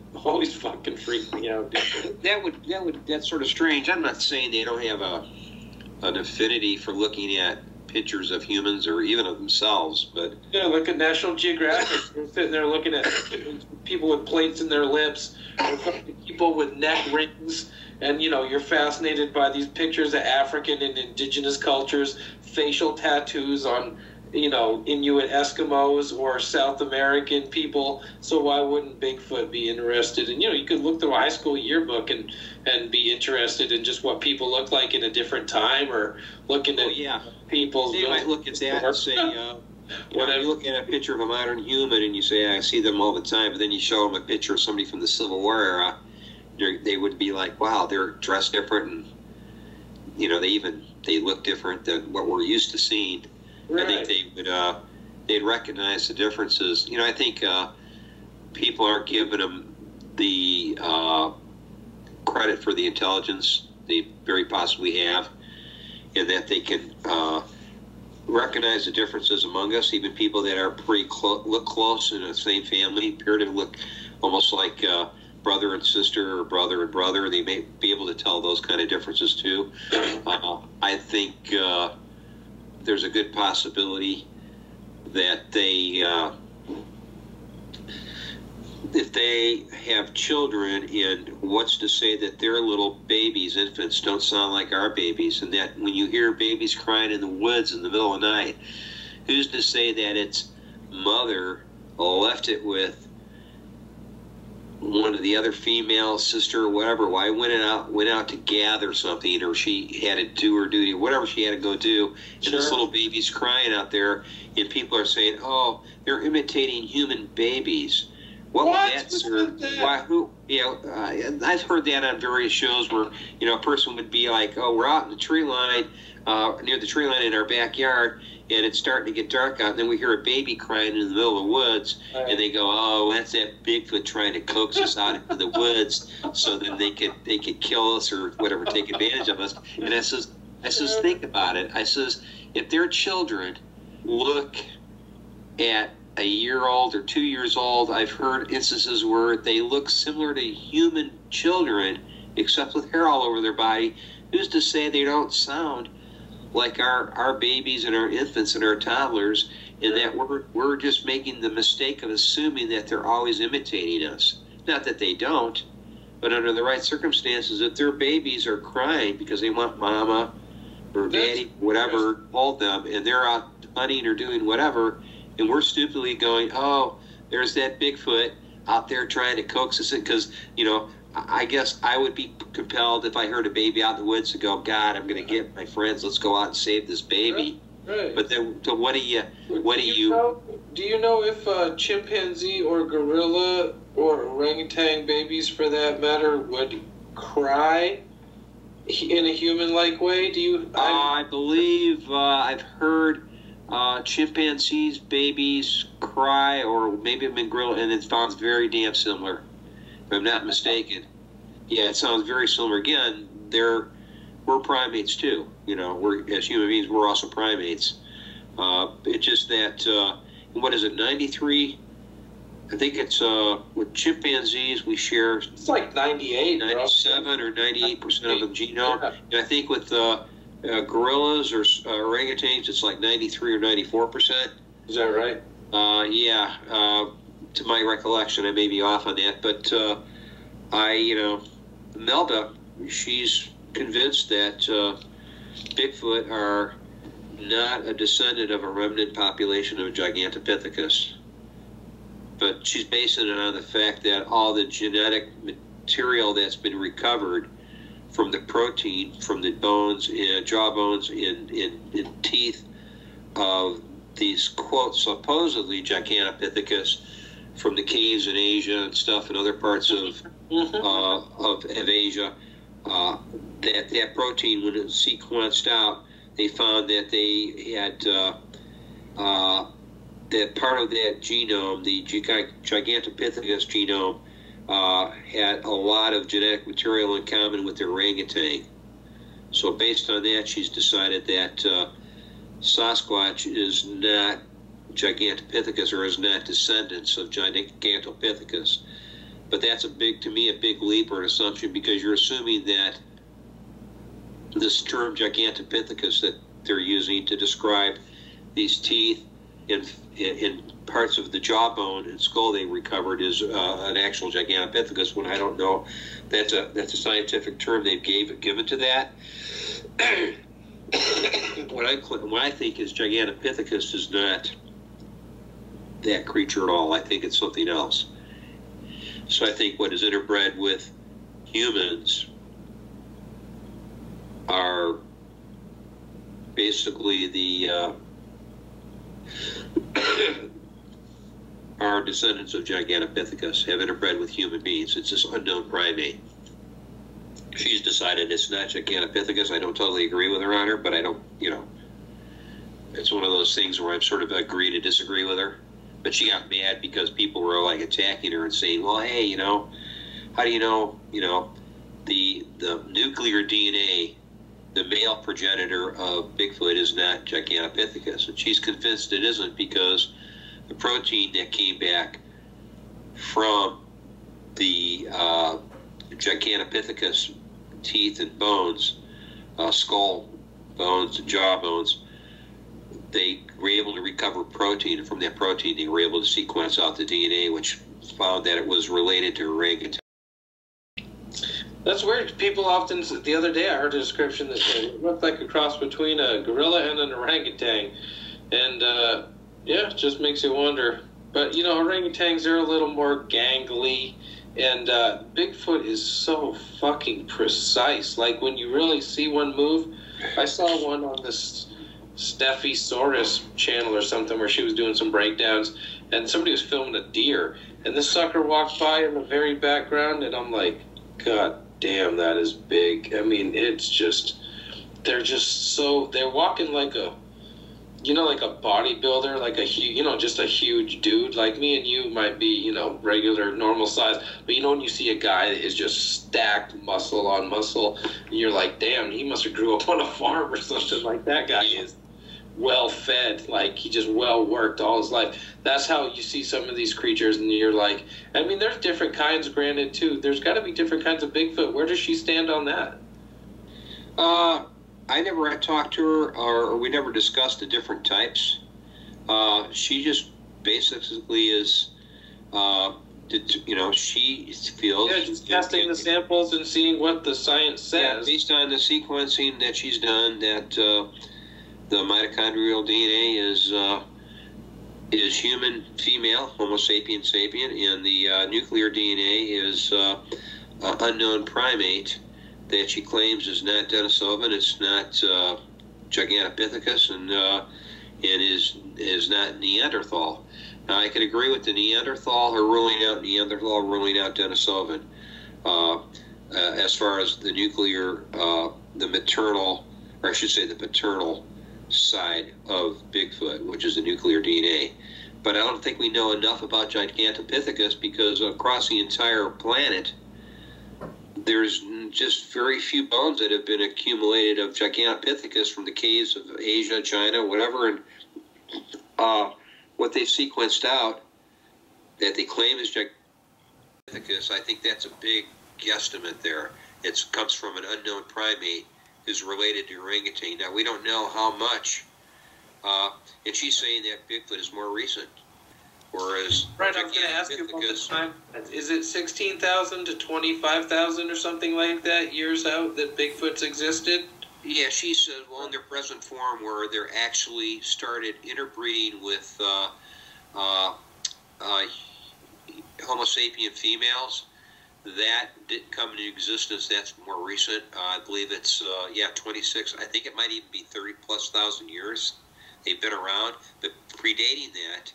fucking freaked me out. That's sort of strange. I'm not saying they don't have an affinity for looking at pictures of humans or even of themselves, but yeah, look at National Geographic. You're sitting there looking at people with plates in their lips, or people with neck rings, and you're fascinated by these pictures of African and indigenous cultures, facial tattoos on Inuit Eskimos or South American people. So why wouldn't Bigfoot be interested? And you could look through a high school yearbook and be interested in just what people look like in a different time, or looking at people. They might look at that and say, you look at a picture of a modern human and you say, I see them all the time, but then you show them a picture of somebody from the Civil War era, they would be like, wow, they're dressed different, and they look different than what we're used to seeing. Right. I think they'd recognize the differences. I think people aren't giving them the credit for the intelligence they very possibly have, and that they can recognize the differences among us, even people that are pretty look close in the same family, appear to look almost like brother and sister or brother and brother. They may be able to tell those kind of differences too. I think there's a good possibility that they, if they have children, and what's to say that their little babies, infants, don't sound like our babies, and that when you hear babies crying in the woods in the middle of the night, who's to say that its mother left it with one of the other female, sister, or whatever? Why went out to gather something, or she had to do her duty, whatever she had to go do, and this little baby's crying out there, and people are saying, "Oh, they're imitating human babies." What would that serve? Why? Who? I've heard that on various shows where a person would be like, "Oh, we're out in the tree line, near the tree line in our backyard, and it's starting to get dark out. And then we hear a baby crying in the middle of the woods, and they go, "Oh, that's that Bigfoot trying to coax us out into the woods, so then they could kill us or whatever, take advantage of us." And I says, think about it. I says, if their children look at a year old or 2 years old, I've heard instances where they look similar to human children, except with hair all over their body. Who's to say they don't sound like our babies and our infants and our toddlers, and that we're just making the mistake of assuming that they're always imitating us? Not that they don't, but under the right circumstances, if their babies are crying because they want mama or daddy, whatever, hold them, and they're out hunting or doing whatever, and we're stupidly going, "Oh, there's that Bigfoot out there trying to coax us in," because, I guess I would be compelled if I heard a baby out in the woods to go, "God, I'm going to get my friends. Let's go out and save this baby." Right. But then, so what do you? Do you know if a chimpanzee or gorilla or orangutan babies, for that matter, would cry in a human-like way? Do you? I believe I've heard chimpanzees babies cry, or maybe I'm in gorilla, and it sounds very damn similar, if I'm not mistaken. Yeah, it sounds very similar. Again, we're primates too. We're, as human beings, we're also primates. It's just that what is it, 93? I think it's with chimpanzees we share. It's like 98, 97 or 98% of the genome. Yeah. And I think with gorillas or orangutans, it's like 93 or 94%. Is that right? Yeah. To my recollection, I may be off on that, but Melda, she's convinced that Bigfoot are not a descendant of a remnant population of Gigantopithecus, but she's basing it on the fact that all the genetic material that's been recovered from the protein, from the bones and jaw bones in teeth of these, quote, supposedly Gigantopithecus from the caves in Asia and stuff and other parts of Asia, that protein, when it was sequenced out, they found that they had that part of that genome, the Gigantopithecus genome, had a lot of genetic material in common with the orangutan. So based on that, she's decided that Sasquatch is not Gigantopithecus, or is not descendants of Gigantopithecus. But that's to me a big leap or an assumption, because you're assuming that this term Gigantopithecus that they're using to describe these teeth in parts of the jawbone and skull they recovered is an actual Gigantopithecus, when I don't know that's a scientific term they've given to that. What I think is Gigantopithecus is not that creature at all. I think it's something else. So I think what is interbred with humans are basically the are descendants of Gigantopithecus, have interbred with human beings. It's this unknown primate. She's decided it's not Gigantopithecus. I don't totally agree with her on her, but I don't, it's one of those things where I'm sort of agree to disagree with her. But she got mad because people were like attacking her and saying, "Well, hey, how do you know, the the nuclear DNA, the male progenitor of Bigfoot, is not Gigantopithecus. And she's convinced it isn't because the protein that came back from the Gigantopithecus teeth and bones, skull bones and jaw bones, they were able to recover protein, and from that protein they were able to sequence out the DNA, which found that it was related to orangutan. That's weird. People often, the other day I heard a description that it looked like a cross between a gorilla and an orangutan. And, yeah, it just makes you wonder. But, you know, orangutans are a little more gangly. And Bigfoot is so fucking precise. Like, when you really see one move, I saw one on this Steffi Soros channel or something where she was doing some breakdowns, and somebody was filming a deer. And this sucker walked by in the very background, and I'm like, God damn, that is big. I mean, it's just, they're walking like a, you know, like a bodybuilder, like a huge, you know, just a huge dude. Like me and you might be, you know, regular, normal size. But you know, when you see a guy that is just stacked muscle on muscle, and you're like, damn, he must have grew up on a farm or something. Like that guy is well fed, like he just well worked all his life. That's how you see some of these creatures, and you're like, I mean, there's different kinds, granted, too. There's got to be different kinds of Bigfoot. Where does she stand on that? I never had talked to her, or we never discussed the different types. She just basically is, you know, she feels... Yeah, just testing the samples and seeing what the science says. Yeah, based on the sequencing that she's done, that the mitochondrial DNA is human female, Homo sapien sapien, and the nuclear DNA is unknown primate that she claims is not Denisovan, it's not Gigantopithecus, and is not Neanderthal. Now, I can agree with the Neanderthal, her ruling out Neanderthal, ruling out Denisovan. As far as the nuclear, the maternal, or I should say the paternal side of Bigfoot, which is the nuclear DNA. But I don't think we know enough about Gigantopithecus because across the entire planet, there's just very few bones that have been accumulated of Gigantopithecus from the caves of Asia, China, whatever. And what they've sequenced out that they claim is Gigantopithecus, I think that's a big guesstimate there. It comes from an unknown primate who's related to orangutan. Now, we don't know how much, and she's saying that Bigfoot is more recent, whereas... Right, I was going to ask you about the time. Is it 16,000 to 25,000 or something like that years out that Bigfoot's existed? Yeah, she says, well, in their present form, where they're actually started interbreeding with Homo sapien females, that didn't come into existence. That's more recent. I believe it's 26. I think it might even be 30,000+ years. They've been around, but predating that,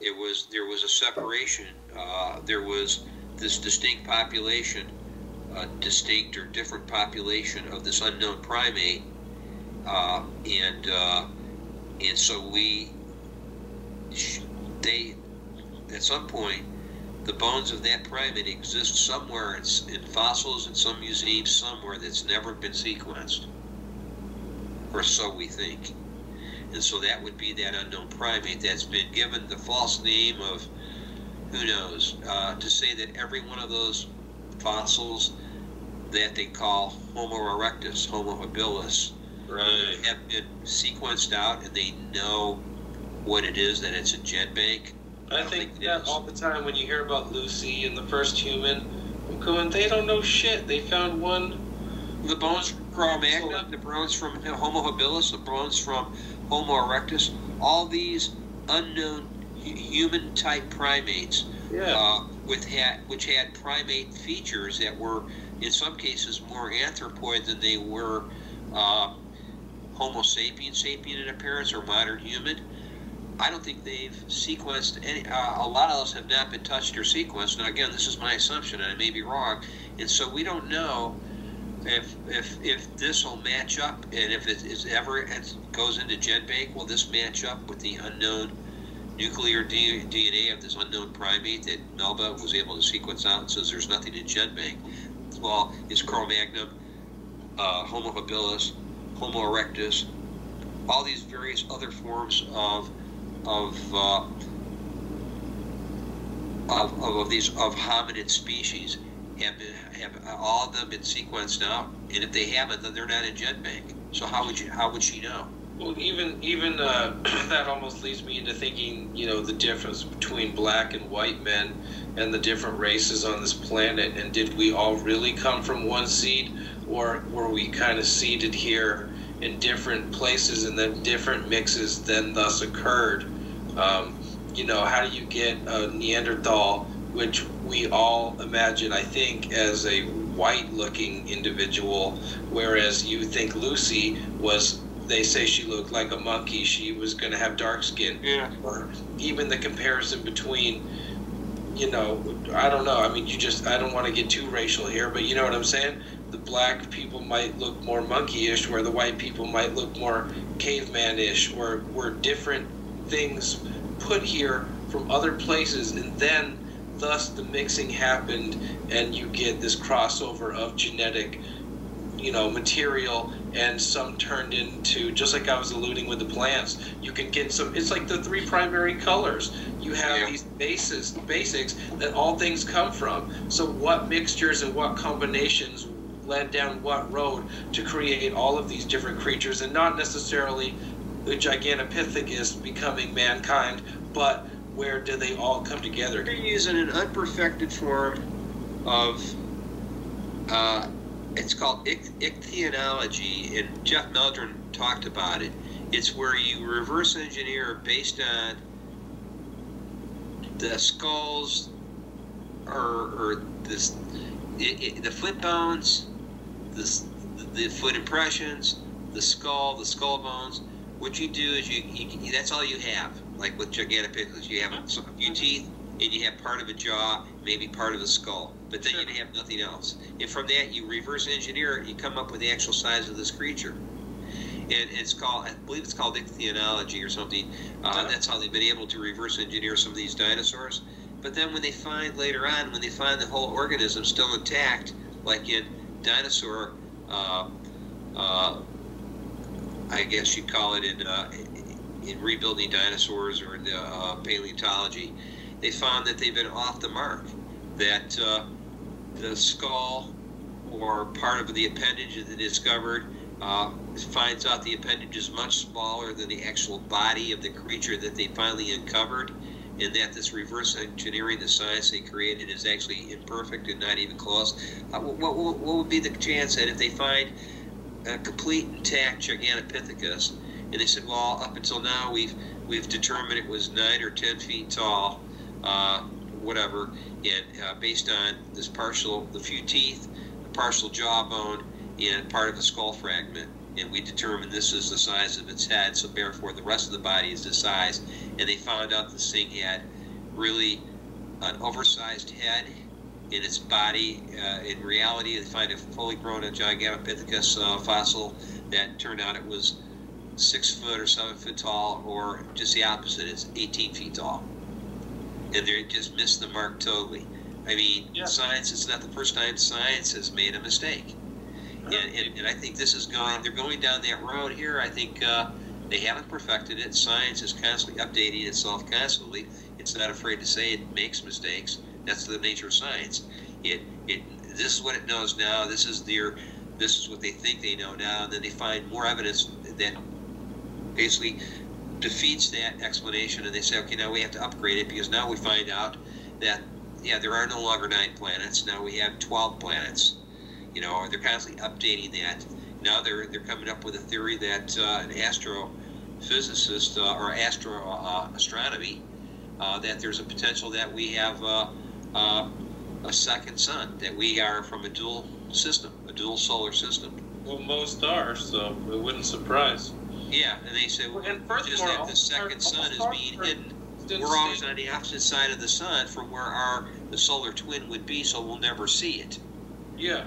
there was a separation. There was this distinct population, distinct or different population of this unknown primate, and so they at some point, the bones of that primate exist somewhere in fossils in some museum somewhere that's never been sequenced, or so we think. And so that would be that unknown primate that's been given the false name of, who knows, to say that every one of those fossils that they call Homo erectus, Homo habilis, right, have been sequenced out and they know what it is, that it's a gen bank. I think that all the time when you hear about Lucy and the first human, I'm going, they don't know shit. They found one. The bones from Cro-Magnon, the bones from Homo habilis, the bones from Homo erectus, all these unknown human-type primates, which had primate features that were, in some cases, more anthropoid than they were Homo sapien in appearance or modern human. I don't think they've sequenced any. A lot of those have not been touched or sequenced. Now, again, this is my assumption, and I may be wrong. And so we don't know if this will match up, and if it goes into GenBank, will this match up with the unknown nuclear DNA of this unknown primate that Melba was able to sequence out and says there's nothing in GenBank? well, is Cro-Magnon, Homo habilis, Homo erectus, all these various other forms of hominid species have all of them been sequenced out, and if they haven't, then they're not in GenBank. So how would she know? Well, even that almost leads me into thinking, the difference between black and white men and the different races on this planet, and did we all really come from one seed, or were we kind of seeded here in different places and then different mixes then thus occurred? How do you get a Neanderthal, which we all imagine, I think, as a white-looking individual, whereas you think Lucy was, they say she looked like a monkey, she was going to have dark skin. Yeah. Or even the comparison between, I don't know, I mean, I don't want to get too racial here, but you know what I'm saying? The black people might look more monkey-ish, where the white people might look more caveman-ish, or were different things put here from other places, and then thus the mixing happened, and you get this crossover of genetic material, and some turned into, just like I was alluding with the plants, you can get some, it's like the 3 primary colors. You have these basics that all things come from. So what mixtures and what combinations led down what road to create all of these different creatures, and not necessarily the Gigantopithecus becoming mankind, but where do they all come together? They're using an unperfected form of, it's called ichthyonology, and Jeff Meldrum talked about it. It's where you reverse engineer based on the skulls, or the foot bones, the foot impressions, the skull bones. What you do is you that's all you have. Like with Gigantopithecus, you have a few teeth, and you have part of a jaw, maybe part of a skull, but then you have nothing else. And from that, you reverse engineer it, you come up with the actual size of this creature. And it's called, I believe it's called ichthyonology or something. That's how they've been able to reverse engineer some of these dinosaurs. But then when they find later on, when they find the whole organism still intact, like in dinosaur, I guess you'd call it in rebuilding dinosaurs, or in paleontology, they found that they've been off the mark, that the skull or part of the appendage that they discovered finds out the appendage is much smaller than the actual body of the creature that they finally uncovered, and that this reverse engineering, the science they created, is actually imperfect and not even close. What would be the chance that if they find a complete intact Gigantopithecus, and they said, well, up until now we've determined it was 9 or 10 feet tall, whatever, and based on this the few teeth, the partial jawbone, and part of a skull fragment, and we determined this is the size of its head, so therefore the rest of the body is this size, and they found out this thing had really an oversized head in its body. In reality, they find a fully grown Gigantopithecus fossil that turned out it was 6 foot or 7 foot tall, or just the opposite, it's 18 feet tall. And they just missed the mark totally. I mean, science, it's not the first time science has made a mistake. And I think this is they're going down that road here. I think they haven't perfected it. Science is constantly updating itself constantly. It's not afraid to say it makes mistakes. That's the nature of science. This is what it knows now. This is what they think they know now, and then they find more evidence that basically defeats that explanation, and they say, okay, now we have to upgrade it, because now we find out that there are no longer 9 planets. Now we have 12 planets. They're constantly updating that. Now they're coming up with a theory that an astrophysicist or astronomy, that there's a potential that we have a second sun, that we are from a dual system, a dual solar system. Well, most are, so it wouldn't surprise. Yeah, and they say, just that the second sun is being hidden. We're always on the opposite side of the sun from where the solar twin would be, so we'll never see it. Yeah.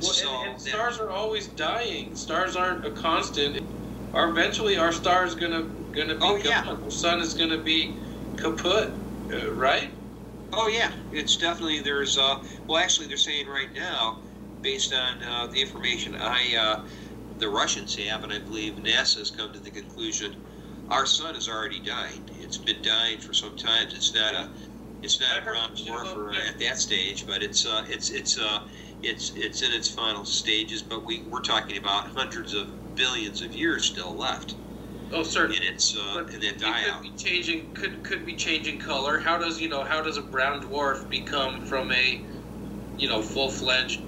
Well, and stars are always dying. Stars aren't a constant. Eventually, our star is gonna be gone. The sun is gonna be kaput, right? Oh yeah, it's definitely, there's actually they're saying right now based on the information the Russians have, and I believe NASA has come to the conclusion, our sun is already dying. It's been dying for some time. It's not a brown dwarf at that stage, but it's in its final stages. But we're talking about hundreds of billions of years still left. Oh, certainly. And it's in that die out. Could be changing color. How does a brown dwarf become from a full-fledged,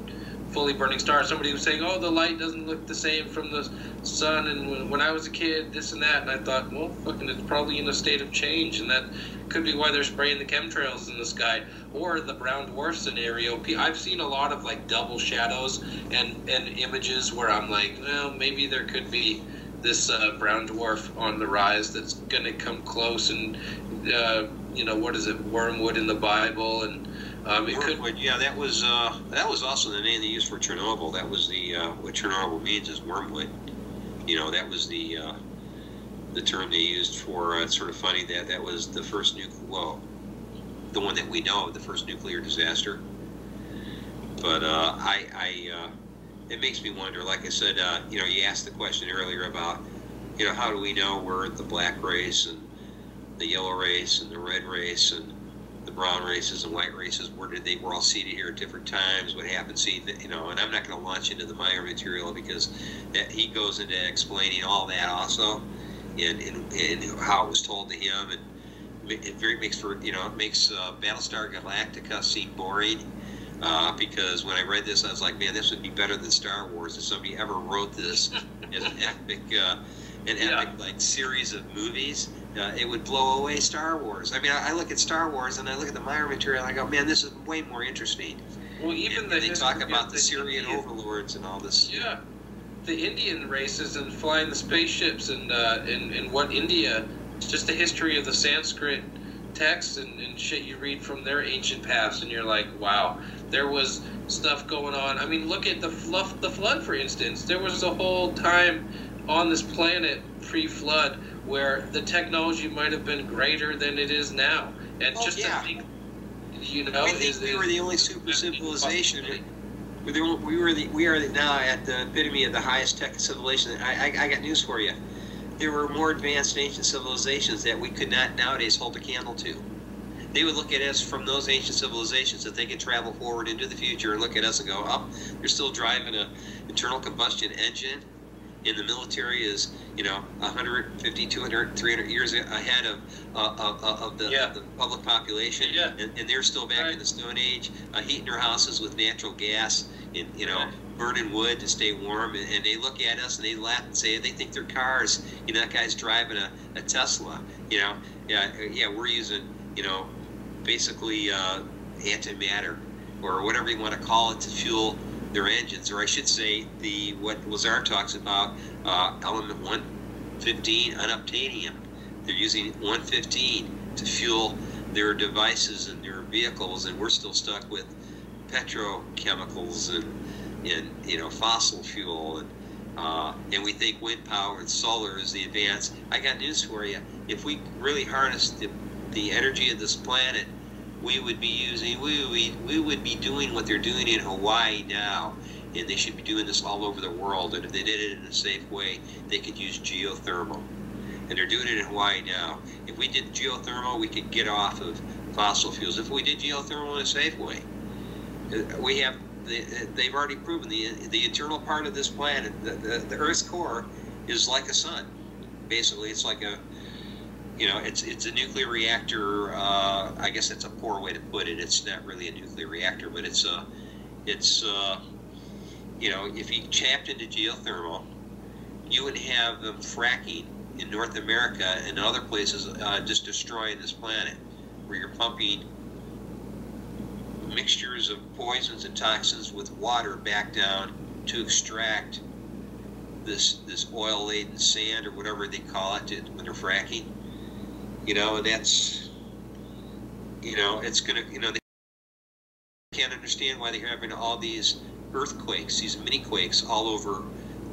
fully burning star? Somebody was saying, oh, the light doesn't look the same from the sun, and when I was a kid, this and that, and I thought, well, fucking, it's probably in a state of change, and that could be why they're spraying the chemtrails in the sky. Or the brown dwarf scenario. I've seen a lot of like double shadows and images where I'm like, well, maybe there could be this brown dwarf on the rise that's gonna come close, and what is it, wormwood in the Bible, and wormwood. Yeah, that was also the name they used for Chernobyl. That was what Chernobyl means is wormwood. That was the term they used for. It's sort of funny that was the first the one that we know, the first nuclear disaster. But it makes me wonder. Like I said, you asked the question earlier about, how do we know we're the black race and the yellow race and the red race and the brown races and white races? Where did they? We're all seated here at different times. What happened? And I'm not going to launch into the Meyer material because he goes into explaining all that also, and how it was told to him, and it makes Battlestar Galactica seem boring. Because when I read this, I was like, man, this would be better than Star Wars if somebody ever wrote this as an epic like series of movies. It would blow away Star Wars. I mean, I look at Star Wars and I look at the Meyer material and I go, man, this is way more interesting. Well, even they talk about the Syrian overlords and all this. Yeah, the Indian races and flying the spaceships and what India, just the history of the Sanskrit texts and shit you read from their ancient past, and you're like, wow, there was stuff going on. I mean, look at the flood, for instance. There was a whole time on this planet pre-flood where the technology might have been greater than it is now, and to think, we were the only super civilization. We are now at the epitome of the highest tech civilization. I got news for you. There were more advanced ancient civilizations that we could not nowadays hold a candle to. They would look at us from those ancient civilizations that they could travel forward into the future and look at us and go, oh, they're still driving an internal combustion engine, and the military is, 150, 200, 300 years ahead of the public population, and they're still back in the Stone Age, heating their houses with natural gas, and burning wood to stay warm, and they look at us and they laugh and say they think their cars, that guy's driving a Tesla, we're using, basically antimatter or whatever you want to call it to fuel their engines, or I should say what Lazar talks about, element 115 unobtainium. They're using 115 to fuel their devices and their vehicles, and we're still stuck with petrochemicals and fossil fuel, and we think wind power and solar is the advance. I got news for you. If we really harnessed the energy of this planet, we would be doing what they're doing in Hawaii now, and they should be doing this all over the world. And if they did it in a safe way, they could use geothermal, and they're doing it in Hawaii now. If we did geothermal, we could get off of fossil fuels. If we did geothermal in a safe way, we have. They've already proven the internal part of this planet, the Earth's core, is like a sun. Basically, it's like a, it's a nuclear reactor. I guess that's a poor way to put it. It's not really a nuclear reactor, but if you tapped into geothermal, you would have them fracking in North America and other places, just destroying this planet, where you're pumping mixtures of poisons and toxins with water back down to extract this oil-laden sand or whatever they call it when they're fracking. And that's, it's gonna, they can't understand why they're having all these earthquakes, these mini quakes all over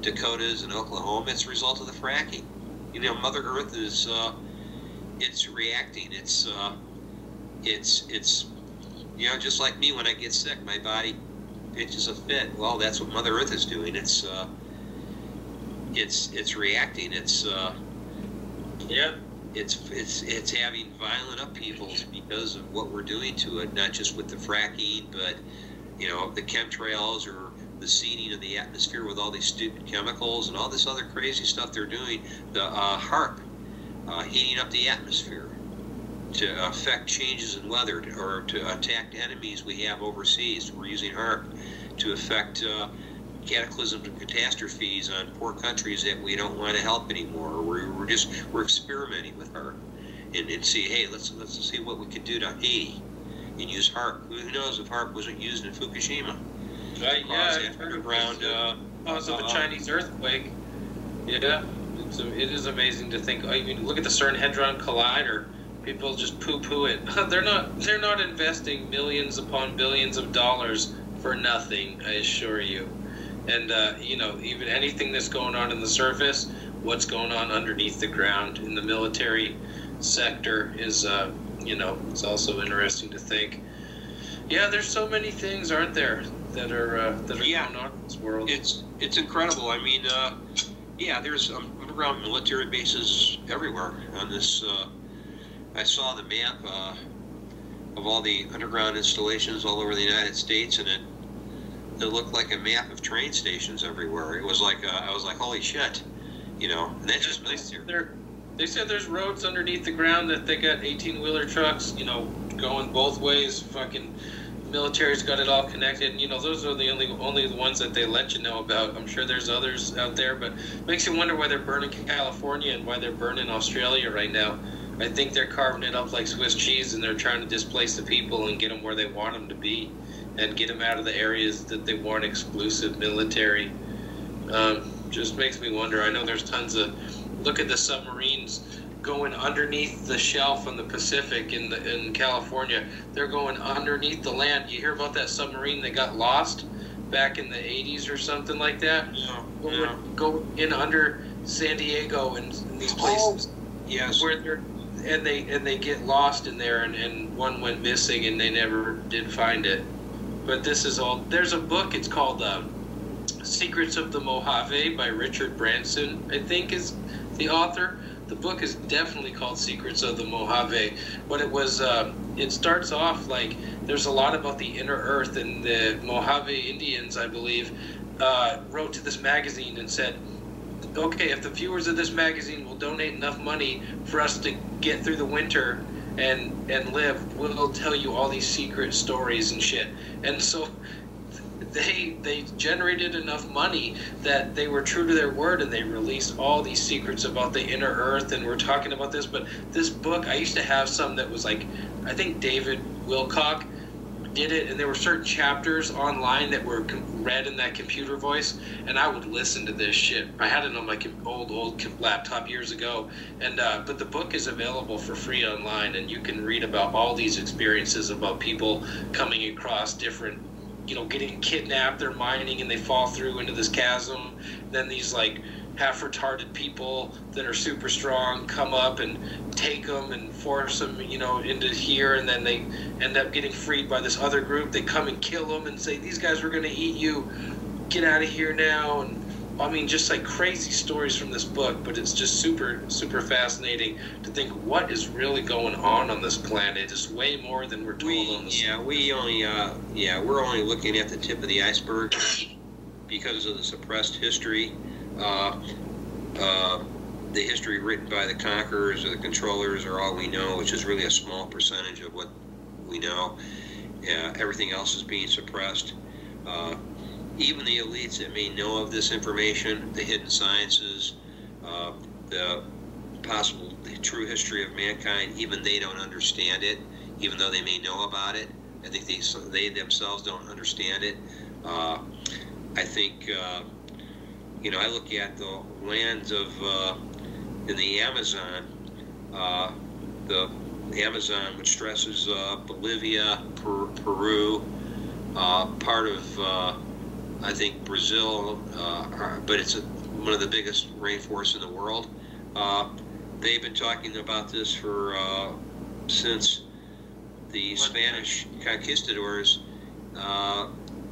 Dakotas and Oklahoma. It's a result of the fracking. Mother Earth is, it's reacting. It's just like me when I get sick, my body pitches a fit. Well, that's what Mother Earth is doing. It's reacting. It's having violent upheavals because of what we're doing to it. Not just with the fracking, but the chemtrails or the seeding of the atmosphere with all these stupid chemicals and all this other crazy stuff they're doing. The HAARP, heating up the atmosphere to affect changes in weather or to attack enemies we have overseas. We're using HAARP to affect cataclysms and catastrophes on poor countries that we don't want to help anymore. We're experimenting with HAARP and see, hey, let's see what we can do to Haiti and use HAARP. Who knows if HAARP wasn't used in Fukushima? Cause of a Chinese earthquake. Yeah, it is amazing to think. I mean, look at the CERN Hadron Collider. People just poo-poo it. They're not investing millions upon billions of dollars for nothing, I assure you. And even anything that's going on in the surface, what's going on underneath the ground in the military sector is it's also interesting to think. Yeah, there's so many things, aren't there, that are going on in this world. It's incredible. I mean, there's underground military bases everywhere on this. I saw the map of all the underground installations all over the United States, and it looked like a map of train stations everywhere. It was like I was like, holy shit, And that's just military. They said there's roads underneath the ground that they got 18-wheeler trucks, going both ways. Fucking military's got it all connected. Those are the only ones that they let you know about. I'm sure there's others out there, but it makes you wonder why they're burning California and why they're burning Australia right now. I think they're carving it up like Swiss cheese, and they're trying to displace the people and get them where they want them to be, and get them out of the areas that they want exclusive military. Just makes me wonder. I know there's tons of. Look at the submarines going underneath the shelf in the Pacific in California. They're going underneath the land. You hear about that submarine that got lost back in the 80s or something like that? Yeah. Go in under San Diego and these places. Yes. Where they get lost in there, and one went missing and they never did find it. But this is all. There's a book. It's called Secrets of the Mojave by Richard Branson, I think is the author. The book is definitely called Secrets of the Mojave, but it starts off like there's a lot about the inner earth, and the Mojave Indians, I believe, wrote to this magazine and said, okay, if the viewers of this magazine will donate enough money for us to get through the winter and live, we'll tell you all these secret stories and shit. And so they generated enough money that they were true to their word, and they released all these secrets about the inner earth. And we're talking about this, but this book, I used to have some that was like, I think David Wilcock did it, and there were certain chapters online that were read in that computer voice, and I would listen to this shit. I had it on my old laptop years ago, and but the book is available for free online, and you can read about all these experiences about people coming across different, getting kidnapped. They're mining and they fall through into this chasm. Then these like half-retarded people that are super strong come up and take them and force them, into here, and then they end up getting freed by this other group. They come and kill them and say, these guys were going to eat you, get out of here now. And I mean, just like crazy stories from this book, but it's just super, super fascinating to think what is really going on this planet. It's way more than we're told on this. We're only looking at the tip of the iceberg because of the suppressed history. The history written by the conquerors or the controllers are all we know, which is really a small percentage of what we know. Everything else is being suppressed. Even the elites that may know of this information, the hidden sciences, the true history of mankind, even they don't understand it, even though they may know about it. I think they themselves don't understand it. I think, I look at the lands of in the Amazon, which stresses Bolivia, Peru, part of I think Brazil, but it's one of the biggest rainforests in the world. They've been talking about this for since the Spanish conquistadors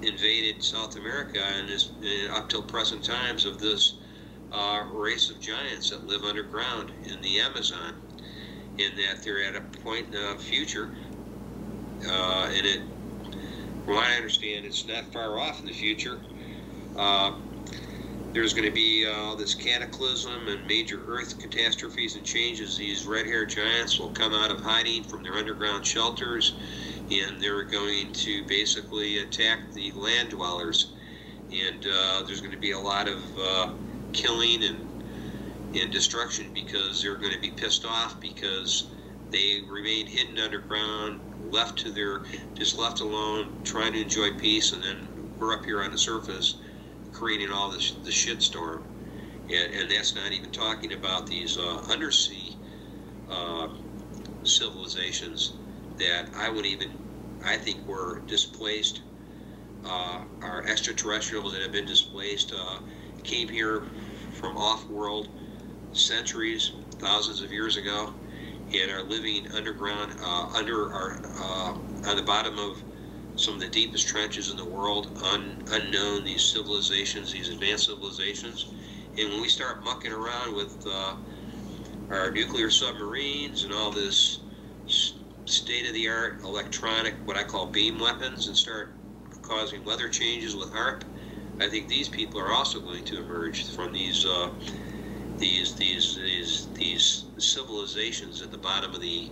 invaded South America and is up till present times of this race of giants that live underground in the Amazon, in that they're at a point in the future, and it, from what I understand, it's not far off in the future. There's going to be this cataclysm and major earth catastrophes and changes. These red-haired giants will come out of hiding from their underground shelters, and they're going to basically attack the land dwellers. And there's going to be a lot of killing and destruction, because they're going to be pissed off because they remain hidden underground, left alone, trying to enjoy peace, and then we're up here on the surface creating all this shitstorm. And that's not even talking about these undersea civilizations that I think were displaced, are extraterrestrials that have been displaced, came here from off-world centuries, thousands of years ago, and are living underground, on the bottom of some of the deepest trenches in the world, unknown, these civilizations, these advanced civilizations. And when we start mucking around with our nuclear submarines and all this state-of-the-art electronic, what I call beam weapons, and start causing weather changes with HAARP, I think these people are also going to emerge from these civilizations at the bottom of the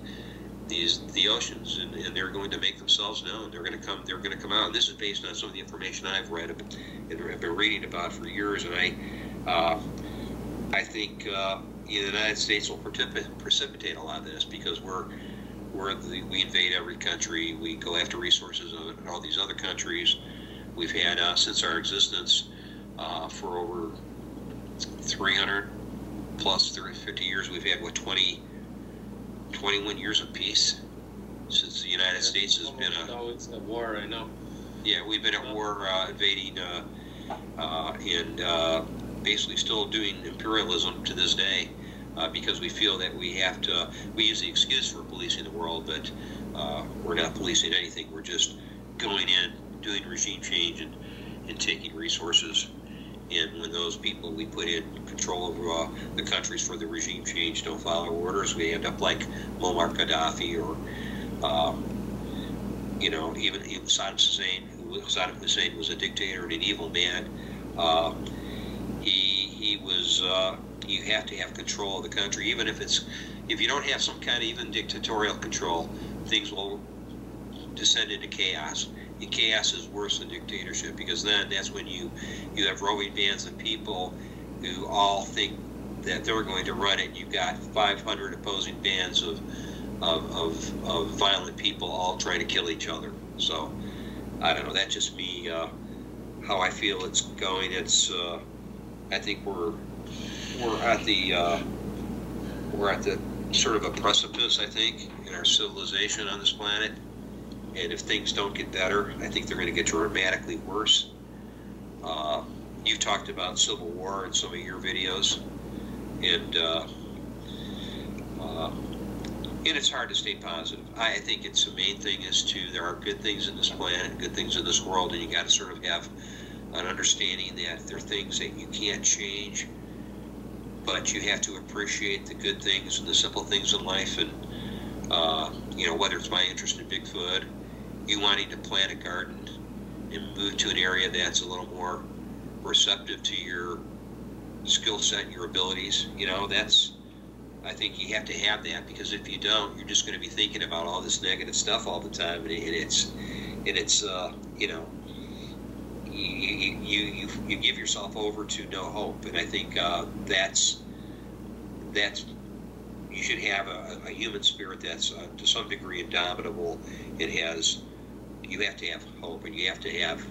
oceans, and they're going to make themselves known. They're going to come out. And this is based on some of the information I've read and have been reading about for years. And I think the United States will precipitate a lot of this, because we invade every country. We go after resources of all these other countries. We've had since our existence for over 300 plus 50 years. We've had 21 years of peace since the United States has been always at war. I know. Yeah, we've been at war, invading, and basically still doing imperialism to this day, because we feel that we have to. We use the excuse for policing the world, but we're not policing anything. We're just going in, doing regime change, and taking resources. And when those people we put in control of the countries for the regime change don't follow orders, we end up like Muammar Gaddafi, or even Saddam Hussein was a dictator and an evil man. He was. You have to have control of the country, even if you don't have some kind of even dictatorial control, things will descend into chaos. And chaos is worse than dictatorship, because then that's when you have roving bands of people who all think that they're going to run it. You've got 500 opposing bands of violent people all trying to kill each other. So I don't know. That's just me. How I feel it's going. It's. I think we're at the sort of a precipice, I think, in our civilization on this planet. And if things don't get better, I think they're going to get dramatically worse. You've talked about civil war in some of your videos, and it's hard to stay positive. I think it's the main thing is there are good things in this planet, good things in this world, and you got to sort of have an understanding that there are things that you can't change, but you have to appreciate the good things and the simple things in life. And whether it's my interest in Bigfoot, you wanting to plant a garden and move to an area that's a little more receptive to your skill set and your abilities, I think you have to have that, because if you don't, you're just going to be thinking about all this negative stuff all the time, and it's you give yourself over to no hope. And I think that's you should have a human spirit that's to some degree indomitable. You have to have hope, and you have to have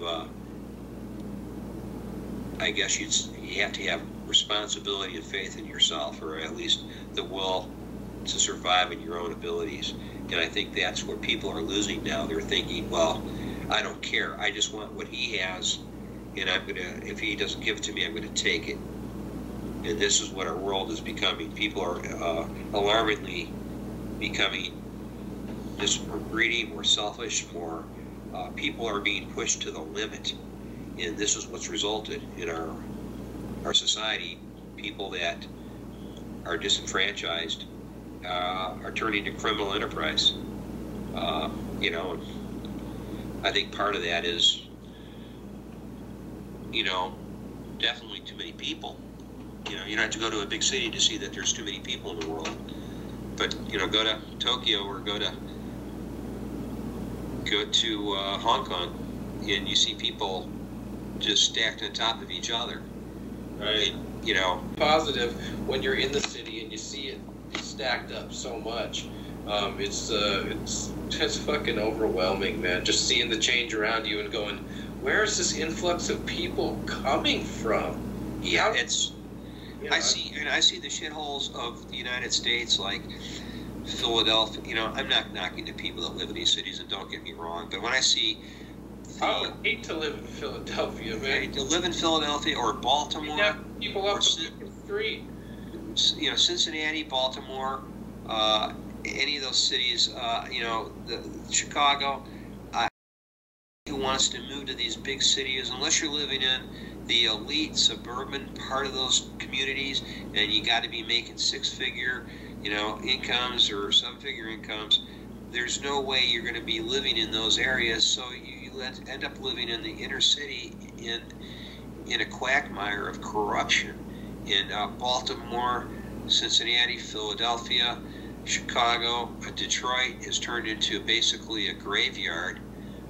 I guess you have to have responsibility and faith in yourself, or at least the will to survive in your own abilities. And I think that's what people are losing now. They're thinking, well, I don't care. I just want what he has, and if he doesn't give it to me, I'm going to take it. And this is what our world is becoming. People are alarmingly becoming just more greedy, more selfish, more people are being pushed to the limit, and this is what's resulted in our society. People that are disenfranchised are turning to criminal enterprise. You know, I think part of that is, you know, definitely too many people. You know, you don't have to go to a big city to see that there's too many people in the world. But, you know, go to Tokyo or go to Hong Kong, and you see people just stacked on top of each other. Right. And, you know, positive when you're in the city and you see it stacked up so much. It's fucking overwhelming, man. Just seeing the change around you and going, where is this influx of people coming from? Yeah, it's. You know, I see the shitholes of the United States, like Philadelphia. You know, I'm not knocking the people that live in these cities, and don't get me wrong, but when I see, I would hate to live in Philadelphia, man. To live in Philadelphia or Baltimore, you have people up the street. You know, Cincinnati, Baltimore, any of those cities. You know, Chicago. Who wants to move to these big cities? Unless you're living in the elite suburban part of those communities, and you got to be making six-figure, you know, incomes or seven-figure incomes, there's no way you're going to be living in those areas. So you end up living in the inner city in a quagmire of corruption. In Baltimore, Cincinnati, Philadelphia, Chicago, Detroit has turned into basically a graveyard.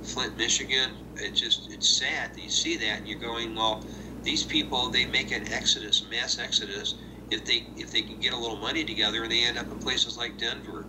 Flint, Michigan, it's sad that you see that, and you're going, well, these people, they make an exodus, mass exodus, if they can get a little money together, and they end up in places like Denver,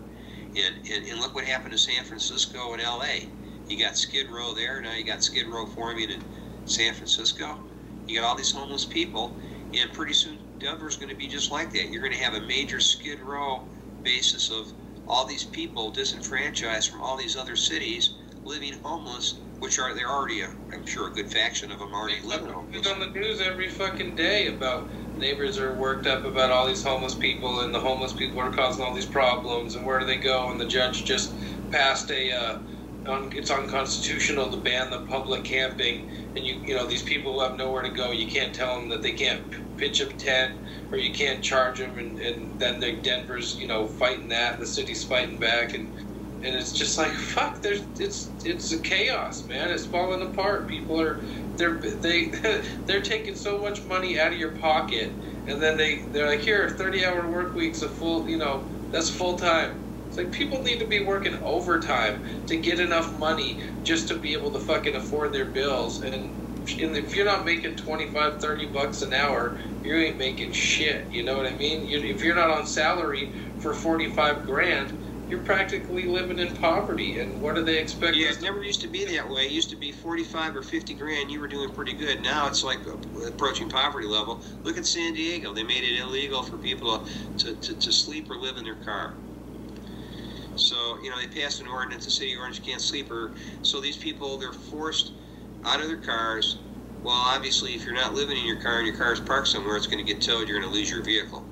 and look what happened to San Francisco and L.A. You got Skid Row there, now you got Skid Row forming in San Francisco. You got all these homeless people, and pretty soon Denver's going to be just like that. You're going to have a major Skid Row basis of all these people disenfranchised from all these other cities, living homeless, which they're already, I'm sure, a good faction of them already living homeless. It's on the news every fucking day about neighbors are worked up about all these homeless people, and the homeless people are causing all these problems, and where do they go? And the judge just passed it's unconstitutional to ban the public camping, and you know these people who have nowhere to go, you can't tell them that they can't pitch a tent, or you can't charge them, and then Denver's, you know, fighting that, and the city's fighting back, and it's just like, fuck, it's a chaos, man. It's falling apart. People are they're taking so much money out of your pocket, and then they're like, here, 30-hour work week's a full, you know, that's full time. It's like, people need to be working overtime to get enough money just to be able to fucking afford their bills. And if you're not making $25-30 an hour, you ain't making shit. You know what I mean? If you're not on salary for $45,000, you're practically living in poverty, and what do they expect? Yeah, it never used to be that way. It used to be 45 or 50 grand. You were doing pretty good. Now it's like approaching poverty level. Look at San Diego. They made it illegal for people to sleep or live in their car. So, you know, they passed an ordinance, the city ordinance, you can't sleep. So these people, they're forced out of their cars. Well, obviously, if you're not living in your car and your car is parked somewhere, it's going to get towed. You're going to lose your vehicle.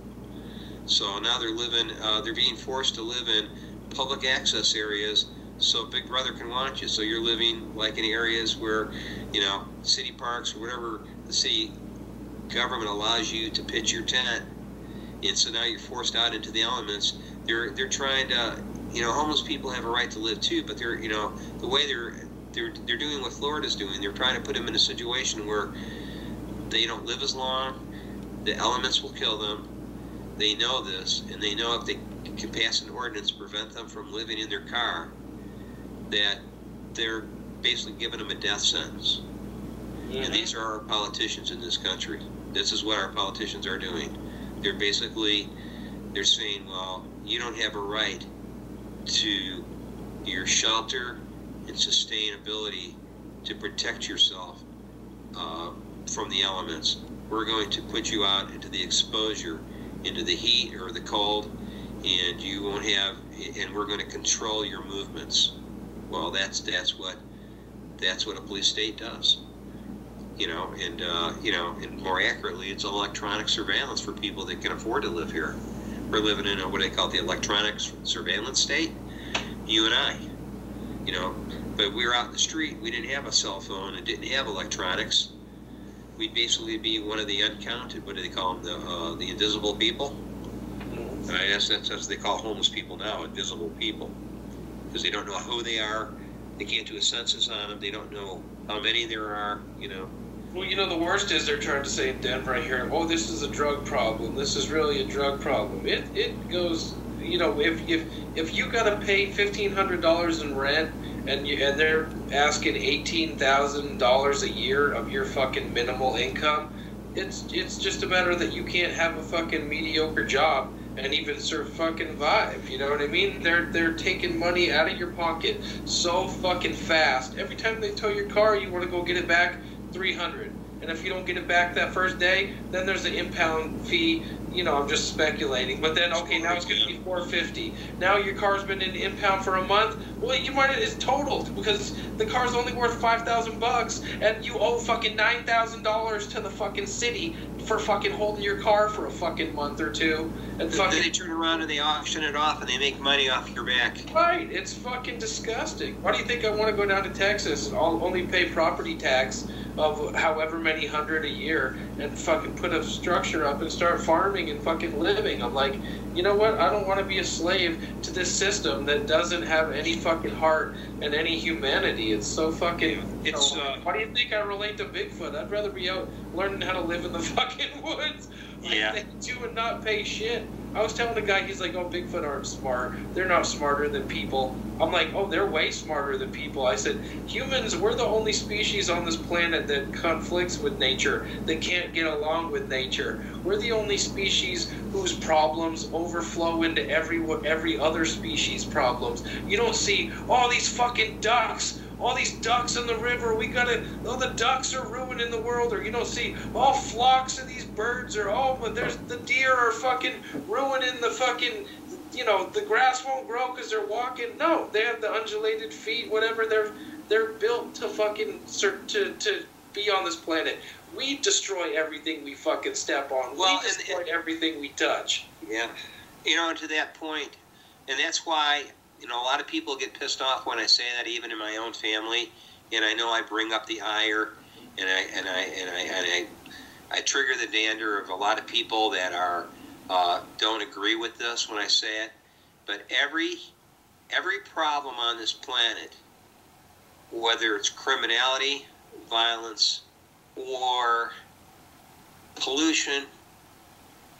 So now they're being forced to live in public access areas so Big Brother can watch you. So you're living like in areas where, you know, city parks or whatever the city government allows you to pitch your tent. And so now you're forced out into the elements. They're trying to, you know, homeless people have a right to live too, but they're, you know, the way they're doing what Florida's doing. They're trying to put them in a situation where they don't live as long. The elements will kill them. They know this, and they know if they can pass an ordinance to prevent them from living in their car, that they're basically giving them a death sentence. Mm-hmm. And these are our politicians in this country. This is what our politicians are doing. They're saying, well, you don't have a right to your shelter and sustainability to protect yourself from the elements. We're going to put you out into the exposure, into the heat or the cold, and you won't have, and we're going to control your movements. Well, that's what a police state does, you know, and more accurately, it's electronic surveillance for people that can afford to live here. We're living in what they call the electronic surveillance state. You and I, you know. But we were out in the street. We didn't have a cell phone and didn't have electronics. We'd basically be one of the uncounted. What do they call them? The invisible people. I guess that's what they call homeless people now, invisible people, because they don't know who they are. They can't do a census on them. They don't know how many there are. You know. Well, you know, the worst is they're trying to say in Denver, I hear, oh, this is a drug problem. This is really a drug problem. It goes, you know, if you got to pay $1,500 in rent and they're asking $18,000 a year of your fucking minimal income, it's just a matter that you can't have a fucking mediocre job and even survive, you know what I mean? They're taking money out of your pocket so fucking fast. Every time they tow your car, you want to go get it back, $300, and if you don't get it back that first day, then there's an impound fee. You know, I'm just speculating. But then, okay, now it's going to be $450. Now your car's been in impound for a month. Well, you might it's totaled because the car's only worth $5,000, and you owe fucking $9,000 to the fucking city for fucking holding your car for a fucking month or two. And then they turn around and they auction it off and they make money off your back. Right, it's fucking disgusting. Why do you think I want to go down to Texas and I'll only pay property tax of however many hundred a year and fucking put a structure up and start farming and fucking living? I'm like, you know what? I don't want to be a slave to this system that doesn't have any fucking heart and any humanity. It's so fucking... why do you think I relate to Bigfoot? I'd rather be out learning how to live in the fucking woods. Yeah. Like they do and not pay shit. I was telling a guy, he's like, oh, Bigfoot aren't smart. They're not smarter than people. I'm like, oh, they're way smarter than people. I said, humans, we're the only species on this planet that conflicts with nature, that can't get along with nature. We're the only species whose problems overflow into every other species' problems. You don't see, oh, these fucking ducks. All these ducks in the river, the ducks are ruining the world. Or you don't see, all flocks of these birds are, but there's the deer are fucking ruining the fucking, you know, the grass won't grow because they're walking. No, they have the undulated feet, whatever. They're built to fucking, to be on this planet. We destroy everything we fucking step on. We destroy everything we touch. Yeah. You know, and to that point, and that's why... You know, a lot of people get pissed off when I say that, even in my own family. And I know I bring up the ire, and I trigger the dander of a lot of people that are don't agree with this when I say it. But every problem on this planet, whether it's criminality, violence, war, pollution,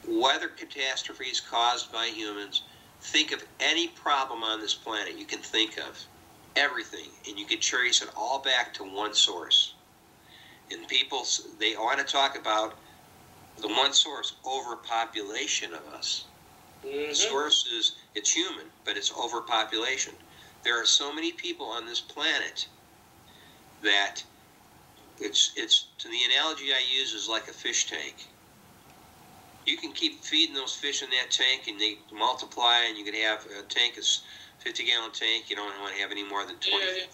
weather catastrophes caused by humans. Think of any problem on this planet you can think of, everything, and you can trace it all back to one source. And people, they want to talk about the one source, overpopulation of us. Mm-hmm. The source is, it's human, but it's overpopulation. There are so many people on this planet that it's to the analogy I use is like a fish tank. You can keep feeding those fish in that tank and they multiply, and you can have a tank is 50-gallon tank. You don't want to have any more than 20. Yeah.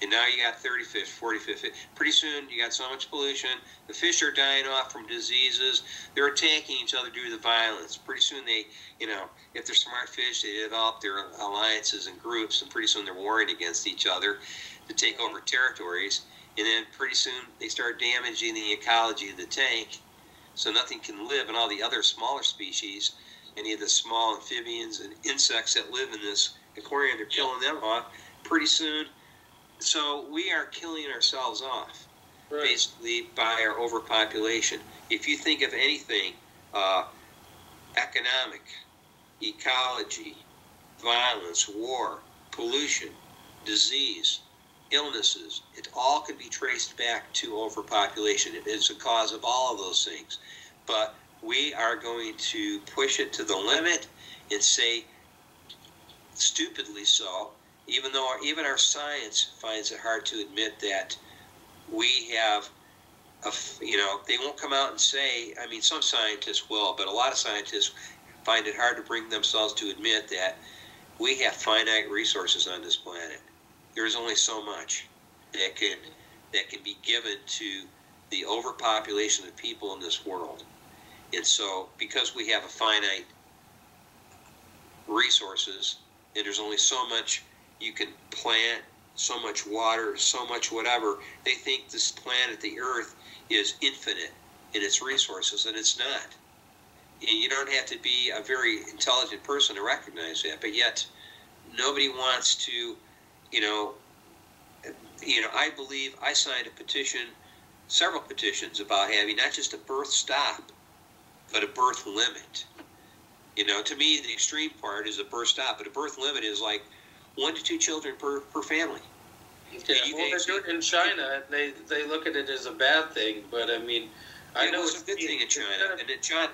And now you got 30 fish, 40 fish. Pretty soon you got so much pollution. The fish are dying off from diseases. They're attacking each other due to the violence. Pretty soon they, you know, if they're smart fish, they develop their alliances and groups, and pretty soon they're warring against each other to take over territories. And then pretty soon they start damaging the ecology of the tank. So nothing can live, and all the other smaller species, any of the small amphibians and insects that live in this aquarium, they're killing them off pretty soon. So we are killing ourselves off, right, basically by our overpopulation. If you think of anything, economic, ecology, violence, war, pollution, disease, illnesses, it all can be traced back to overpopulation. It's a cause of all of those things. But we are going to push it to the limit and say, stupidly so, even though even our science finds it hard to admit that we have, they won't come out and say, I mean, some scientists will, but a lot of scientists find it hard to bring themselves to admit that we have finite resources on this planet. There's only so much that can be given to the overpopulation of people in this world. And so, because we have a finite resources, and there's only so much you can plant, so much water, so much whatever. They think this planet, the Earth, is infinite in its resources, and it's not. And you don't have to be a very intelligent person to recognize that, but yet nobody wants to, I believe I signed a petition, several petitions about having not just a birth stop, but a birth limit. To me, the extreme part is a birth stop, but a birth limit is like 1 to 2 children per family. Yeah, well, they do it in China. They look at it as a bad thing, but I mean, I know it's a good thing in China, and in China.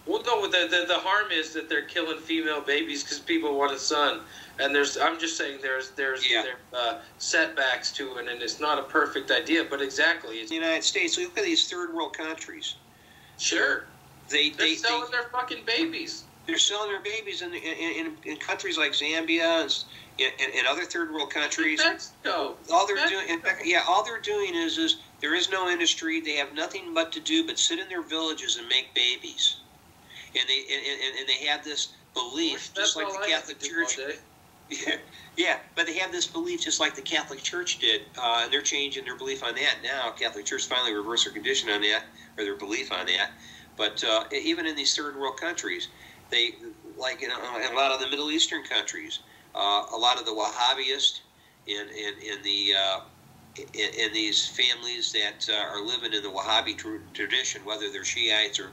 Well, no, the harm is that they're killing female babies because people want a son, and I'm just saying there's setbacks to it, and it's not a perfect idea, but exactly. It's the United States, look at these third world countries. Sure. They're selling their fucking babies. They're selling their babies in countries like Zambia and other third world countries. Mexico. All they're doing is there is no industry. They have nothing but to do but sit in their villages and make babies. And they have this belief, just like the Catholic Church. Yeah, but they have this belief just like the Catholic Church did, and they're changing their belief on that now. Catholic Church finally reversed their condition on that, or their belief on that. But even in these third world countries, they, like in a lot of the Middle Eastern countries, a lot of the Wahhabists in these families that are living in the Wahhabi tradition, whether they're Shiites or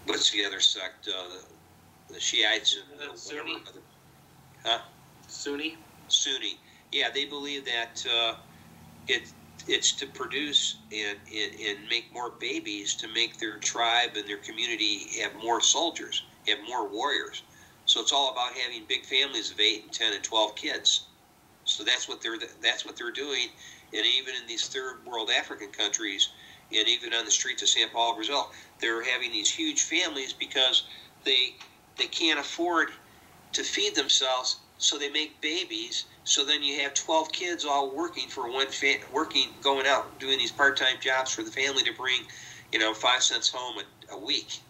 what's the other sect? The Shiites and Sunni. Sunni. Yeah, they believe that it's to produce and make more babies to make their tribe and their community have more soldiers, have more warriors. So it's all about having big families of 8 and 10 and 12 kids. So that's what they're doing, and even in these third world African countries, and even on the streets of Sao Paulo, Brazil, they're having these huge families because they can't afford to feed themselves, so they make babies. So then you have 12 kids all working for going out doing these part-time jobs for the family to bring, 5 cents home a week,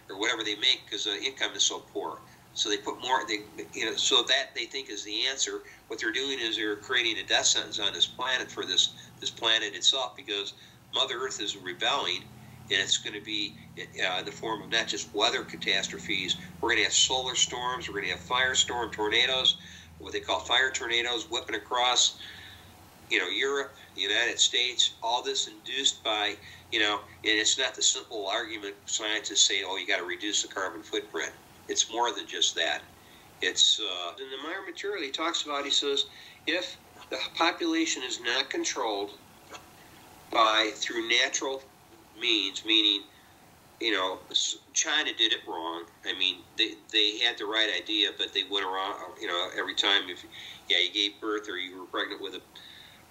or whatever they make because the income is so poor. So they put more, so that they think is the answer. What they're doing is they're creating a death sentence on this planet for this planet itself, because Mother Earth is rebelling, and it's going to be in the form of not just weather catastrophes. We're going to have solar storms. We're going to have firestorm tornadoes, what they call fire tornadoes, whipping across, Europe, the United States. All this induced by, and it's not the simple argument scientists say, oh, you got to reduce the carbon footprint. It's more than just that. It's in the minor material he talks about. He says if the population is not controlled through natural means, meaning, China did it wrong. I mean, they had the right idea, but they went around, every time you gave birth or you were pregnant with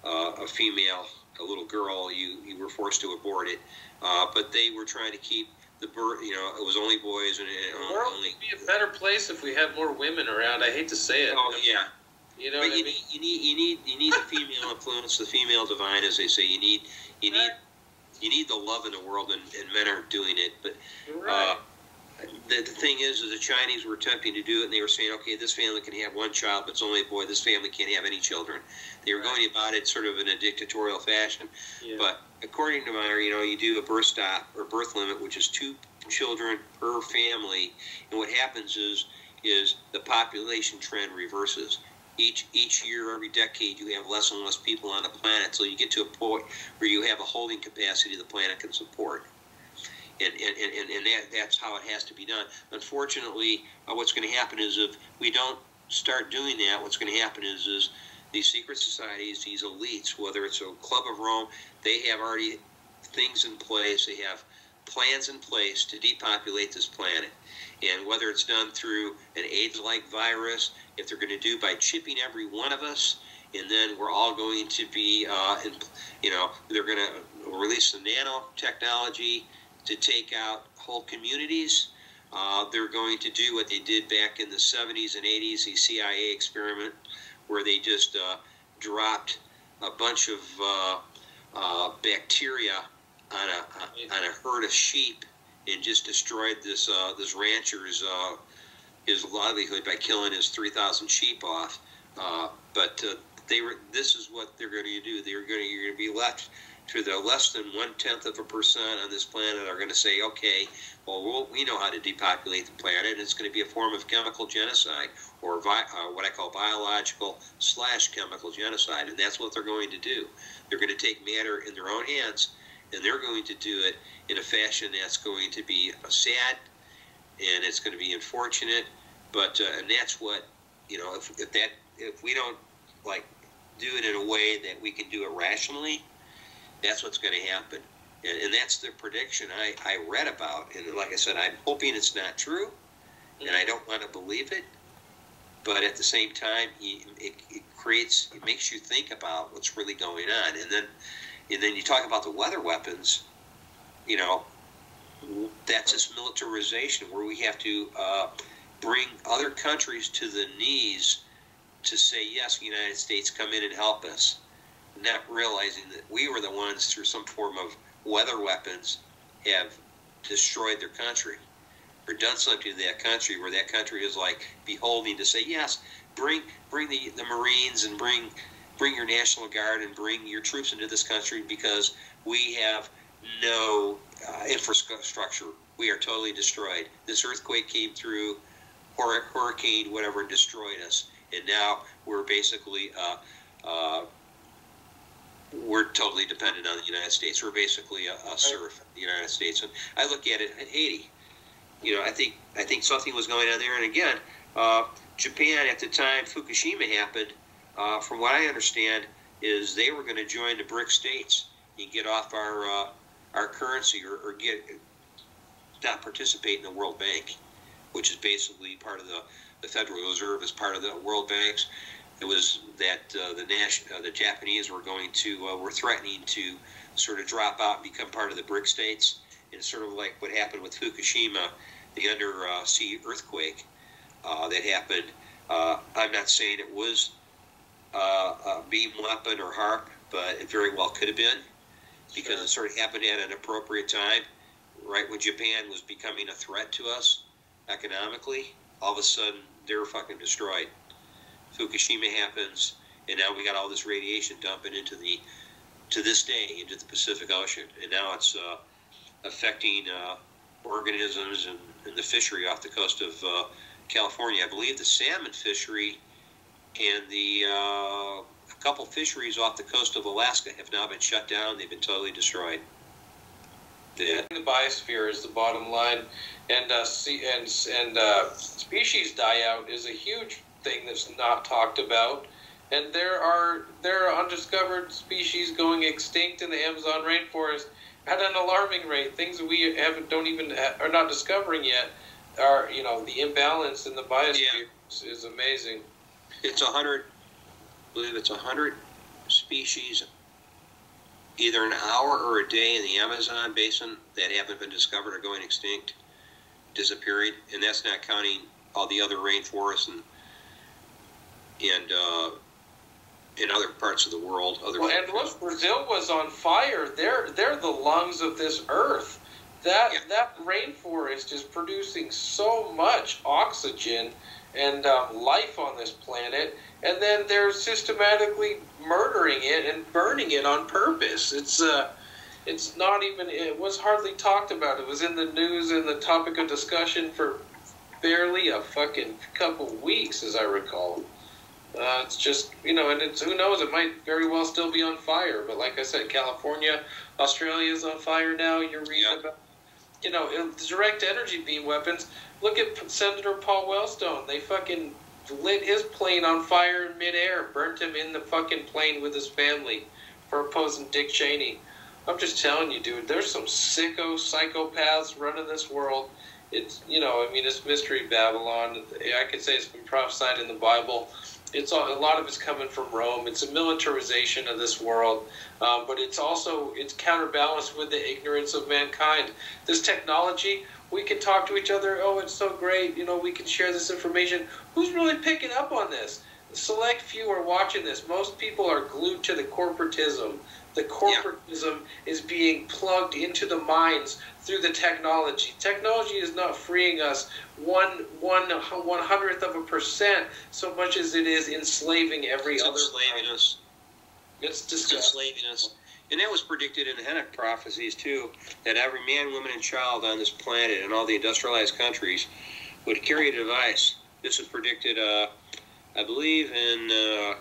a female, a little girl, you were forced to abort it. But they were trying to keep the birth, it was only boys, and the world would be a better place if we had more women around. I hate to say it. Oh yeah. You know but what I mean? You need the female influence, the female divine, as they say. You need the love in the world, and men aren't doing it. But right. The thing is the Chinese were attempting to do it, and they were saying, okay, this family can have one child, but it's only a boy. This family can't have any children. They were going about it sort of in a dictatorial fashion. Yeah. But according to Meyer, you do a birth stop or birth limit, which is 2 children per family, and what happens is the population trend reverses. Each year, every decade, you have less and less people on the planet, so you get to a point where you have a holding capacity the planet can support. And that's how it has to be done. Unfortunately, what's going to happen is if we don't start doing that, what's going to happen is these secret societies, these elites, whether it's a Club of Rome, they have already things in place. They have plans in place to depopulate this planet. And whether it's done through an AIDS-like virus, if they're going to do by chipping every one of us, and then we're all going to be, they're going to release the nanotechnology to take out whole communities. They're going to do what they did back in the 70s and 80s, the CIA experiment, where they just dropped a bunch of bacteria on a herd of sheep and just destroyed this rancher's his livelihood by killing his 3,000 sheep off. This is what they're going to do. You're going to be left to the less than 0.1% on this planet are going to say, okay, well, we know how to depopulate the planet. It's going to be a form of chemical genocide, or what I call biological/chemical genocide, and that's what they're going to do. They're going to take matter in their own hands, and they're going to do it in a fashion that's going to be sad, and it's going to be unfortunate, and that's what, if we don't do it in a way that we can do it rationally, that's what's going to happen. And that's the prediction I read about. And like I said, I'm hoping it's not true, and I don't want to believe it. But at the same time, it makes you think about what's really going on. And then you talk about the weather weapons. That's this militarization where we have to bring other countries to the knees to say, yes, the United States, come in and help us, not realizing that we were the ones, through some form of weather weapons, have destroyed their country or done something to that country where that country is beholding to say, yes, bring the Marines and bring your National Guard and bring your troops into this country because we have no infrastructure. We are totally destroyed. This earthquake came through, or hurricane, whatever, and destroyed us. And now we're basically we're totally dependent on the United States. We're basically a serf of the United States. And I look at it in Haiti. I think something was going on there. And again, Japan at the time Fukushima happened, from what I understand, is they were going to join the BRIC states and get off our currency or not participate in the World Bank, which is basically part of the Federal Reserve is part of the World Banks. It was that the Japanese were were threatening to sort of drop out and become part of the BRIC states. And sort of like what happened with Fukushima, the undersea earthquake that happened. I'm not saying it was a beam weapon or HARP, but it very well could have been, because it sort of happened at an appropriate time, right when Japan was becoming a threat to us economically. All of a sudden, they're fucking destroyed. Fukushima happens, and now we got all this radiation dumping to this day into the Pacific Ocean, and now it's affecting organisms and the fishery off the coast of California. I believe the salmon fishery and a couple fisheries off the coast of Alaska have now been shut down. They've been totally destroyed. The biosphere is the bottom line, and species die out is a huge thing that's not talked about. And there are undiscovered species going extinct in the Amazon rainforest at an alarming rate. Things that we are not discovering yet are, the imbalance in the biosphere is amazing. It's 100 species, either an hour or a day in the Amazon basin that haven't been discovered or going extinct, disappearing, and that's not counting all the other rainforests and in other parts of the world. And look, Brazil was on fire. They're the lungs of this earth. That rainforest is producing so much oxygen and life on this planet, and then they're systematically murdering it and burning it on purpose. It's not even. It was hardly talked about. It was in the news and the topic of discussion for barely a fucking couple weeks, as I recall. It's just, and it's, who knows, it might very well still be on fire. But like I said, California, Australia's on fire now. You're reading about, direct energy beam weapons. Look at Senator Paul Wellstone. They fucking lit his plane on fire in midair, burnt him in the fucking plane with his family for opposing Dick Cheney. I'm just telling you, dude, there's some psychopaths running this world. It's, it's Mystery Babylon. I could say it's been prophesied in the Bible. A lot of it's coming from Rome. It's a militarization of this world, but it's counterbalanced with the ignorance of mankind. This technology, we can talk to each other. Oh, it's so great. We can share this information. Who's really picking up on this? The select few are watching this. Most people are glued to the corporatism. The corporatism is being plugged into the minds through the technology. Technology is not freeing us 1/100th% so much as it is enslaving every other. Enslaving us. It's disgusting. Enslaving us. And that was predicted in the Enoch prophecies, too, that every man, woman, and child on this planet and all the industrialized countries would carry a device. This was predicted, I believe, in the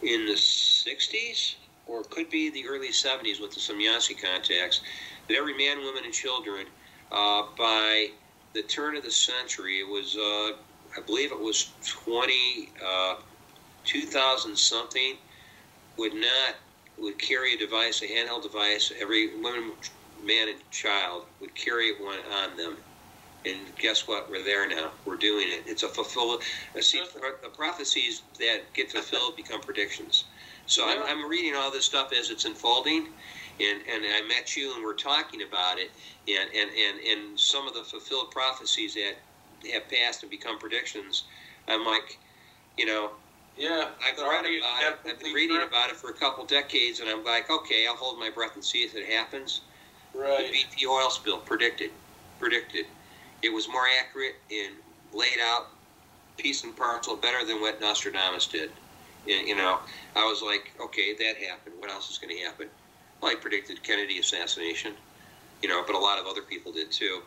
60s, or it could be the early 70s with the Semyansi contacts, that every man, woman, and children, by the turn of the century, it was, I believe it was 2000 something, would carry a device, a handheld device. Every woman, man, and child would carry one on them. And guess what? We're there now. We're doing it. It's a fulfilled. See, the prophecies that get fulfilled become predictions. So I'm reading all this stuff as it's unfolding, and I met you and we're talking about it, and some of the fulfilled prophecies that have passed and become predictions. I'm like, yeah, I've been reading about it for a couple decades, and I'm like, okay, I'll hold my breath and see if it happens. Right. The BP oil spill, predicted. It was more accurate and laid out piece and parcel better than what Nostradamus did. And, I was like, okay, that happened. What else is going to happen? Well, I predicted Kennedy assassination, but a lot of other people did too.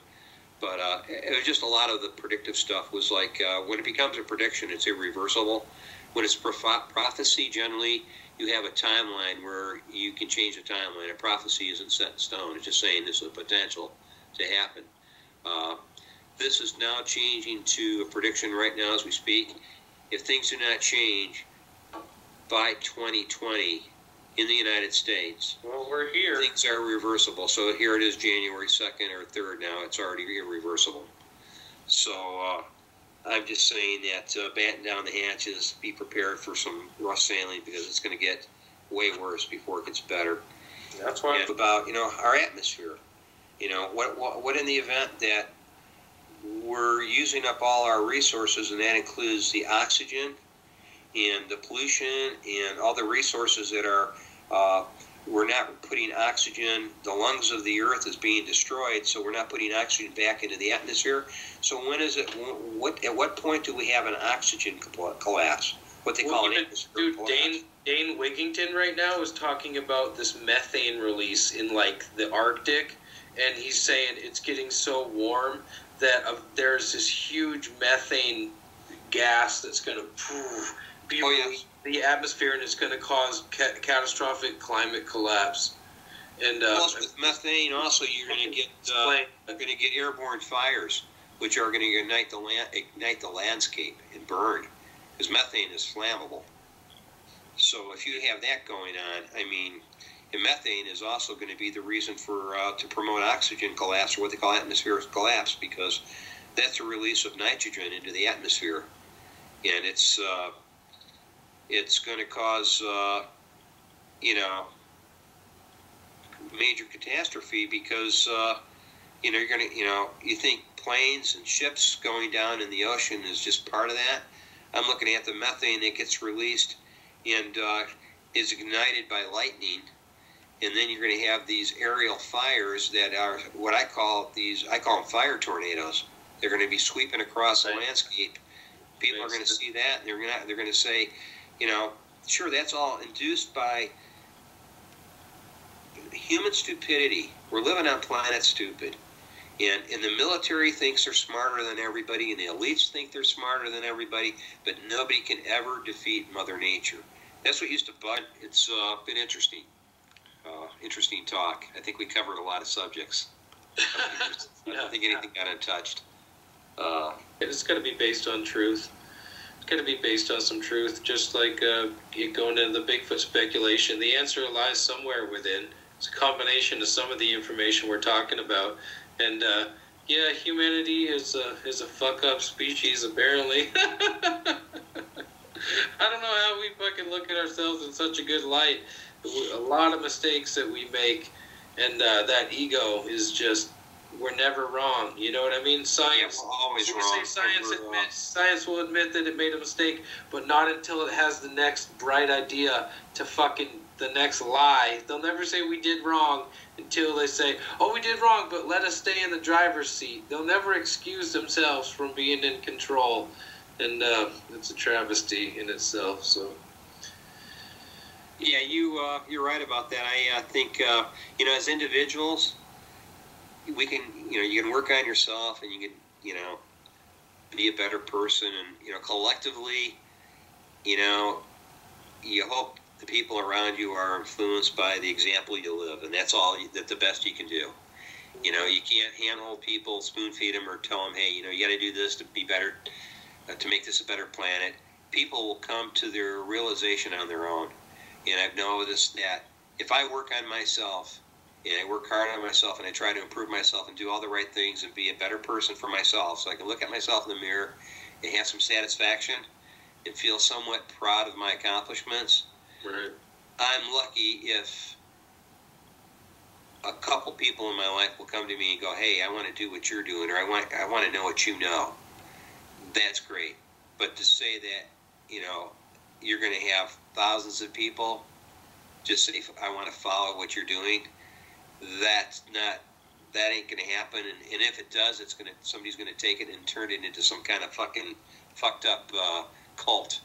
But it was just a lot of the predictive stuff was like, when it becomes a prediction, it's irreversible. When it's prophecy, generally, you have a timeline where you can change the timeline. A prophecy isn't set in stone. It's just saying this is a potential to happen. This is now changing to a prediction right now as we speak. If things do not change by 2020 in the United States, well, we're here. Things are reversible. So here it is, January 2nd or 3rd now. It's already irreversible. So I'm just saying that batten down the hatches, be prepared for some rough sailing because it's going to get way worse before it gets better. That's why. And about our atmosphere. What in the event that we're using up all our resources, and that includes the oxygen and the pollution and all the resources that are, we're not putting oxygen, the lungs of the earth is being destroyed, so we're not putting oxygen back into the atmosphere. So when is it, at what point do we have an oxygen collapse? What they call an atmosphere collapse. Dane Wigington right now is talking about this methane release in the Arctic, and he's saying it's getting so warm that there's this huge methane gas that's going to be released in the atmosphere, and it's going to cause catastrophic climate collapse. And plus, with methane, also you're going to get airborne fires, which are going to ignite the landscape and burn, because methane is flammable. So if you have that going on, and methane is also going to be the reason for to promote oxygen collapse, or what they call atmospheric collapse, because that's a release of nitrogen into the atmosphere, and it's going to cause major catastrophe because you're going to you think planes and ships going down in the ocean is just part of that. I'm looking at the methane that gets released and is ignited by lightning. And then you're going to have these aerial fires that are what I call them fire tornadoes. They're going to be sweeping across the landscape. People are going to see that, and they're going to say, sure, that's all induced by human stupidity. We're living on planet stupid. And the military thinks they're smarter than everybody, and the elites think they're smarter than everybody, but nobody can ever defeat Mother Nature. That's what used to bug. It's been interesting. Interesting talk. I think we covered a lot of subjects. I don't think anything got untouched. It's going to be based on truth. It's going to be based on some truth, just like going into the Bigfoot speculation. The answer lies somewhere within. It's a combination of some of the information we're talking about. And, humanity is a fuck-up species, apparently. I don't know how we fucking look at ourselves in such a good light. A lot of mistakes that we make, and that ego is just, we're never wrong. You know what I mean? Science, we're always wrong. Science will admit that it made a mistake, but not until it has the next bright idea to fucking the next lie. They'll never say we did wrong until they say, oh, we did wrong, but let us stay in the driver's seat. They'll never excuse themselves from being in control. And it's a travesty in itself. So, yeah, you're right about that. I think as individuals, we can you can work on yourself, and you can be a better person, and collectively, you hope the people around you are influenced by the example you live, and that's the best you can do. You can't handhold people, spoon feed them, or tell them, hey, you got to do this to be better, to make this a better planet. People will come to their realization on their own. And I've noticed that if I work on myself, and I work hard on myself, and I try to improve myself and do all the right things and be a better person for myself, so I can look at myself in the mirror and have some satisfaction and feel somewhat proud of my accomplishments. right. I'm lucky if a couple people in my life will come to me and go, hey, I want to do what you're doing, or I want to know what you know. That's great. But to say that, you're going to have thousands of people just say, I want to follow what you're doing, that ain't going to happen. And if it does, somebody's going to take it and turn it into some kind of fucking fucked up cult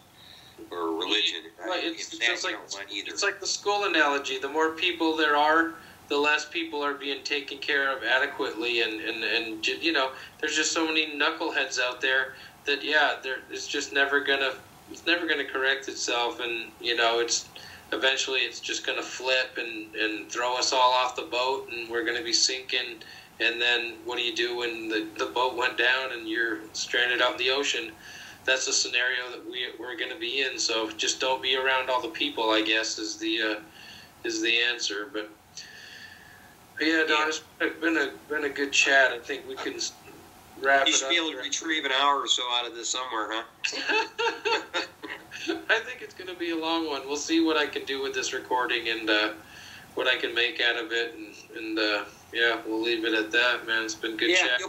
or religion. Right. It's like the school analogy. The more people there are, the less people are being taken care of adequately, and there's just so many knuckleheads out there that it's just never gonna correct itself, and it's eventually it's just gonna flip and throw us all off the boat, and we're gonna be sinking. And then what do you do when the boat went down and you're stranded out in the ocean? That's a scenario that we're going to be in. So just don't be around all the people, I guess, is the answer. But yeah, Don, it's been a good chat. I think we can wrap it up. You should be able to retrieve an hour or so out of this somewhere, huh? I think it's going to be a long one. We'll see what I can do with this recording and what I can make out of it. And we'll leave it at that, man. It's been good chat.